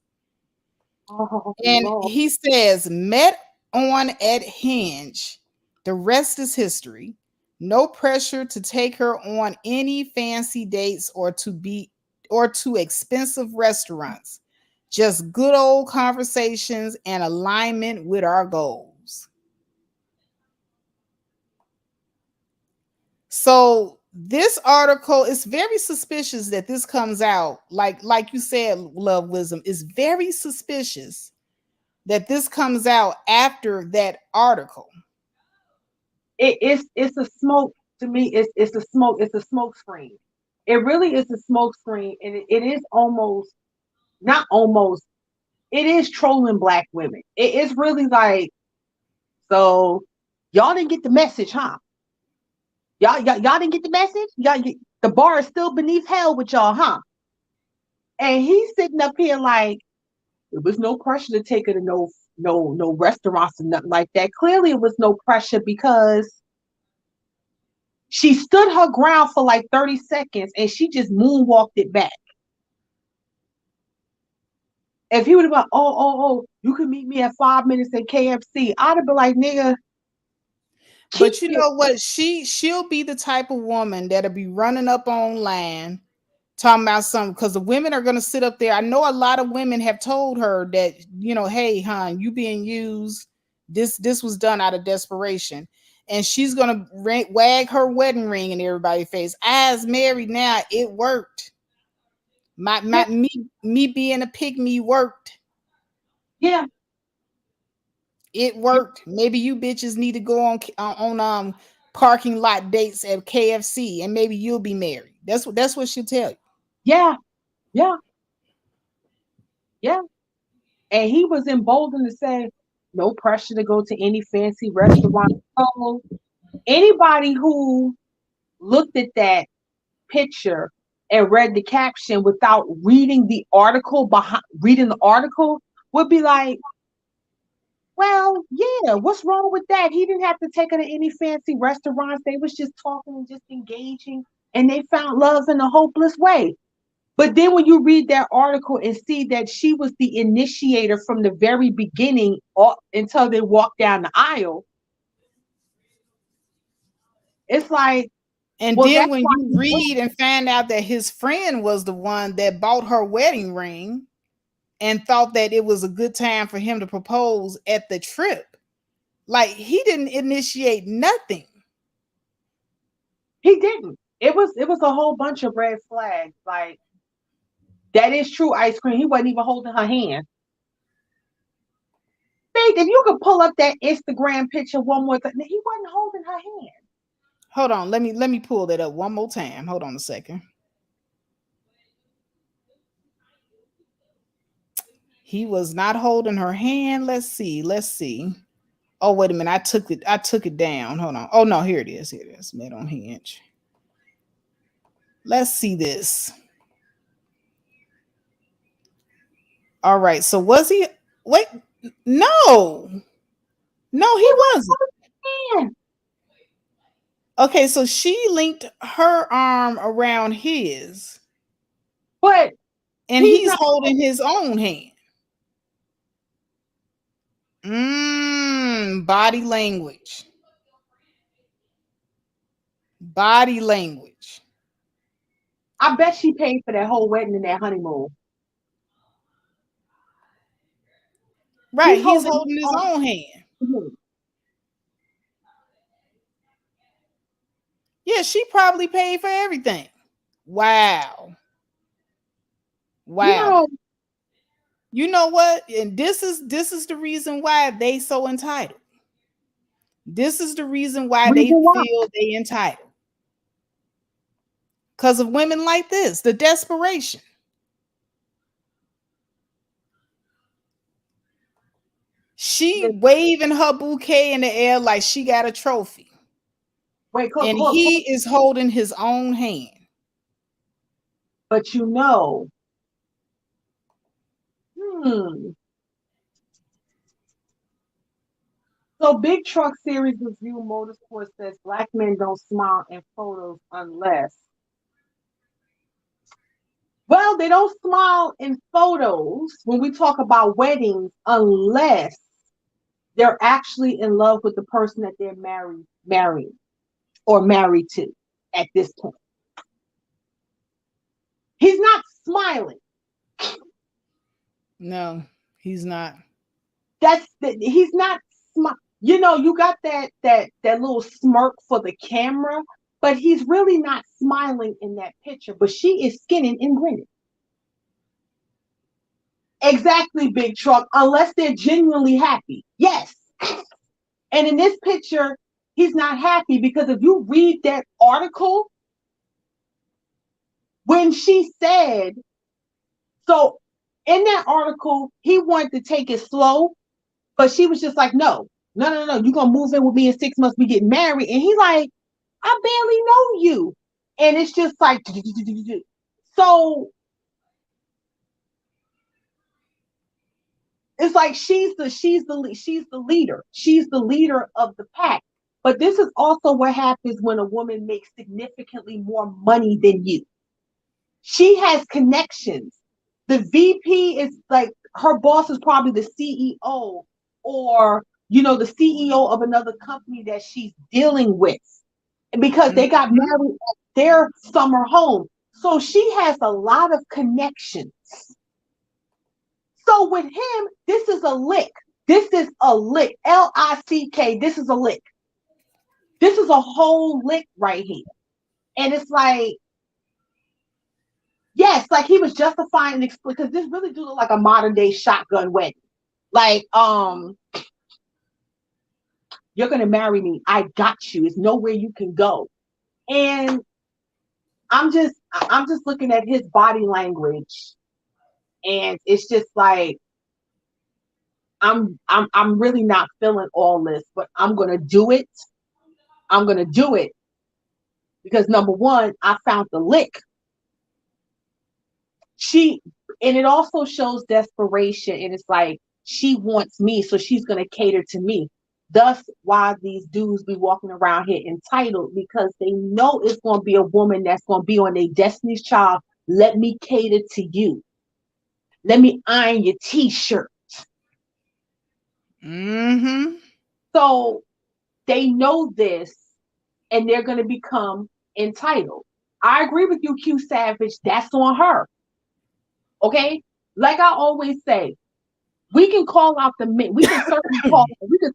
[SPEAKER 7] Oh,
[SPEAKER 1] and
[SPEAKER 7] Lord.
[SPEAKER 1] He says, met on at Hinge. The rest is history. No pressure to take her on any fancy dates or to expensive restaurants. Just good old conversations and alignment with our goals. So this article is very suspicious that this comes out. Like you said, Love Wisdom is very suspicious that this comes out after that article.
[SPEAKER 7] It's a smoke to me. It's a smoke. It's a smoke screen. It really is a smoke screen, and it is almost not almost. It is trolling black women. It is really like, so y'all didn't get the message, huh? Y'all didn't get the message. The bar is still beneath hell with y'all, huh? And he's sitting up here like, there was no pressure to take her to no restaurants and nothing like that. Clearly, it was no pressure because she stood her ground for like 30 seconds and she just moonwalked it back. If he would have been, oh, you can meet me at 5 minutes at KFC, I'd have been like, nigga.
[SPEAKER 1] But you know what? She'll be the type of woman that'll be running up online talking about something, because the women are going to sit up there. I know a lot of women have told her that, hey, hon, you being used. This was done out of desperation. And she's going to wag her wedding ring in everybody's face. As married now, it worked. Me being a pygmy worked.
[SPEAKER 7] Yeah.
[SPEAKER 1] It worked. Maybe you bitches need to go on parking lot dates at KFC and maybe you'll be married. That's what she'll tell you.
[SPEAKER 7] Yeah. And he was emboldened to say, no pressure to go to any fancy restaurant. So anybody who looked at that picture and read the caption without reading the article would be like, well, yeah, what's wrong with that? He didn't have to take her to any fancy restaurants. They was just talking and just engaging, and they found love in a hopeless way. But then when you read that article and see that she was the initiator from the very beginning until they walked down the aisle, it's like,
[SPEAKER 1] and
[SPEAKER 7] well,
[SPEAKER 1] then when you read and find out that his friend was the one that bought her wedding ring and thought that it was a good time for him to propose at the trip, like he didn't initiate nothing.
[SPEAKER 7] He didn't. It was a whole bunch of red flags. Like, that is true, Ice Cream. He wasn't even holding her hand. Faith, if you could pull up that Instagram picture one more time, he wasn't holding her hand.
[SPEAKER 1] Hold on, let me pull that up one more time. Hold on a second. He was not holding her hand. Let's see. Oh, wait a minute. I took it down. Hold on. Oh no, here it is. Made on Hinge. Let's see this. All right. So was he? Wait, no, he wasn't. Okay, so she linked her arm around his,
[SPEAKER 7] but
[SPEAKER 1] he's holding his own hand. Body language. Body language.
[SPEAKER 7] I bet she paid for that whole wedding and that honeymoon.
[SPEAKER 1] Right, he's holding his own hand. Mm-hmm. Yeah, she probably paid for everything. Wow. You know what? And this is the reason why they so entitled. This is the reason why they feel they entitled. Because of women like this, the desperation. She waving her bouquet in the air like she got a trophy. And he is holding his own hand.
[SPEAKER 7] But so Big Truck Series Review Motorsport says black men don't smile in photos unless. Well, they don't smile in photos when we talk about weddings unless they're actually in love with the person that they're marrying. or married to at this point. He's not smiling.
[SPEAKER 1] No, he's not.
[SPEAKER 7] He's not you know, you got that little smirk for the camera, but he's really not smiling in that picture. But she is skinning and grinning. Exactly, Big Truck, unless they're genuinely happy. Yes. And in this picture, he's not happy because if you read that article, when she said, so in that article, he wanted to take it slow, but she was just like, no, you're going to move in with me in 6 months, we get married. And he's like, I barely know you. And it's just like, so it's like she's the leader. She's the leader of the pack. But this is also what happens when a woman makes significantly more money than you. She has connections. The VP is like, her boss is probably the CEO or, you know, the CEO of another company that she's dealing with because they got married at their summer home. So she has a lot of connections. So with him, this is a lick. This is a lick. L-I-C-K. This is a lick. This is a whole lick right here. And it's like, yes, like he was justifying because this really do look like a modern day shotgun wedding. Like, you're gonna marry me. I got you. It's nowhere you can go. And I'm just looking at his body language, and it's just like I'm really not feeling all this, but I'm gonna do it. I'm gonna do it because number one, I found the lick. And it also shows desperation, and it's like she wants me, so she's gonna cater to me. Thus, why these dudes be walking around here entitled, because they know it's gonna be a woman that's gonna be on their Destiny's Child. Let me cater to you. Let me iron your t-shirt.
[SPEAKER 1] Mm-hmm.
[SPEAKER 7] So they know this, and they're gonna become entitled. I agree with you, Q Savage. That's on her. Okay, like I always say, we can call out the men. We can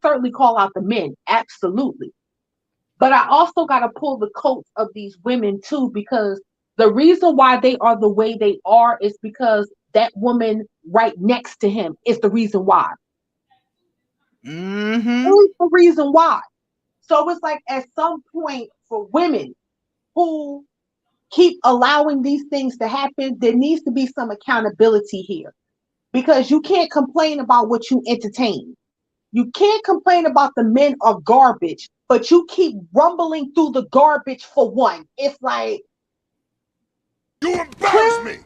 [SPEAKER 7] certainly call out the men, absolutely. But I also got to pull the coats of these women too, because the reason why they are the way they are is because that woman right next to him is the reason why.
[SPEAKER 1] Mm-hmm.
[SPEAKER 7] Who's the reason why? So it's like at some point for women who keep allowing these things to happen, there needs to be some accountability here. Because you can't complain about what you entertain. You can't complain about the men are garbage, but you keep rumbling through the garbage for one. It's like,
[SPEAKER 8] you embarrass me.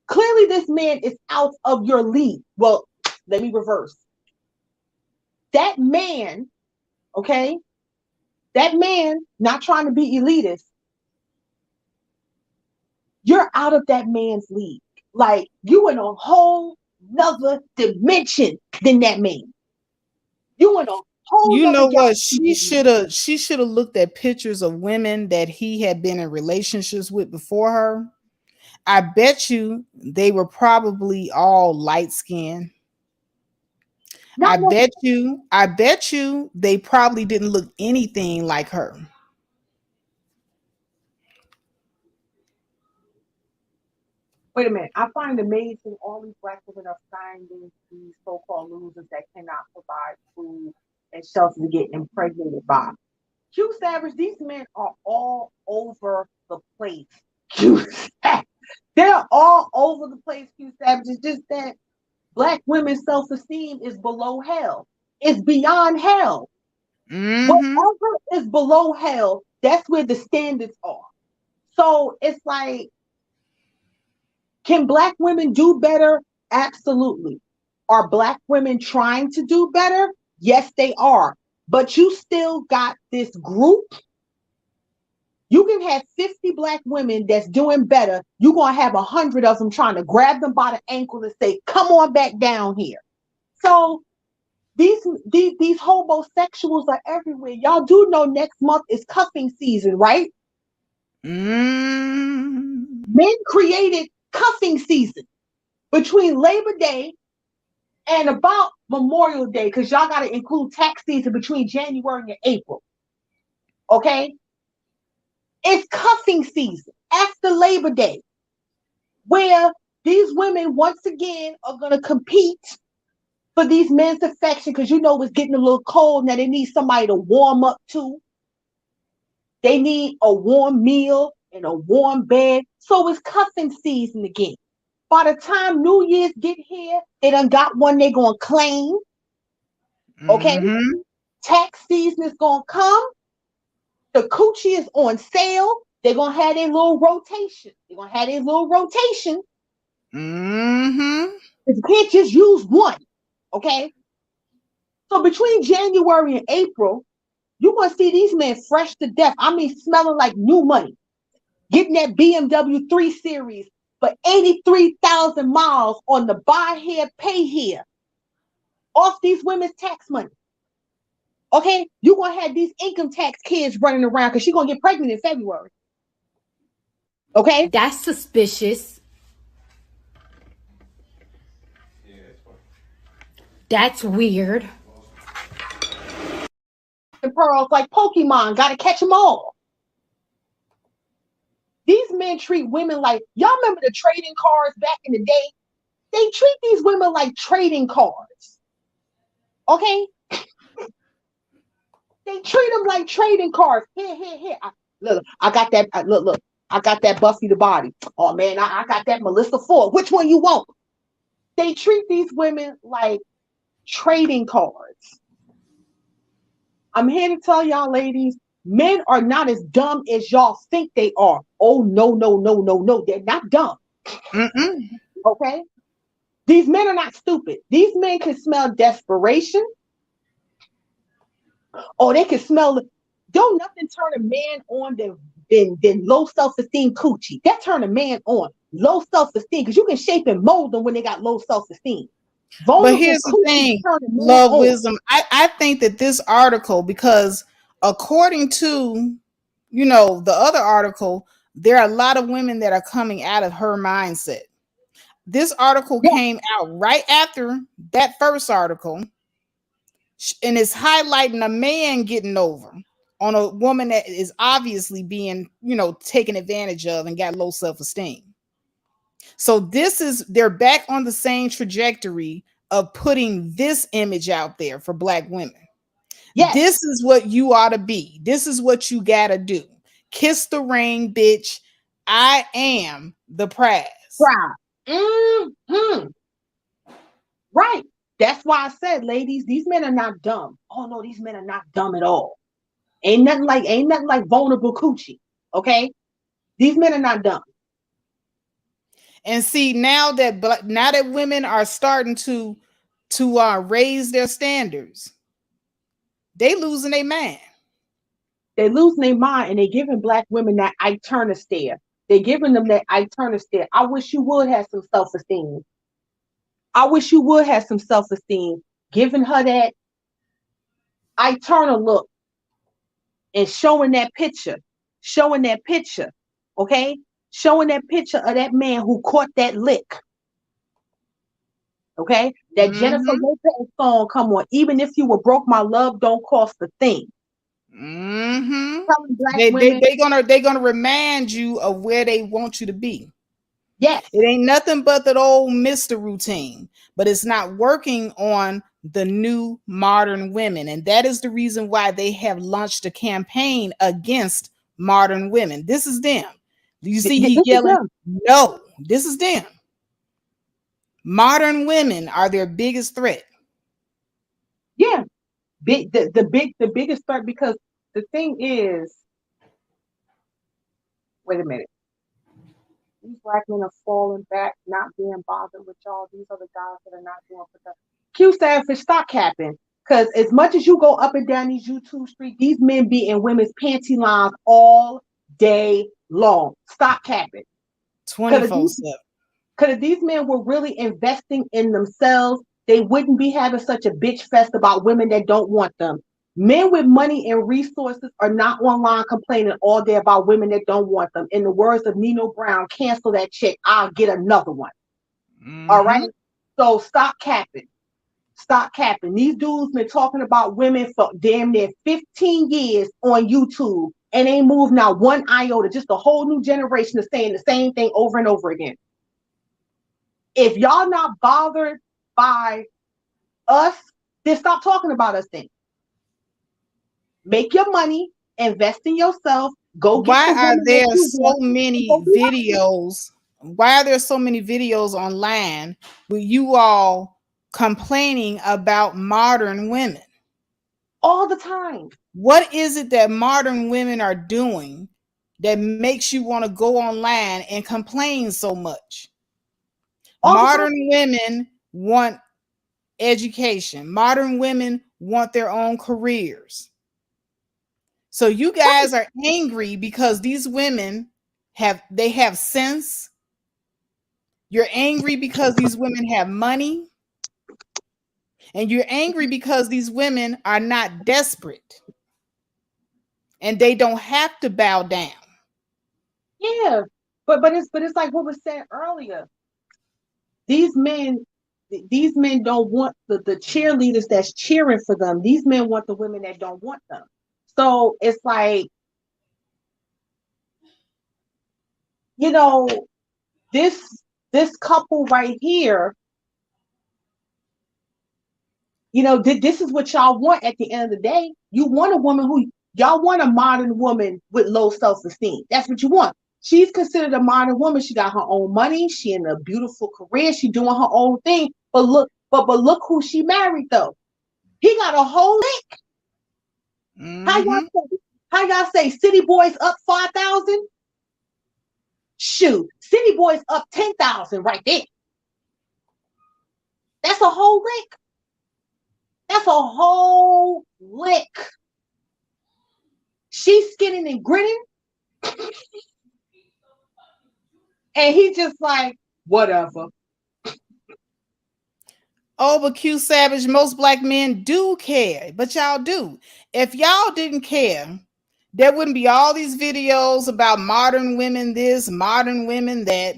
[SPEAKER 7] Clearly this man is out of your league. Well, let me reverse. That man, okay, that man, not trying to be elitist, you're out of that man's league. Like, you in a whole nother dimension than that man. You in a whole
[SPEAKER 1] You
[SPEAKER 7] nother
[SPEAKER 1] know what?
[SPEAKER 7] galaxy.
[SPEAKER 1] She should have looked at pictures of women that he had been in relationships with before her. I bet you they were probably all light skinned. I bet you they probably didn't look anything like her.
[SPEAKER 7] Wait a minute. I find it amazing all these black women are finding these so-called losers that cannot provide food and shelter to get impregnated by. Q Savage, these men are all over the place. Q Savage. They're all over the place, Q Savage. It's just that black women's self-esteem is below hell. It's beyond hell.
[SPEAKER 1] Mm-hmm.
[SPEAKER 7] Whatever is below hell, that's where the standards are. So it's like, can black women do better? Absolutely. Are black women trying to do better? Yes, they are. But you still got this group. You can have 50 black women that's doing better. You're going to have 100 of them trying to grab them by the ankle and say, come on back down here. So These homosexuals are everywhere. Y'all do know next month is cuffing season, right? Men created cuffing season between Labor Day and about Memorial Day, because y'all got to include tax season between January and April. Okay? It's cuffing season after Labor Day, where these women once again are going to compete for these men's affection, because you know it's getting a little cold now. They need somebody to warm up to. They need a warm meal and a warm bed. So it's cuffing season again. By the time New Year's get here, they done got one they gonna claim. Okay? Tax season is gonna come. The coochie is on sale. They're gonna have their little rotation. You can't just use one. Okay? So between January and April, you're gonna see these men fresh to death. I mean, smelling like new money. Getting that BMW 3 Series for 83,000 miles on the buy here, pay here, off these women's tax money. Okay? You're going to have these income tax kids running around because she's going to get pregnant in February. Okay?
[SPEAKER 9] That's suspicious. That's weird.
[SPEAKER 7] The pearls like Pokemon, got to catch them all. These men treat women like, y'all remember the trading cards back in the day? They treat these women like trading cards. Okay? They treat them like trading cards. Here. Look, I got that. Look. I got that Buffy the Body. Oh, man, I got that Melissa Ford. Which one you want? They treat these women like trading cards. I'm here to tell y'all, ladies, men are not as dumb as y'all think they are. Oh, no. They're not dumb. Okay? These men are not stupid. These men can smell desperation. Oh, they can smell. Don't nothing turn a man on than low self-esteem coochie. That turn a man on. Low self-esteem, because you can shape and mold them when they got low self-esteem.
[SPEAKER 1] But here's the thing, Love Wisdom. I think that this article, because according to, the other article, there are a lot of women that are coming out of her mindset. This article came out right after that first article, and it's highlighting a man getting over on a woman that is obviously being, taken advantage of and got low self-esteem. So they're back on the same trajectory of putting this image out there for Black women. Yes. This is what you ought to be. This is what you got to do. Kiss the ring, bitch. I am the prize.
[SPEAKER 7] Right. That's why I said, ladies, these men are not dumb. Oh no, these men are not dumb at all. Ain't nothing like vulnerable coochie. Okay? These men are not dumb.
[SPEAKER 1] And see, now that women are starting to raise their standards, they losing their mind.
[SPEAKER 7] They're losing their mind, and they're giving Black women that Ike Turner stare. They're giving them that Ike Turner stare. I wish you would have some self-esteem. Giving her that Ike Turner look and showing that picture. Okay? Showing that picture of that man who caught that lick. Okay? That Jennifer Lopez song, come on. Even if you were broke, my love don't cost a thing.
[SPEAKER 1] They're gonna remind you of where they want you to be.
[SPEAKER 7] Yes.
[SPEAKER 1] It ain't nothing but that old Mr. routine, but it's not working on the new modern women. And that is the reason why they have launched a campaign against modern women. This is them. You see, he yelling, no, this is them. Modern women are their biggest threat.
[SPEAKER 7] Yeah. The biggest threat, because the thing is, wait a minute. These Black men are falling back, not being bothered with y'all. These are the guys that are not doing production. Q Savage, stop capping. Because as much as you go up and down these YouTube streets, these men be in women's panty lines all day long. Stop capping.
[SPEAKER 1] 24/7.
[SPEAKER 7] Because if these men were really investing in themselves, they wouldn't be having such a bitch fest about women that don't want them. Men with money and resources are not online complaining all day about women that don't want them. In the words of Nino Brown, cancel that chick. I'll get another one. All right. So stop capping. Stop capping. These dudes been talking about women for damn near 15 years on YouTube and ain't moved not one iota. Just a whole new generation of saying the same thing over and over again. If y'all not bothered by us, then stop talking about us then. Make your money, invest in yourself, go get
[SPEAKER 1] Why
[SPEAKER 7] the
[SPEAKER 1] are
[SPEAKER 7] woman
[SPEAKER 1] there
[SPEAKER 7] that you
[SPEAKER 1] so
[SPEAKER 7] want,
[SPEAKER 1] many
[SPEAKER 7] go be happy.
[SPEAKER 1] videos? Why are there so many videos online with you all complaining about modern women?
[SPEAKER 7] All the time.
[SPEAKER 1] What is it that modern women are doing that makes you want to go online and complain so much? Modern women want education. Modern women want their own careers. So you guys are angry because these women have sense. You're angry because these women have money. And you're angry because these women are not desperate. And they don't have to bow down.
[SPEAKER 7] Yeah. But it's like what was said earlier. These men don't want the cheerleaders that's cheering for them. These men want the women that don't want them. So it's like, you know, this couple right here, you know, this is what y'all want at the end of the day. You want a woman y'all want a modern woman with low self-esteem. That's what you want. She's considered a modern woman. She got her own money. She in a beautiful career. She doing her own thing. But look who she married though. He got a whole lick. How y'all say City Boys up 5,000? Shoot, City Boys up 10,000 right there. That's a whole lick. That's a whole lick. She's skinning and grinning. And he just like, whatever.
[SPEAKER 1] Oh, but Q Savage, most black men do care, but y'all do. If y'all didn't care, there wouldn't be all these videos about modern women this, modern women that.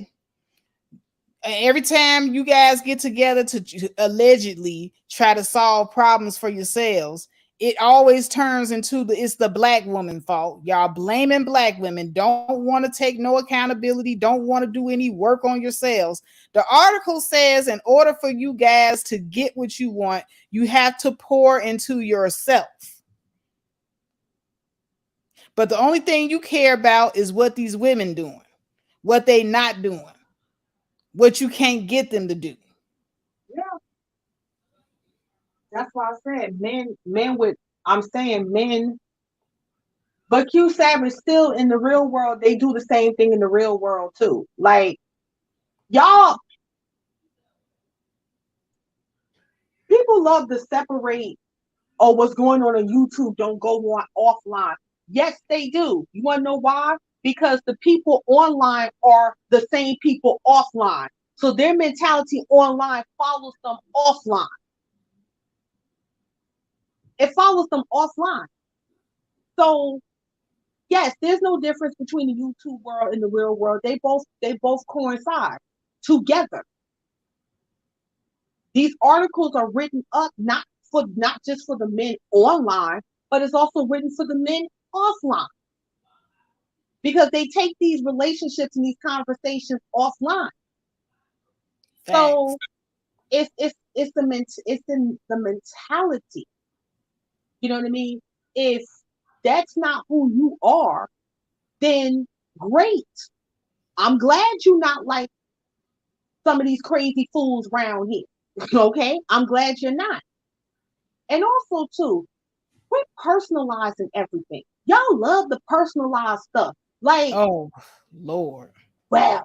[SPEAKER 1] Every time you guys get together to allegedly try to solve problems for yourselves, it always turns into it's the black woman fault. Y'all blaming black women, don't want to take no accountability, don't want to do any work on yourselves. The article says in order for you guys to get what you want, you have to pour into yourself. But the only thing you care about is what these women doing, what they not doing, what you can't get them to do.
[SPEAKER 7] Yeah. That's why I said I'm saying men, but Q Savage still in the real world, they do the same thing in the real world too. Like, y'all, people love to separate, oh, what's going on YouTube don't go on offline. Yes, they do. You want to know why? Because the people online are the same people offline. So their mentality online follows them offline. It follows them offline. So yes, there's no difference between the YouTube world and the real world. They both coincide together. These articles are written up not just for the men online, but it's also written for the men offline. Because they take these relationships and these conversations offline. Thanks. So it's in the mentality. You know what I mean? If that's not who you are, then great. I'm glad you're not like some of these crazy fools around here. Okay? I'm glad you're not. And also, too, quit personalizing everything. Y'all love the personalized stuff. Like,
[SPEAKER 1] oh, Lord.
[SPEAKER 7] Well,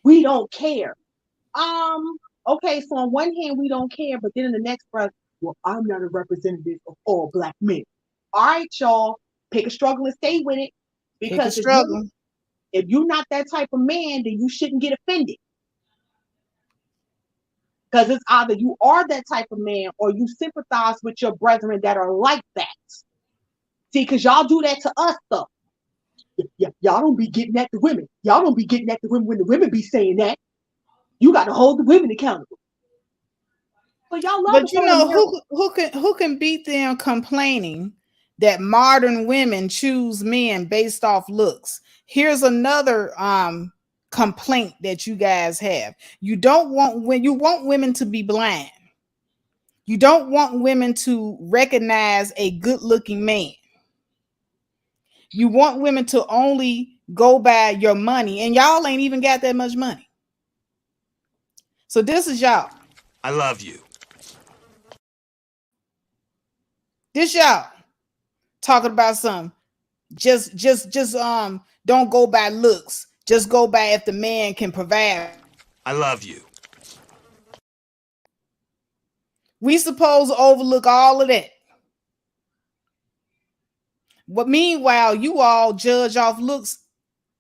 [SPEAKER 7] we don't care. Okay, so on one hand, we don't care, but then in the next breath, well, I'm not a representative of all black men. All right, y'all, pick a struggle and stay with it. Because if you're not that type of man, then you shouldn't get offended. Because it's either you are that type of man or you sympathize with your brethren that are like that. See, because y'all do that to us, though. Y'all don't be getting at the women. Y'all don't be getting at the women when the women be saying that. You got to hold the women accountable. But y'all love
[SPEAKER 1] But
[SPEAKER 7] to
[SPEAKER 1] you
[SPEAKER 7] call
[SPEAKER 1] know
[SPEAKER 7] them
[SPEAKER 1] who can beat them complaining that modern women choose men based off looks? Here's another complaint that you guys have. You want women to be blind. You don't want women to recognize a good-looking man. You want women to only go by your money, and y'all ain't even got that much money. So this is y'all.
[SPEAKER 8] I love you.
[SPEAKER 1] This y'all talking about some just don't go by looks. Just go by if the man can provide.
[SPEAKER 8] I love you.
[SPEAKER 1] We supposed to overlook all of that. But meanwhile, you all judge off looks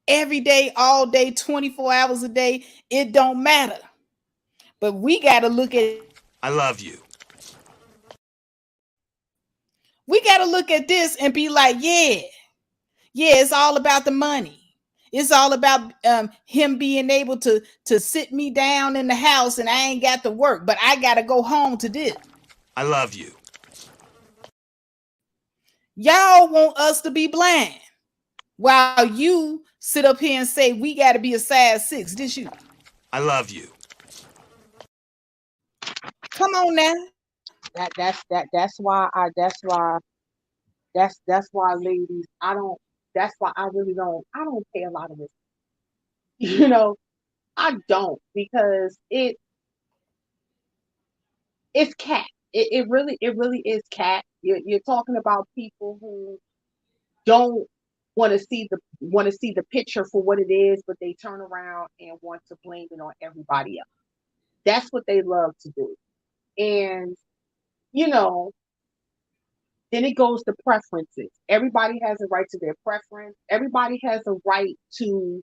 [SPEAKER 1] every day, all day, 24 hours a day. It don't matter. But we got to look at
[SPEAKER 8] I love you.
[SPEAKER 1] we got to look at this and be like, yeah, it's all about the money. It's all about him being able to sit me down in the house and I ain't got to work, but I got to go home to this.
[SPEAKER 8] I love you.
[SPEAKER 1] Y'all want us to be blind while you sit up here and say we got to be a size 6. This you.
[SPEAKER 8] I love you.
[SPEAKER 1] Come on now.
[SPEAKER 7] that's why ladies, that's why I really don't pay a lot of this. You know, I don't, because it's cat. It really is cat. You're talking about people who don't want to see the picture for what it is, but they turn around and want to blame it on everybody else. That's what they love to do. And you know, then it goes to preferences. Everybody has a right to their preference. Everybody has a right to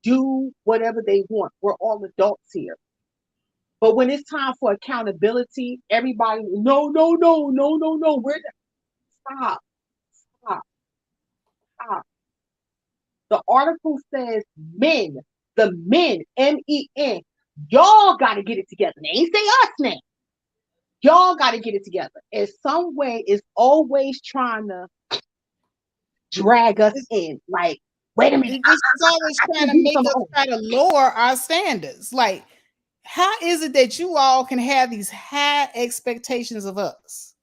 [SPEAKER 7] do whatever they want. We're all adults here. But when it's time for accountability, everybody, no. Stop, stop, stop. The article says men, the men, men, y'all got to get it together. They ain't say us now. Y'all got to get it together. In some way, it's always trying to drag us in. Like, wait a minute.
[SPEAKER 1] It's always trying to make us try to lower our standards. Like, how is it that you all can have these high expectations of us?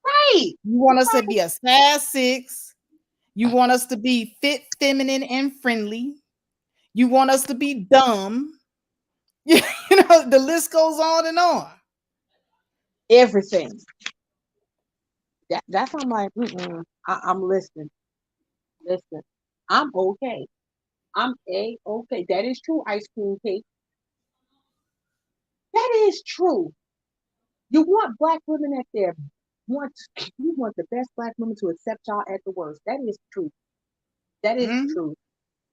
[SPEAKER 7] Right.
[SPEAKER 1] You want us to be a size 6. You want us to be fit, feminine, and friendly. You want us to be dumb. You know, the list goes on and on.
[SPEAKER 7] Everything. That's I'm like, I'm listening. Listen, I'm okay. I'm okay. That is true, ice cream cake. That is true. You want black women at their you want the best black women to accept y'all at the worst. That is true. That is true.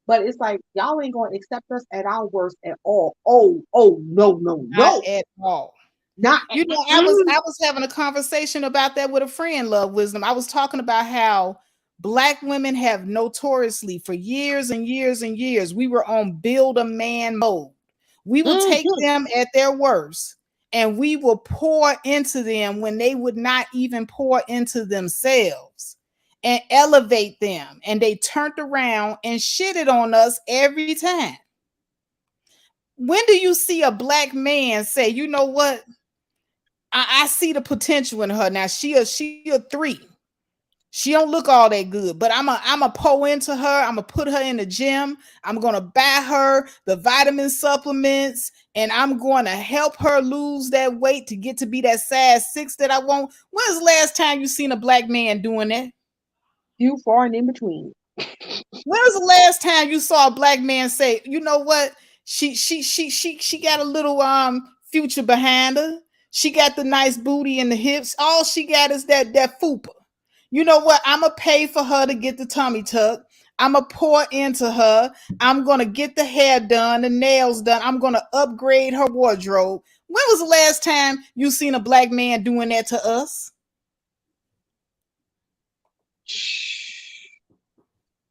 [SPEAKER 7] But it's like y'all ain't gonna accept us at our worst at all. Oh, no.
[SPEAKER 1] Not at all.
[SPEAKER 7] Not
[SPEAKER 1] you know, I was having a conversation about that with a friend, Love Wisdom. I was talking about how black women have notoriously for years and years and years, we were on build a man mode. We would take them at their worst and we will pour into them when they would not even pour into themselves and elevate them. And they turned around and shitted on us every time. When do you see a black man say, you know what? I see the potential in her. Now she a 3. She don't look all that good, but I'm a pour into her. I'm gonna put her in the gym. I'm gonna buy her the vitamin supplements, and I'm going to help her lose that weight to get to be that size 6 that I want. When's the last time you seen a black man doing that?
[SPEAKER 7] Few far and in between.
[SPEAKER 1] When was the last time you saw a black man say, you know what? She got a little future behind her. She got the nice booty and the hips. All she got is that fupa. You know what? I'm going to pay for her to get the tummy tuck. I'm going to pour into her. I'm going to get the hair done, the nails done. I'm going to upgrade her wardrobe. When was the last time you seen a black man doing that to us?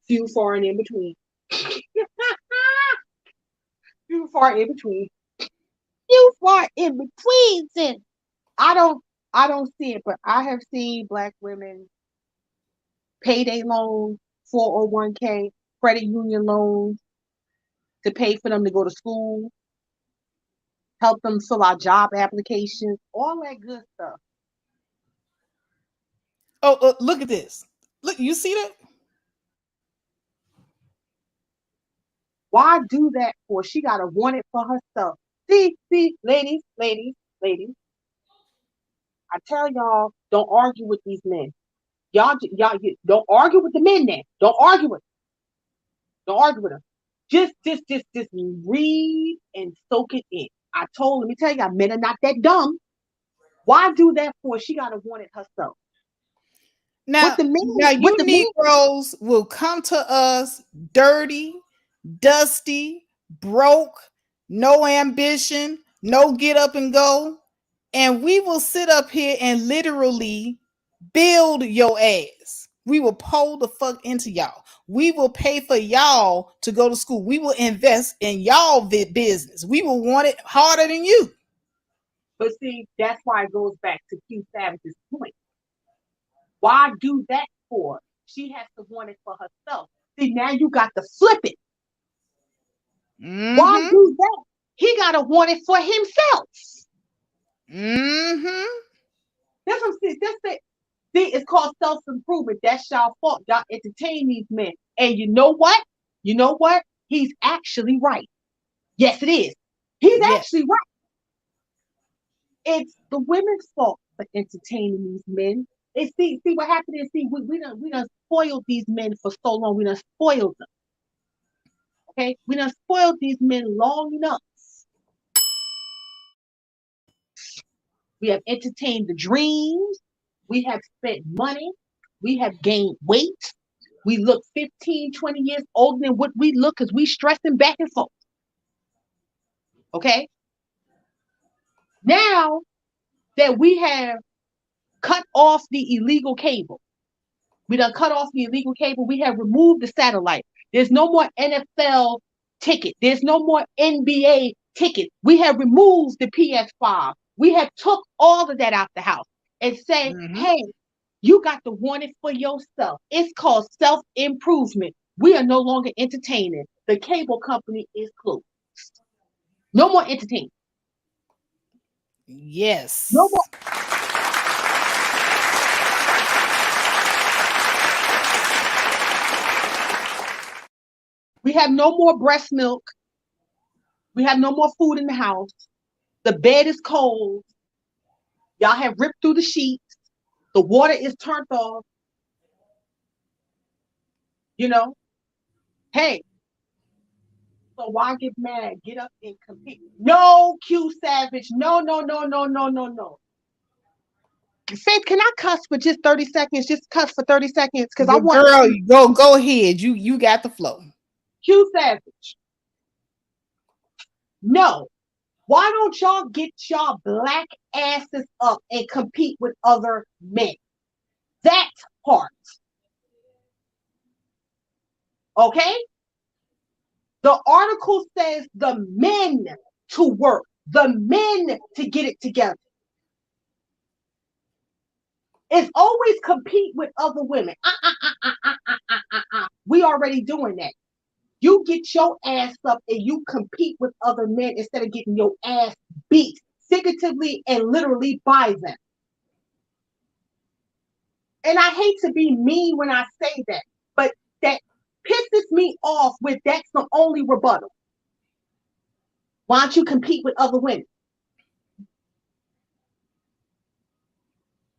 [SPEAKER 7] Few far and in between. Few far in between. Few far in between. Sis. I don't see it, but I have seen black women payday loans, 401k, credit union loans to pay for them to go to school, help them fill out job applications, all that good stuff.
[SPEAKER 1] Oh, look at this. Look, you see that?
[SPEAKER 7] Why do that for? She gotta want it for herself. See, ladies. I tell y'all, don't argue with these men. Y'all, don't argue with the men then. Don't argue with them. Don't argue with them. Just read and soak it in. Let me tell y'all, men are not that dumb. Why do that for? She gotta want it herself.
[SPEAKER 1] Now you Negroes will come to us dirty, dusty, broke, no ambition, no get up and go, and we will sit up here and literally build your ass. We will pull the fuck into y'all. We will pay for y'all to go to school. We will invest in y'all business. We will want it harder than you.
[SPEAKER 7] But see, that's why it goes back to Q Savage's point. Why do that for? She has to want it for herself. See, now you got to flip it.
[SPEAKER 1] Mm-hmm.
[SPEAKER 7] Why do that? He got to want it for himself.
[SPEAKER 1] Mm-hmm.
[SPEAKER 7] That's what I'm saying. That's it. See, it's called self-improvement. That's y'all fault. Y'all entertain these men. And you know what? He's actually right. Yes, it is. He's actually right. It's the women's fault for entertaining these men. And see what happened is, we done spoiled these men for so long. We done spoiled them. Okay? We done spoiled these men long enough. We have entertained the dreams. We have spent money. We have gained weight. We look 15, 20 years older than what we look because we stressing back and forth. Okay? Now that we have cut off the illegal cable, we done cut off the illegal cable. We have removed the satellite. There's no more NFL ticket. There's no more NBA ticket. We have removed the PS5. We have took all of that out the house and said, hey, you got to want it for yourself. It's called self-improvement. We are no longer entertaining. The cable company is closed. No more entertainment.
[SPEAKER 1] Yes.
[SPEAKER 7] No more. We have no more breast milk. We have no more food in the house. The bed is cold. Y'all have ripped through the sheets. The water is turned off. You know? Hey. So why get mad? Get up and compete. No, Q Savage. No. Faith, can I cuss for just 30 seconds? Just cuss for 30 seconds. Because I want
[SPEAKER 1] go ahead. You got the flow.
[SPEAKER 7] Q Savage. No. Why don't y'all get y'all black asses up and compete with other men? That part. Okay? The article says the men to work, the men to get it together. It's always compete with other women. We already doing that. You get your ass up and you compete with other men instead of getting your ass beat figuratively and literally by them. And I hate to be mean when I say that, but that pisses me off with that's the only rebuttal. Why don't you compete with other women?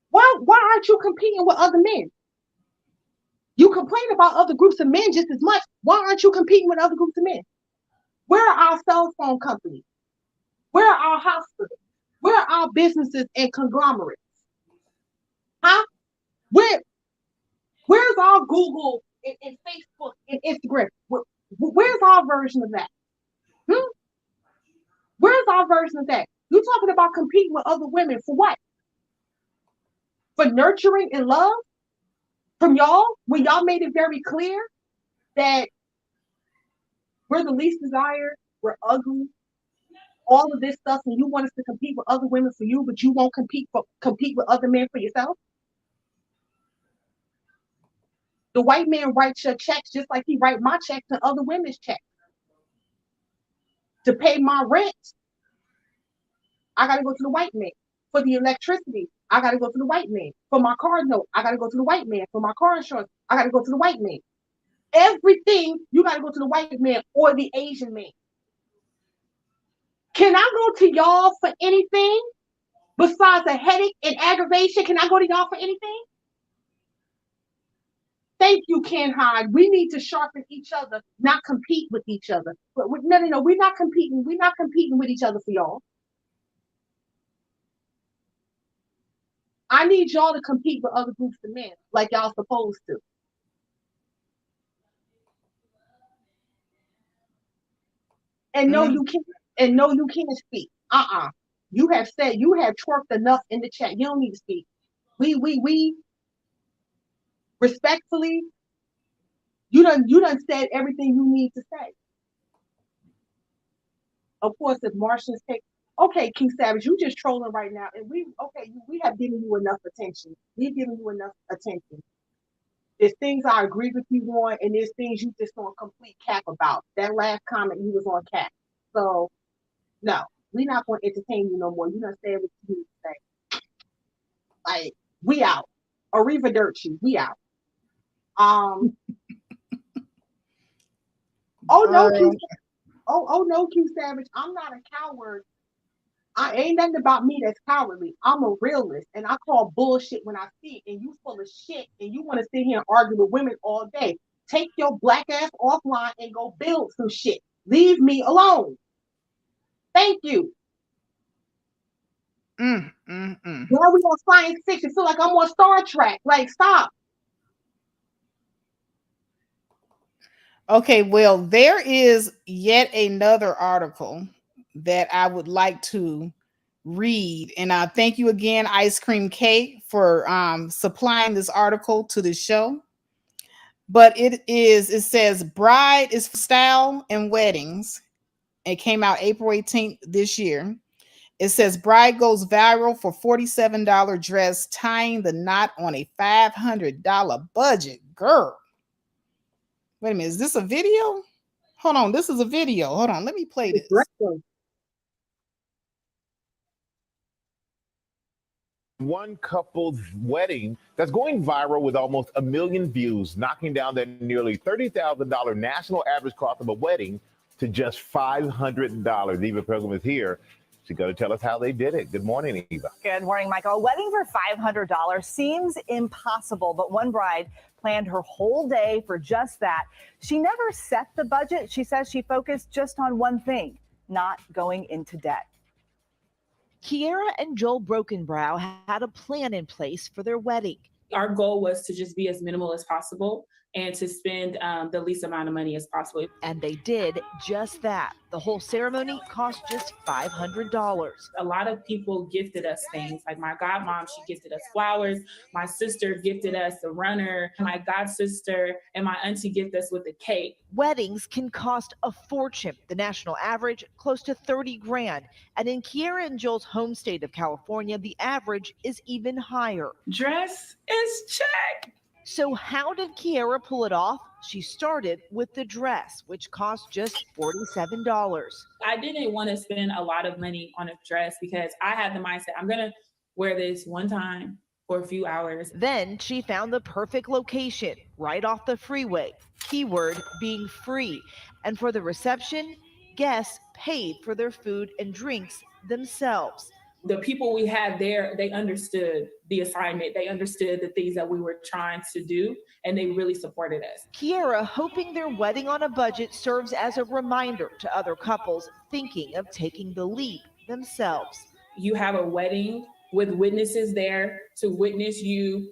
[SPEAKER 7] Why aren't you competing with other men? You complain about other groups of men just as much. Why aren't you competing with other groups of men? Where are our cell phone companies? Where are our hospitals? Where are our businesses and conglomerates? Huh? Where's our Google and Facebook and Instagram? Where's our version of that? Where's our version of that? You talking about competing with other women for what? For nurturing and love from y'all, when y'all made it very clear that we're the least desired, we're ugly, all of this stuff, and you want us to compete with other women for you, but you won't compete with other men for yourself. The white man writes your checks just like he write my checks and other women's checks. To pay my rent, I gotta go to the white man. For the electricity, I gotta go to the white man. For my car note, I gotta go to the white man. For my car insurance, I gotta go to the white man. Everything, you gotta go to the white man or the Asian man. Can I go to y'all for anything besides a headache and aggravation? Can I go to y'all for anything? Thank you, Ken Hyde. We need to sharpen each other, not compete with each other. But no, we're not competing. We're not competing with each other for y'all. I need y'all to compete with other groups of men like y'all supposed to. And no, you can't. And no, you can't speak. You have said, you have twerked enough in the chat. You don't need to speak. We respectfully, you done said everything you need to say. Of course, if Martians take, okay, King Savage, you just trolling right now, and we have given you enough attention. We've given you enough attention. There's things I agree with you on, and there's things you just on complete cap about. That last comment, you was on cap. So, no, we're not going to entertain you no more. You done said what you need to say. Like, we out. Arrivederci, we out. Oh no, Q Savage, I'm not a coward. I ain't nothing about me that's cowardly. I'm a realist, and I call bullshit when I see it. And you full of shit, and you want to sit here and argue with women all day. Take your black ass offline and go build some shit. Leave me alone. Thank you. Now we on science fiction. Feel like I'm on Star Trek. Like, stop.
[SPEAKER 1] Okay, well, there is yet another article that I would like to read. And thank you again, Ice Cream Cake, for supplying this article to the show. But it says Bride is for Style and Weddings. It came out April 18th this year. It says bride goes viral for $47 dress tying the knot on a $500 budget. Girl. Wait a minute, is this a video? Hold on, this is a video. Hold on, let me play this.
[SPEAKER 10] One couple's wedding that's going viral with almost 1 million views, knocking down the nearly $30,000 national average cost of a wedding to just $500. Eva Pilgrim is here. She's going to tell us how they did it. Good morning, Eva.
[SPEAKER 11] Good morning, Michael. A wedding for $500 seems impossible, but one bride planned her whole day for just that. She never set the budget. She says she focused just on one thing, not going into debt.
[SPEAKER 12] Kiera and Joel Brokenbrow had a plan in place for their wedding.
[SPEAKER 13] Our goal was to just be as minimal as possible and to spend the least amount of money as possible.
[SPEAKER 12] And they did just that. The whole ceremony cost just $500.
[SPEAKER 13] A lot of people gifted us things. Like my godmom, she gifted us flowers. My sister gifted us a runner. My god sister and my auntie gifted us with a cake.
[SPEAKER 12] Weddings can cost a fortune. The national average, close to 30 grand. And in Kiera and Joel's home state of California, the average is even higher.
[SPEAKER 13] Dress is check.
[SPEAKER 12] So how did Kiera pull it off? She started with the dress, which cost just $47.
[SPEAKER 13] I didn't want to spend a lot of money on a dress because I had the mindset, I'm going to wear this one time for a few hours.
[SPEAKER 12] Then she found the perfect location right off the freeway, keyword being free. And for the reception, guests paid for their food and drinks themselves.
[SPEAKER 13] The people we had there, they understood the assignment. They understood the things that we were trying to do, and they really supported us.
[SPEAKER 12] Kiera hoping their wedding on a budget serves as a reminder to other couples thinking of taking the leap themselves.
[SPEAKER 13] You have a wedding with witnesses there to witness you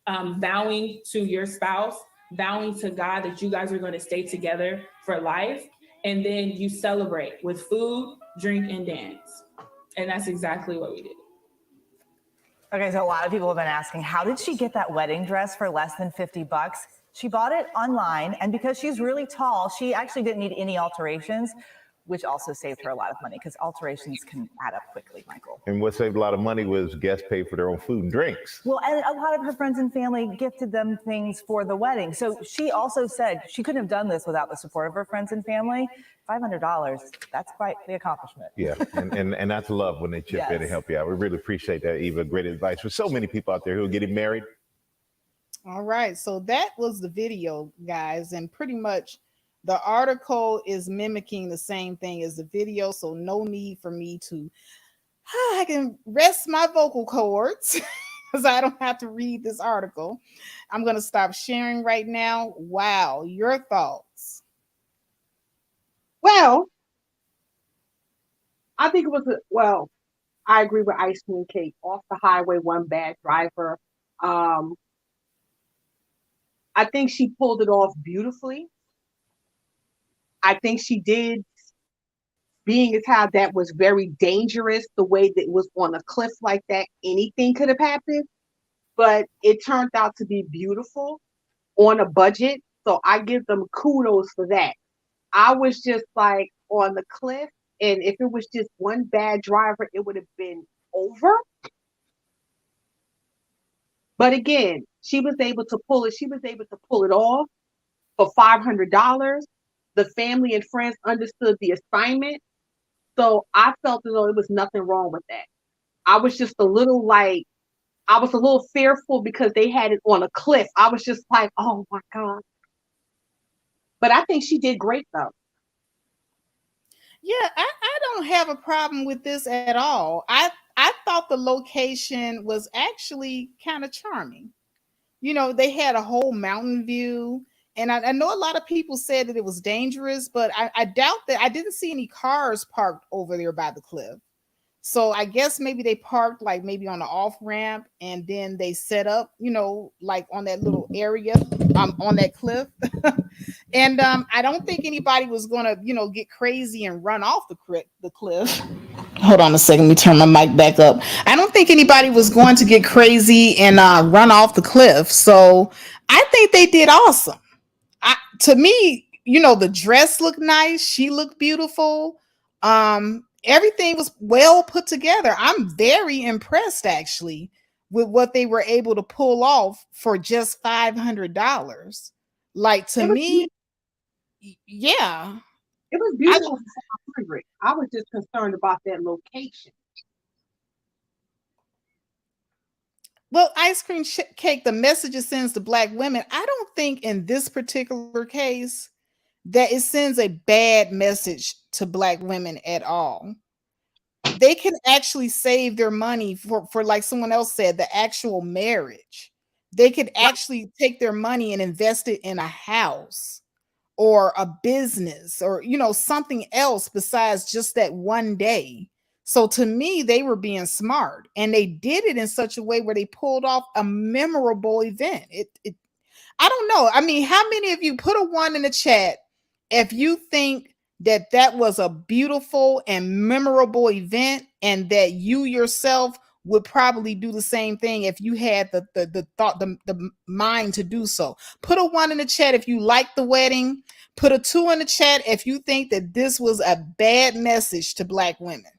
[SPEAKER 13] vowing to your spouse, vowing to God that you guys are going to stay together for life. And then you celebrate with food, drink, and dance. And that's exactly what we did.
[SPEAKER 11] Okay, so a lot of people have been asking, how did she get that wedding dress for less than $50? She bought it online, and because she's really tall, she actually didn't need any alterations, which also saved her a lot of money because alterations can add up quickly, Michael.
[SPEAKER 10] And what saved a lot of money was guests paid for their own food and drinks.
[SPEAKER 11] Well, and a lot of her friends and family gifted them things for the wedding. So she also said she couldn't have done this without the support of her friends and family. $500, that's quite the accomplishment.
[SPEAKER 10] Yeah, and that's love when they chip in and help you out. We really appreciate that, Eva. Great advice for so many people out there who are getting married.
[SPEAKER 1] All right, so that was the video, guys, and pretty much the article is mimicking the same thing as the video, so no need for me to, I can rest my vocal cords because I don't have to read this article. I'm going to stop sharing right now. Wow, your thoughts?
[SPEAKER 7] Well, I think it was, I agree with Ice Cream Cake. Off the highway, one bad driver. I think she pulled it off beautifully. I think she did, being as how that was very dangerous, the way that it was on a cliff like that, anything could have happened. But it turned out to be beautiful on a budget. So I give them kudos for that. I was just like on the cliff, and if it was just one bad driver, it would have been over. But again, she was able to pull it. She was able to pull it off for $500. The family and friends understood the assignment. So I felt as though there was nothing wrong with that. I was just a little fearful because they had it on a cliff. I was just like, oh my God. But I think she did great though.
[SPEAKER 1] Yeah, I don't have a problem with this at all. I thought the location was actually kind of charming. You know, they had a whole mountain view. And I know a lot of people said that it was dangerous, but I doubt that. I didn't see any cars parked over there by the cliff. So I guess maybe they parked like maybe on the off ramp, and then they set up, you know, like on that little area on that cliff. And I don't think anybody was gonna, you know, get crazy and run off the cliff. Hold on a second, let me turn my mic back up. I don't think anybody was going to get crazy and run off the cliff. So I think they did awesome. To me, you know, the dress looked nice. She looked beautiful. Everything was well put together. I'm very impressed actually with what they were able to pull off for just $500. Like to me, yeah.
[SPEAKER 7] It was beautiful for $500. I was just concerned about that location.
[SPEAKER 1] Well, Ice Cream Cake, the message it sends to Black women, I don't think in this particular case that it sends a bad message to Black women at all. They can actually save their money for like someone else said, the actual marriage. They could actually take their money and invest it in a house or a business or, you know, something else besides just that one day. So to me, they were being smart, and they did it in such a way where they pulled off a memorable event. I don't know. I mean, how many of you put a 1 in the chat if you think that that was a beautiful and memorable event, and that you yourself would probably do the same thing if you had the thought, the mind to do so? Put a 1 in the chat if you like the wedding. Put a 2 in the chat if you think that this was a bad message to Black women.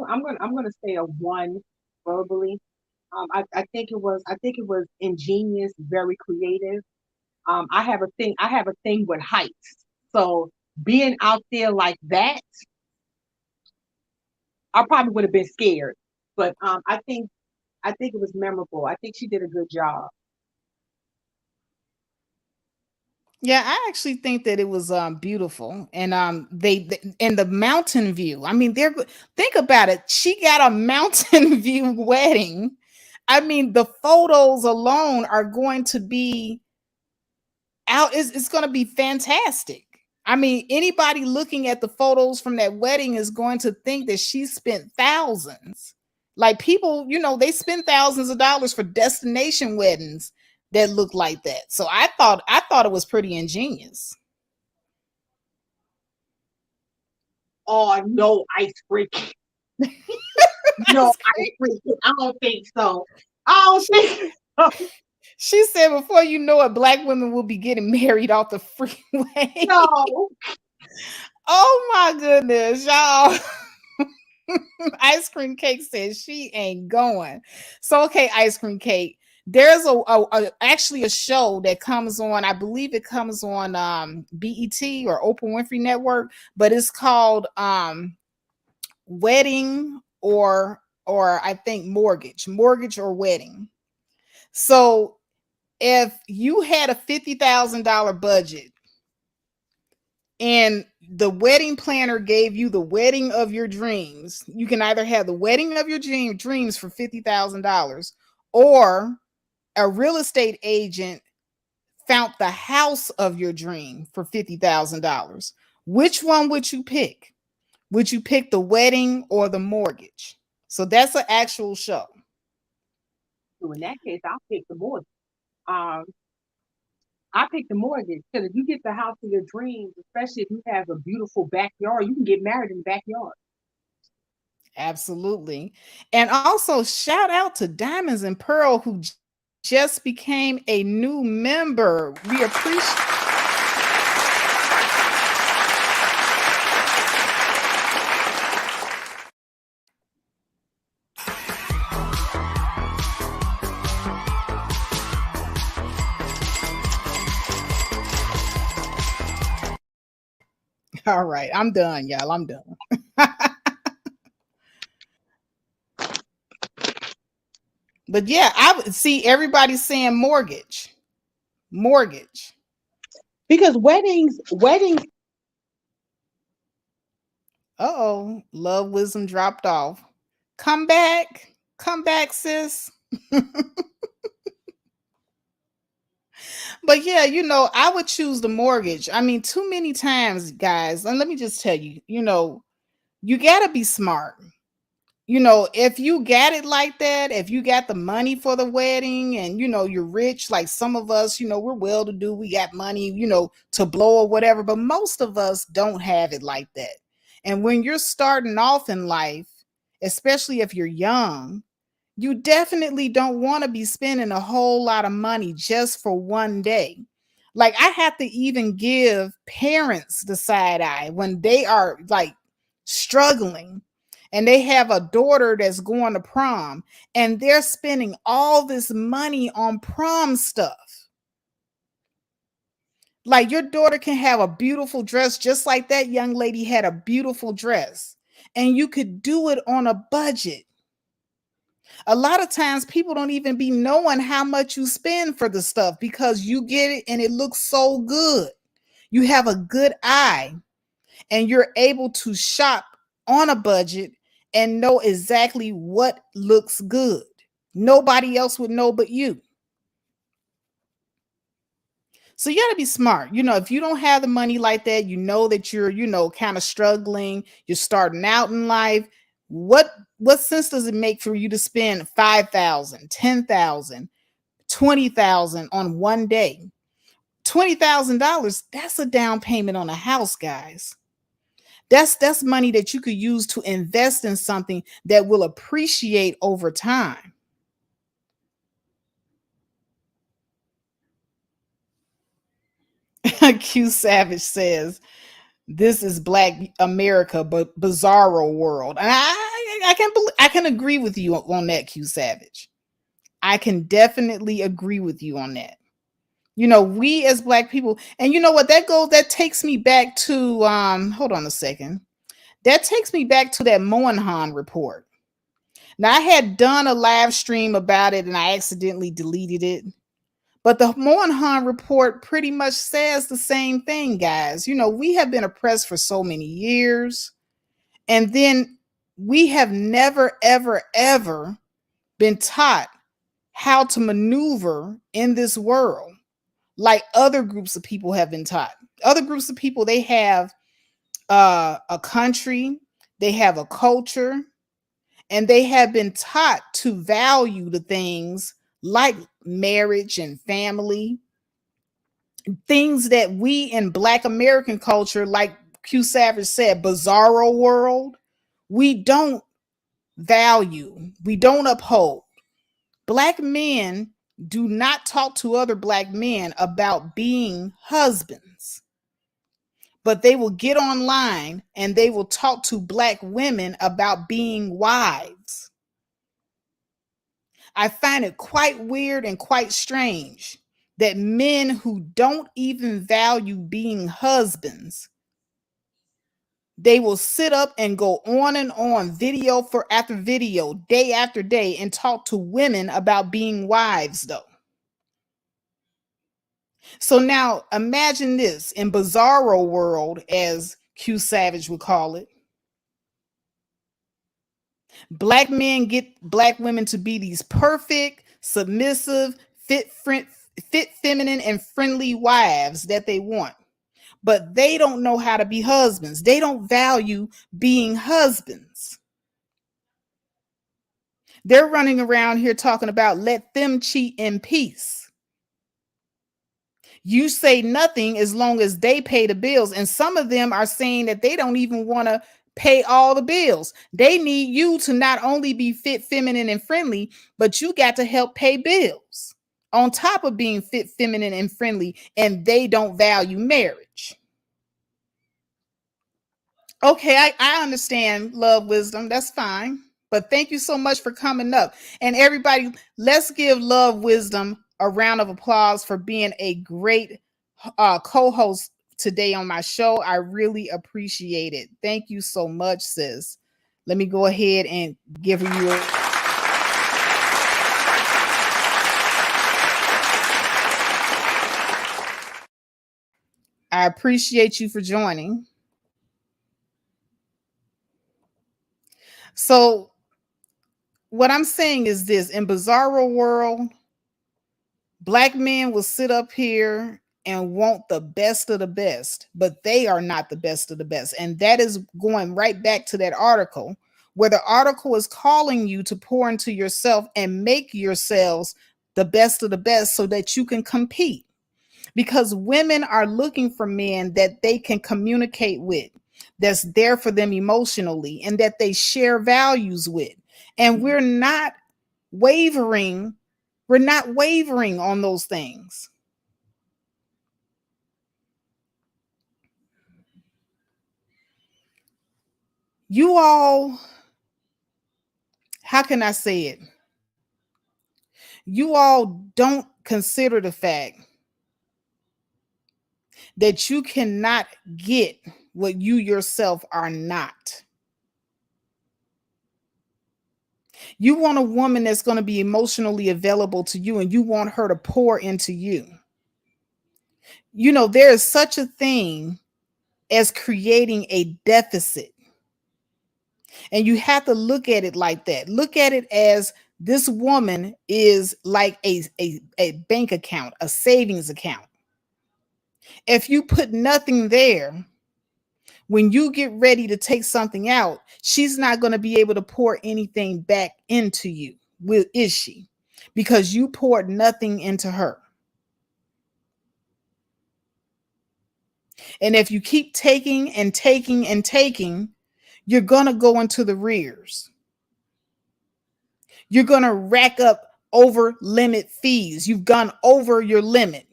[SPEAKER 7] I'm gonna say a 1 verbally. I think it was ingenious, very creative. I have a thing with heights. So being out there like that, I probably would have been scared. But I think it was memorable. I think she did a good job.
[SPEAKER 1] Yeah, I actually think that it was beautiful, and they and the mountain view. I mean, think about it. She got a mountain view wedding. I mean, the photos alone are going to be out. It's going to be fantastic. I mean, anybody looking at the photos from that wedding is going to think that she spent thousands. Like people, you know, they spend thousands of dollars for destination weddings that look like that. So I thought it was pretty ingenious.
[SPEAKER 7] Oh no, ice cream. No, ice cream. I don't think so. I don't think so.
[SPEAKER 1] She said before you know it, black women will be getting married off the freeway.
[SPEAKER 7] No.
[SPEAKER 1] Oh my goodness, y'all. Ice cream cake says she ain't going. So okay, ice cream cake. There's actually a show that comes on, I believe it comes on BET or Oprah Winfrey Network, but it's called Wedding or I think mortgage or wedding. So if you had a $50,000 budget and the wedding planner gave you the wedding of your dreams, you can either have the wedding of your dreams for $50,000 or a real estate agent found the house of your dream for $50,000. Which one would you pick? Would you pick the wedding or the mortgage? So that's an actual show.
[SPEAKER 7] So in that case, I'll pick the mortgage. I pick the mortgage because if you get the house of your dreams, especially if you have a beautiful backyard, you can get married in the backyard.
[SPEAKER 1] Absolutely. And also shout out to Diamonds and Pearl who just became a new member. We appreciate. All right, I'm done, y'all. I'm done. But yeah, I would see everybody saying mortgage.
[SPEAKER 7] Because weddings.
[SPEAKER 1] Uh-oh, love wisdom dropped off. Come back, sis. But yeah, I would choose the mortgage. I mean, too many times, guys, and let me just tell you, you got to be smart. If you got it like that, if you got the money for the wedding and, you're rich, like some of us, we're well to do, we got money, to blow or whatever, but most of us don't have it like that. And when you're starting off in life, especially if you're young, you definitely don't want to be spending a whole lot of money just for one day. Like I have to even give parents the side eye when they are like struggling and they have a daughter that's going to prom and they're spending all this money on prom stuff. Like your daughter can have a beautiful dress just like that young lady had a beautiful dress and you could do it on a budget. A lot of times people don't even be knowing how much you spend for the stuff because you get it and it looks so good. You have a good eye and you're able to shop on a budget and know exactly what looks good. Nobody else would know but you. So you got to be smart. If you don't have the money like that, that you're, kind of struggling, you're starting out in life. What sense does it make for you to spend $5,000, $10,000, $20,000 on one day? $20,000, that's a down payment on a house, guys. That's money that you could use to invest in something that will appreciate over time. Q Savage says, this is Black America, but bizarro world. And I can agree with you on that, Q Savage. I can definitely agree with you on that. We as Black people, and you know what that takes me back to hold on a second. That takes me back to that Moynihan report. Now I had done a live stream about it and I accidentally deleted it. But the Moynihan report pretty much says the same thing, guys. We have been oppressed for so many years. And then we have never, ever, ever been taught how to maneuver in this world like other groups of people have been taught. Other groups of people, they have a country, they have a culture, and they have been taught to value the things like marriage and family, things that we in Black American culture, like Q Savage said, bizarro world, we don't value, we don't uphold. Black men do not talk to other black men about being husbands, but they will get online and they will talk to black women about being wives. I find it quite weird and quite strange that men who don't even value being husbands, they will sit up and go on, video for after video, day after day, and talk to women about being wives, though. So now imagine this in bizarro world, as Q Savage would call it. Black men get black women to be these perfect, submissive, fit, feminine, and friendly wives that they want. But they don't know how to be husbands. They don't value being husbands. They're running around here talking about let them cheat in peace. You say nothing as long as they pay the bills. And some of them are saying that they don't even want to pay all the bills. They need you to not only be fit, feminine, and friendly, but you got to help pay bills on top of being fit, feminine, and friendly. And they don't value marriage. Okay, I understand, Love Wisdom. That's fine. But thank you so much for coming up. And everybody, let's give Love Wisdom a round of applause for being a great co-host today on my show. I really appreciate it. Thank you so much, sis. Let me go ahead and give you I appreciate you for joining. So what I'm saying is this: in bizarro world, black men will sit up here and want the best of the best, but they are not the best of the best. And that is going right back to that article, where the article is calling you to pour into yourself and make yourselves the best of the best so that you can compete. Because women are looking for men that they can communicate with, that's there for them emotionally, and that they share values with. And we're not wavering. We're not wavering on those things. You all, how can I say it? You all don't consider the fact that you cannot get what you yourself are not. You want a woman that's going to be emotionally available to you, and you want her to pour into you. You know, there is such a thing as creating a deficit. And you have to look at it like that. Look at it as this woman is like a bank account, a savings account. If you put nothing there, when you get ready to take something out, she's not going to be able to pour anything back into you, is she? Because you poured nothing into her. And if you keep taking and taking and taking, you're going to go into the rears. You're going to rack up over limit fees. You've gone over your limit.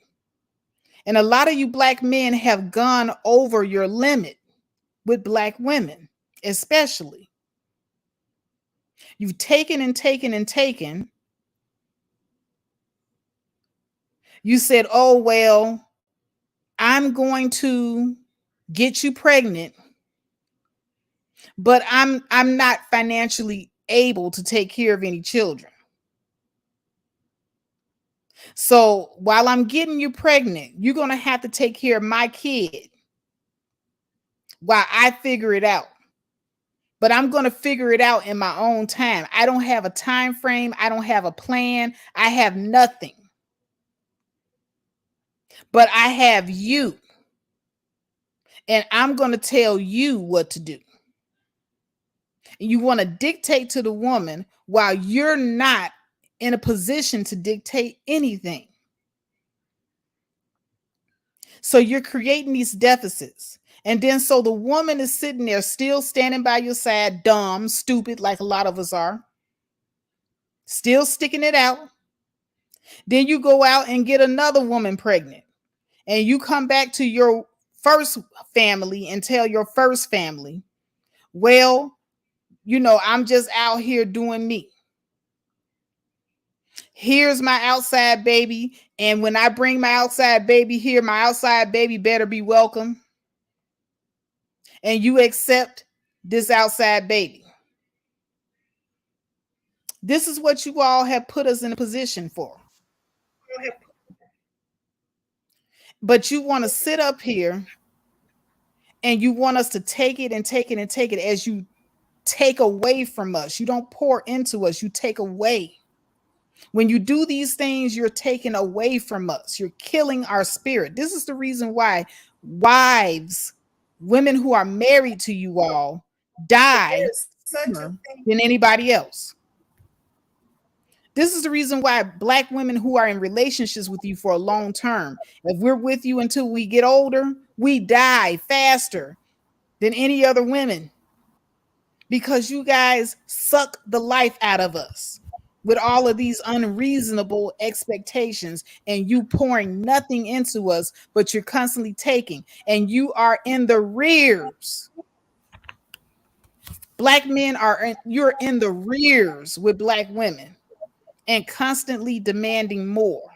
[SPEAKER 1] And a lot of you black men have gone over your limit with black women, especially. You've taken and taken and taken. You said, oh, well, I'm going to get you pregnant, but I'm not financially able to take care of any children. So while I'm getting you pregnant, you're going to have to take care of my kid while I figure it out. But I'm going to figure it out in my own time. I don't have a time frame. I don't have a plan. I have nothing. But I have you. And I'm going to tell you what to do. And you want to dictate to the woman while you're not in a position to dictate anything. So you're creating these deficits. And then so the woman is sitting there still standing by your side, dumb, stupid, like a lot of us are, still sticking it out. Then you go out and get another woman pregnant, and you come back to your first family and tell your first family, well, I'm just out here doing me. Here's my outside baby. And when I bring my outside baby here, my outside baby better be welcome. And you accept this outside baby. This is what you all have put us in a position for. But you want to sit up here and you want us to take it and take it and take it as you take away from us. You don't pour into us, you take away. When you do these things, you're taking away from us. You're killing our spirit. This is the reason why wives, women who are married to you all, die sooner than anybody else. This is the reason why Black women who are in relationships with you for a long term, if we're with you until we get older, we die faster than any other women because you guys suck the life out of us with all of these unreasonable expectations, and you pouring nothing into us, but you're constantly taking, and you are in the rears. Black men you're in the rears with Black women and constantly demanding more.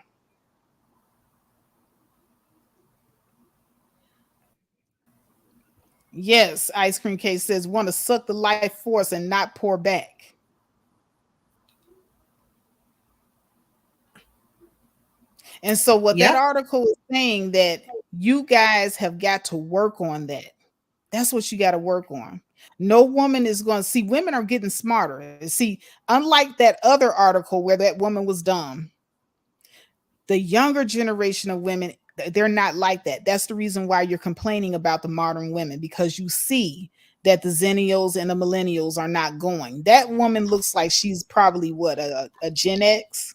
[SPEAKER 1] Yes, Ice Cream Case says, want to suck the life force and not pour back. And so what that article is saying, that you guys have got to work on that. That's what you got to work on. No woman is going to see, women are getting smarter. See, unlike that other article where that woman was dumb, the younger generation of women, they're not like that. That's the reason why you're complaining about the modern women, because you see that the Zennials and the Millennials are not going. That woman looks like she's probably what, a Gen X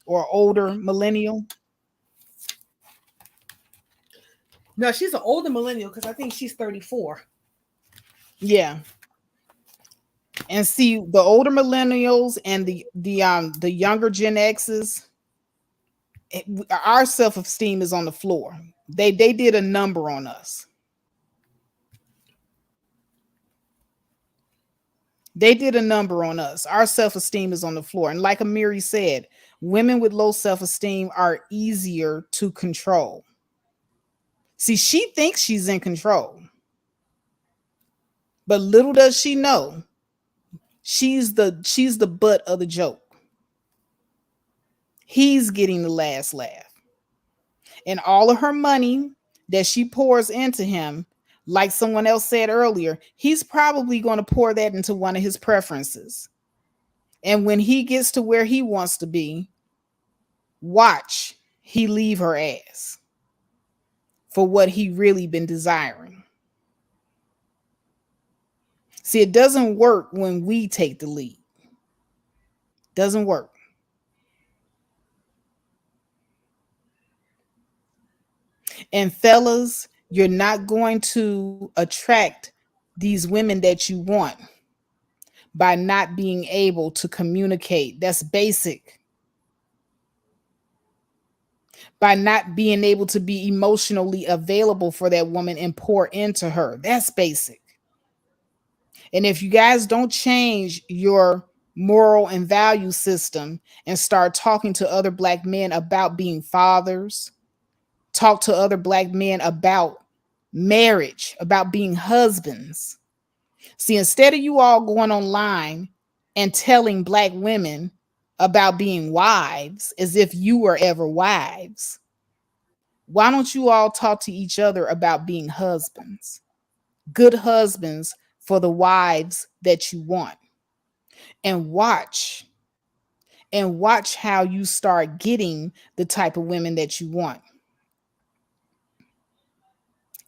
[SPEAKER 1] or older millennial.
[SPEAKER 7] No, she's an older millennial because I think she's 34.
[SPEAKER 1] Yeah. And see, the older millennials and the younger Gen X's, our self-esteem is on the floor. They did a number on us. They did a number on us. Our self-esteem is on the floor. And like Amiri said, women with low self-esteem are easier to control. See, she thinks she's in control. But little does she know, she's the butt of the joke. He's getting the last laugh. And all of her money that she pours into him, like someone else said earlier, he's probably going to pour that into one of his preferences. And when he gets to where he wants to be, watch he leave her ass for what he really been desiring. See, it doesn't work when we take the lead. Doesn't work. And fellas, you're not going to attract these women that you want by not being able to communicate. That's basic. By not being able to be emotionally available for that woman and pour into her. That's basic. And if you guys don't change your moral and value system and start talking to other Black men about being fathers, talk to other Black men about marriage, about being husbands. See, instead of you all going online and telling Black women about being wives as if you were ever wives, why don't you all talk to each other about being husbands? Good husbands for the wives that you want. And watch how you start getting the type of women that you want.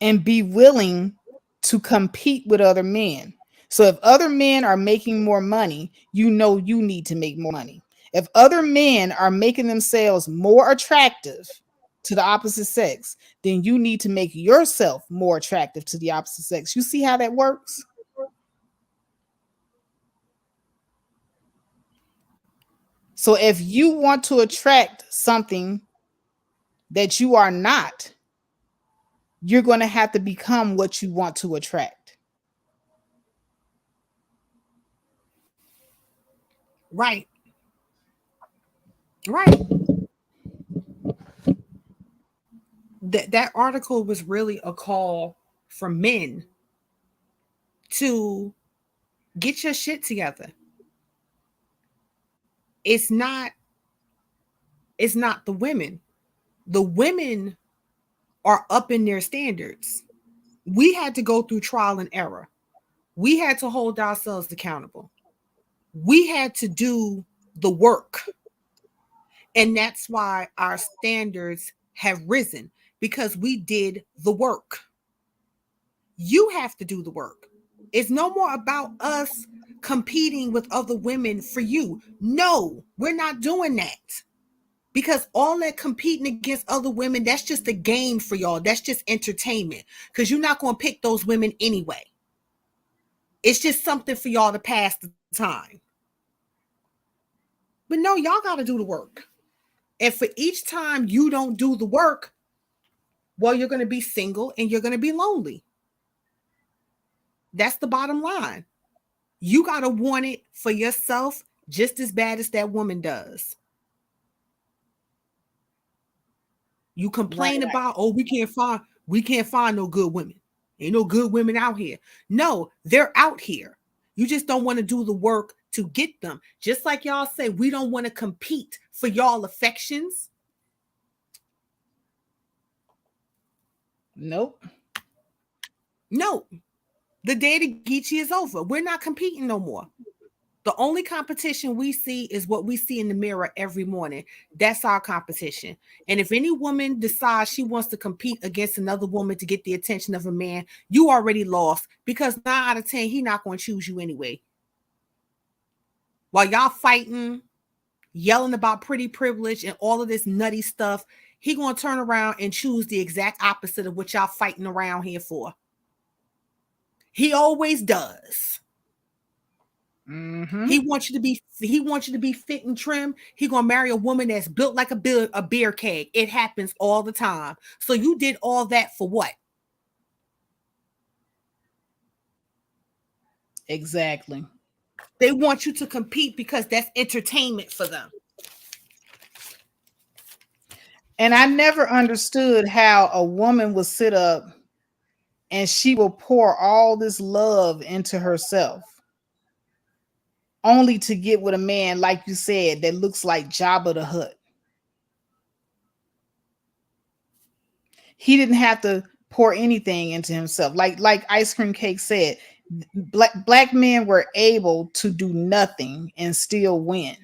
[SPEAKER 1] And be willing to compete with other men. So if other men are making more money, you know you need to make more money. If other men are making themselves more attractive, to the opposite sex, then you need to make yourself more attractive to the opposite sex. You see how that works? So if you want to attract something that you are not, you're going to have to become what you want to attract.
[SPEAKER 4] Right. Right. That article was really a call for men to get your shit together. It's not the women. The women are up in their standards. We had to go through trial and error. We had to hold ourselves accountable. We had to do the work. And that's why our standards have risen, because we did the work. You have to do the work. It's no more about us competing with other women for you. No, we're not doing that. Because all that competing against other women, that's just a game for y'all. That's just entertainment. Because you're not going to pick those women anyway. It's just something for y'all to pass the time. But no, y'all got to do the work. And for each time you don't do the work, well, you're going to be single and you're going to be lonely. That's the bottom line. You got to want it for yourself just as bad as that woman does. You complain about, oh, we can't find no good women. Ain't no good women out here. No, they're out here. You just don't want to do the work to get them. Just like y'all say, we don't want to compete for y'all affections.
[SPEAKER 1] Nope.
[SPEAKER 4] No. The day to Geechee is over. We're not competing no more. The only competition we see is what we see in the mirror every morning. That's our competition. And if any woman decides she wants to compete against another woman to get the attention of a man, you already lost, because 9 out of 10, he's not going to choose you anyway. While y'all fighting, yelling about pretty privilege and all of this nutty stuff, he going to turn around and choose the exact opposite of what y'all fighting around here for. He always does.
[SPEAKER 1] Mm-hmm.
[SPEAKER 4] He wants you to be fit and trim. He gonna marry a woman that's built like a beer keg. It happens all the time. So you did all that for what?
[SPEAKER 1] Exactly.
[SPEAKER 4] They want you to compete because that's entertainment for them.
[SPEAKER 1] And I never understood how a woman will sit up and she will pour all this love into herself, only to get with a man, like you said, that looks like Jabba the Hutt. He didn't have to pour anything into himself. Like Ice Cream Cake said, black men were able to do nothing and still win.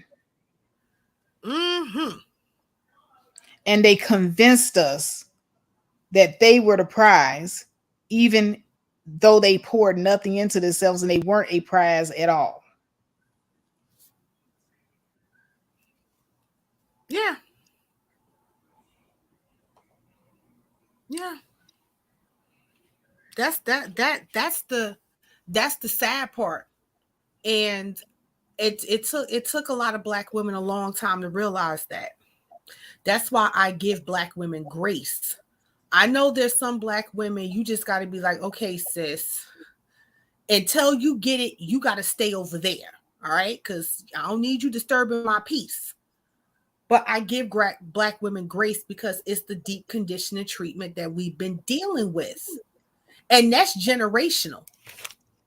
[SPEAKER 4] Mm-hmm.
[SPEAKER 1] And they convinced us that they were the prize, even though they poured nothing into themselves and they weren't a prize at all.
[SPEAKER 4] Yeah. Yeah. That's the sad part. And it took a lot of Black women a long time to realize that. That's why I give Black women grace. I know there's some Black women, you just got to be like, okay, sis, until you get it, you got to stay over there. All right. Because I don't need you disturbing my peace. But I give Black women grace because it's the deep conditioning treatment that we've been dealing with. And that's generational.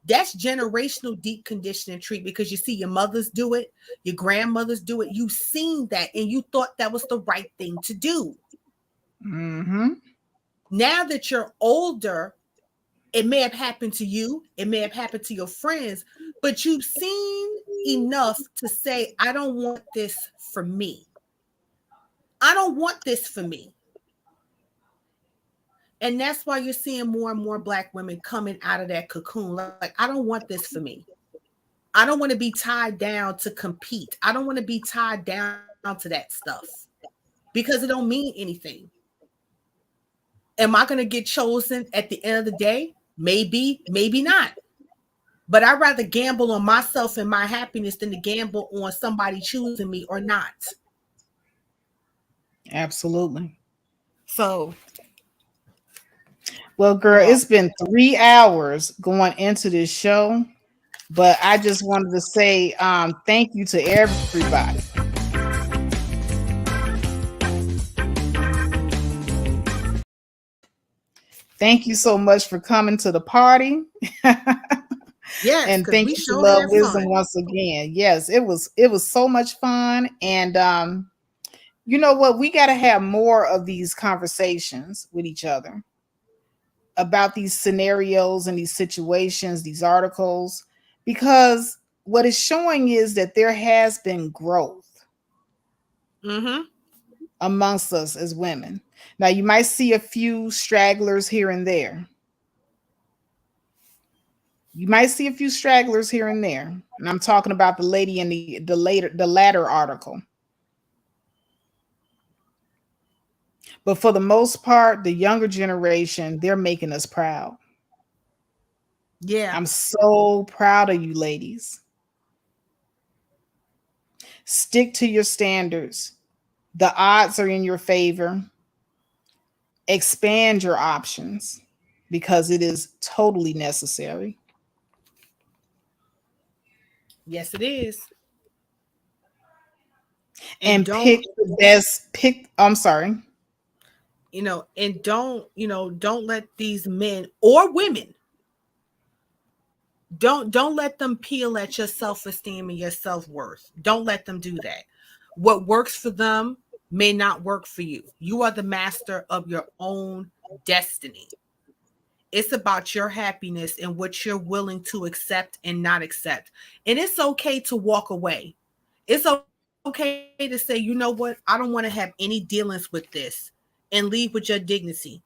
[SPEAKER 4] That's generational deep conditioning treatment, because you see your mothers do it, your grandmothers do it. You've seen that and you thought that was the right thing to do.
[SPEAKER 1] Mm-hmm.
[SPEAKER 4] Now that you're older, it may have happened to you, it may have happened to your friends, but you've seen enough to say, I don't want this for me. I don't want this for me. And that's why you're seeing more and more Black women coming out of that cocoon. Like, I don't want this for me. I don't want to be tied down to compete. I don't want to be tied down to that stuff because it don't mean anything.
[SPEAKER 7] Am I going to get chosen at the end of the day? Maybe, maybe not. But I'd rather gamble on myself and my happiness than to gamble on somebody choosing me or not.
[SPEAKER 1] Absolutely.
[SPEAKER 7] So,
[SPEAKER 1] well, girl, it's been 3 hours going into this show, but I just wanted to say thank you to everybody. Thank you so much for coming to the party.
[SPEAKER 7] yes,
[SPEAKER 1] and thank
[SPEAKER 7] we
[SPEAKER 1] you to
[SPEAKER 7] sure
[SPEAKER 1] Love
[SPEAKER 7] had
[SPEAKER 1] Wisdom
[SPEAKER 7] fun.
[SPEAKER 1] once again. Yes, it was so much fun. And you know what? We got to have more of these conversations with each other about these scenarios and these situations, these articles, because what it's showing is that there has been growth amongst us as women. Now, you might see a few stragglers here and there. You might see a few stragglers here and there. And I'm talking about the lady in the latter article. But for the most part, the younger generation, they're making us proud.
[SPEAKER 7] Yeah.
[SPEAKER 1] I'm so proud of you ladies. Stick to your standards. The odds are in your favor. Expand your options because it is totally necessary.
[SPEAKER 7] Yes, it is.
[SPEAKER 1] And pick the best I'm sorry.
[SPEAKER 7] And don't let these men or women don't let them peel at your self-esteem and your self-worth. Don't let them do that. What works for them may not work for you. You are the master of your own destiny. It's about your happiness and what you're willing to accept and not accept. And it's okay to walk away. It's okay to say, you know what? I don't want to have any dealings with this, and leave with your dignity.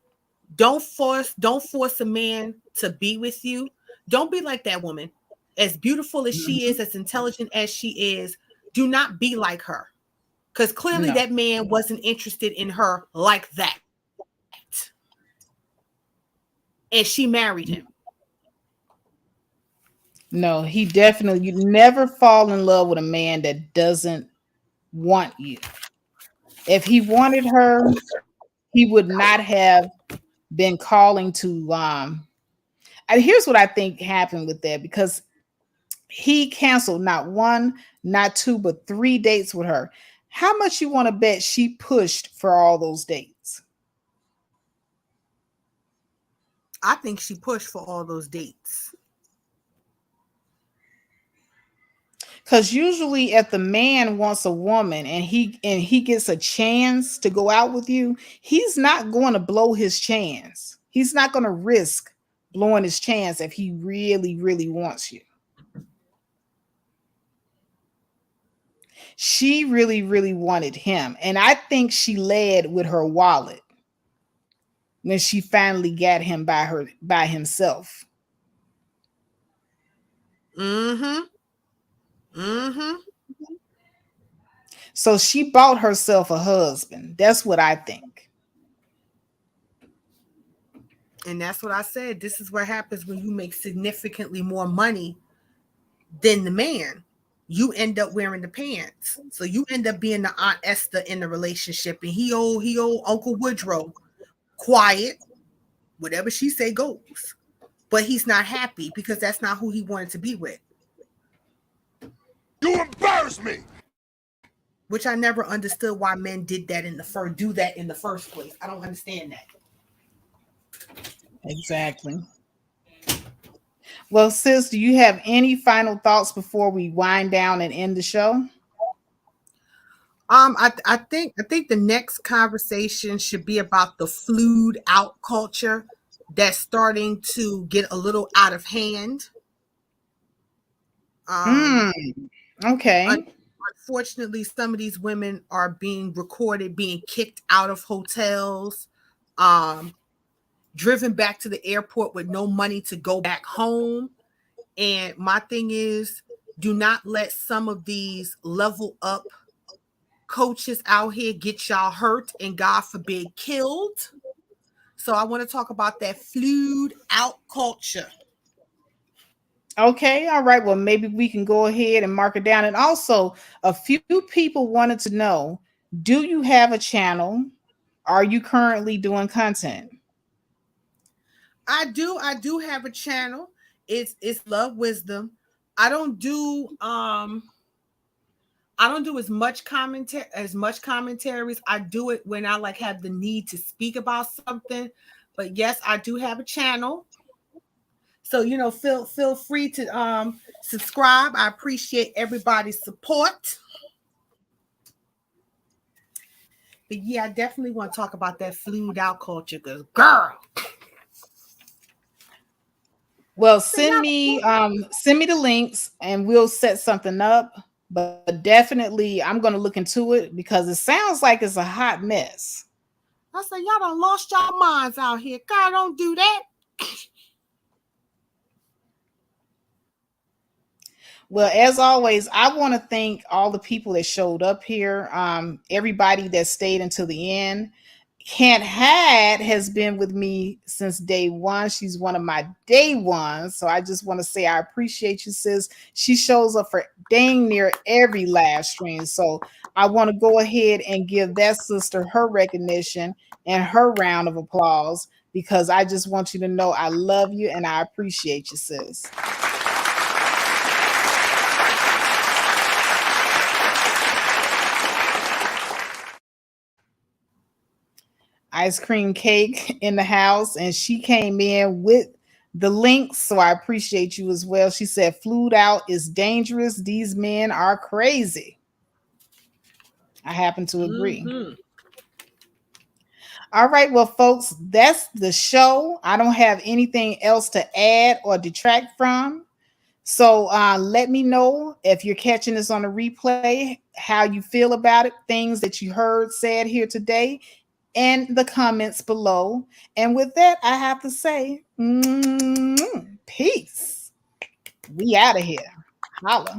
[SPEAKER 7] Don't force a man to be with you. Don't be like that woman. As beautiful as she is, as intelligent as she is, do not be like her. Because clearly that man wasn't interested in her like that. And she married him.
[SPEAKER 1] No, he definitely, you never fall in love with a man that doesn't want you. If he wanted her, he would not have been calling to and here's what I think happened with that, because he canceled not one, not two, but 3 dates with her. How much you want to bet she pushed for all those dates?
[SPEAKER 7] I think she pushed for all those dates.
[SPEAKER 1] Because usually if the man wants a woman and he gets a chance to go out with you, he's not going to blow his chance. He's not going to risk blowing his chance if he really, really wants you. She really, really wanted him. And I think she led with her wallet when she finally got him by himself. So she bought herself a husband. That's what I think.
[SPEAKER 7] And that's what I said. This is what happens when you make significantly more money than the man. You end up wearing the pants. So you end up being the Aunt Esther in the relationship. And he old Uncle Woodrow. Quiet. Whatever she say goes. But he's not happy because that's not who he wanted to be with.
[SPEAKER 8] You embarrass me.
[SPEAKER 7] Which I never understood why men did that in the first place. I don't understand that.
[SPEAKER 1] Exactly. Well, sis, do you have any final thoughts before we wind down and end the show?
[SPEAKER 7] I think the next conversation should be about the flued out culture that's starting to get a little out of hand.
[SPEAKER 1] Okay.
[SPEAKER 7] Unfortunately, some of these women are being recorded being kicked out of hotels, driven back to the airport with no money to go back home. And my thing is, do not let some of these level up coaches out here get y'all hurt and God forbid killed. So I want to talk about that flued out culture.
[SPEAKER 1] Okay, all right. Well, maybe we can go ahead and mark it down. And also, a few people wanted to know, do you have a channel? Are you currently doing content?
[SPEAKER 7] I do have a channel. It's Love Wisdom. I don't do as much commentaries. I do it when I like have the need to speak about something. But yes, I do have a channel. So feel free to subscribe. I appreciate everybody's support. But yeah, I definitely want to talk about that flued out culture, because girl.
[SPEAKER 1] Well, send me the links and we'll set something up. But definitely I'm gonna look into it because it sounds like it's a hot mess.
[SPEAKER 7] I said, y'all done lost y'all minds out here. God, don't do that.
[SPEAKER 1] Well, as always, I want to thank all the people that showed up here. Everybody that stayed until the end. Can't Had has been with me since day one. She's one of my day ones. So I just want to say I appreciate you, sis. She shows up for dang near every live stream. So I want to go ahead and give that sister her recognition and her round of applause, because I just want you to know I love you and I appreciate you, sis. Ice cream cake in the house, and she came in with the links, so I appreciate you as well. She said flued out is dangerous. These men are crazy. I happen to agree. All right, well, folks, that's the show. I don't have anything else to add or detract from. So let me know if you're catching this on a replay, how you feel about it, things that you heard said here today, in the comments below. And with that, I have to say, peace. We out of here. Holla.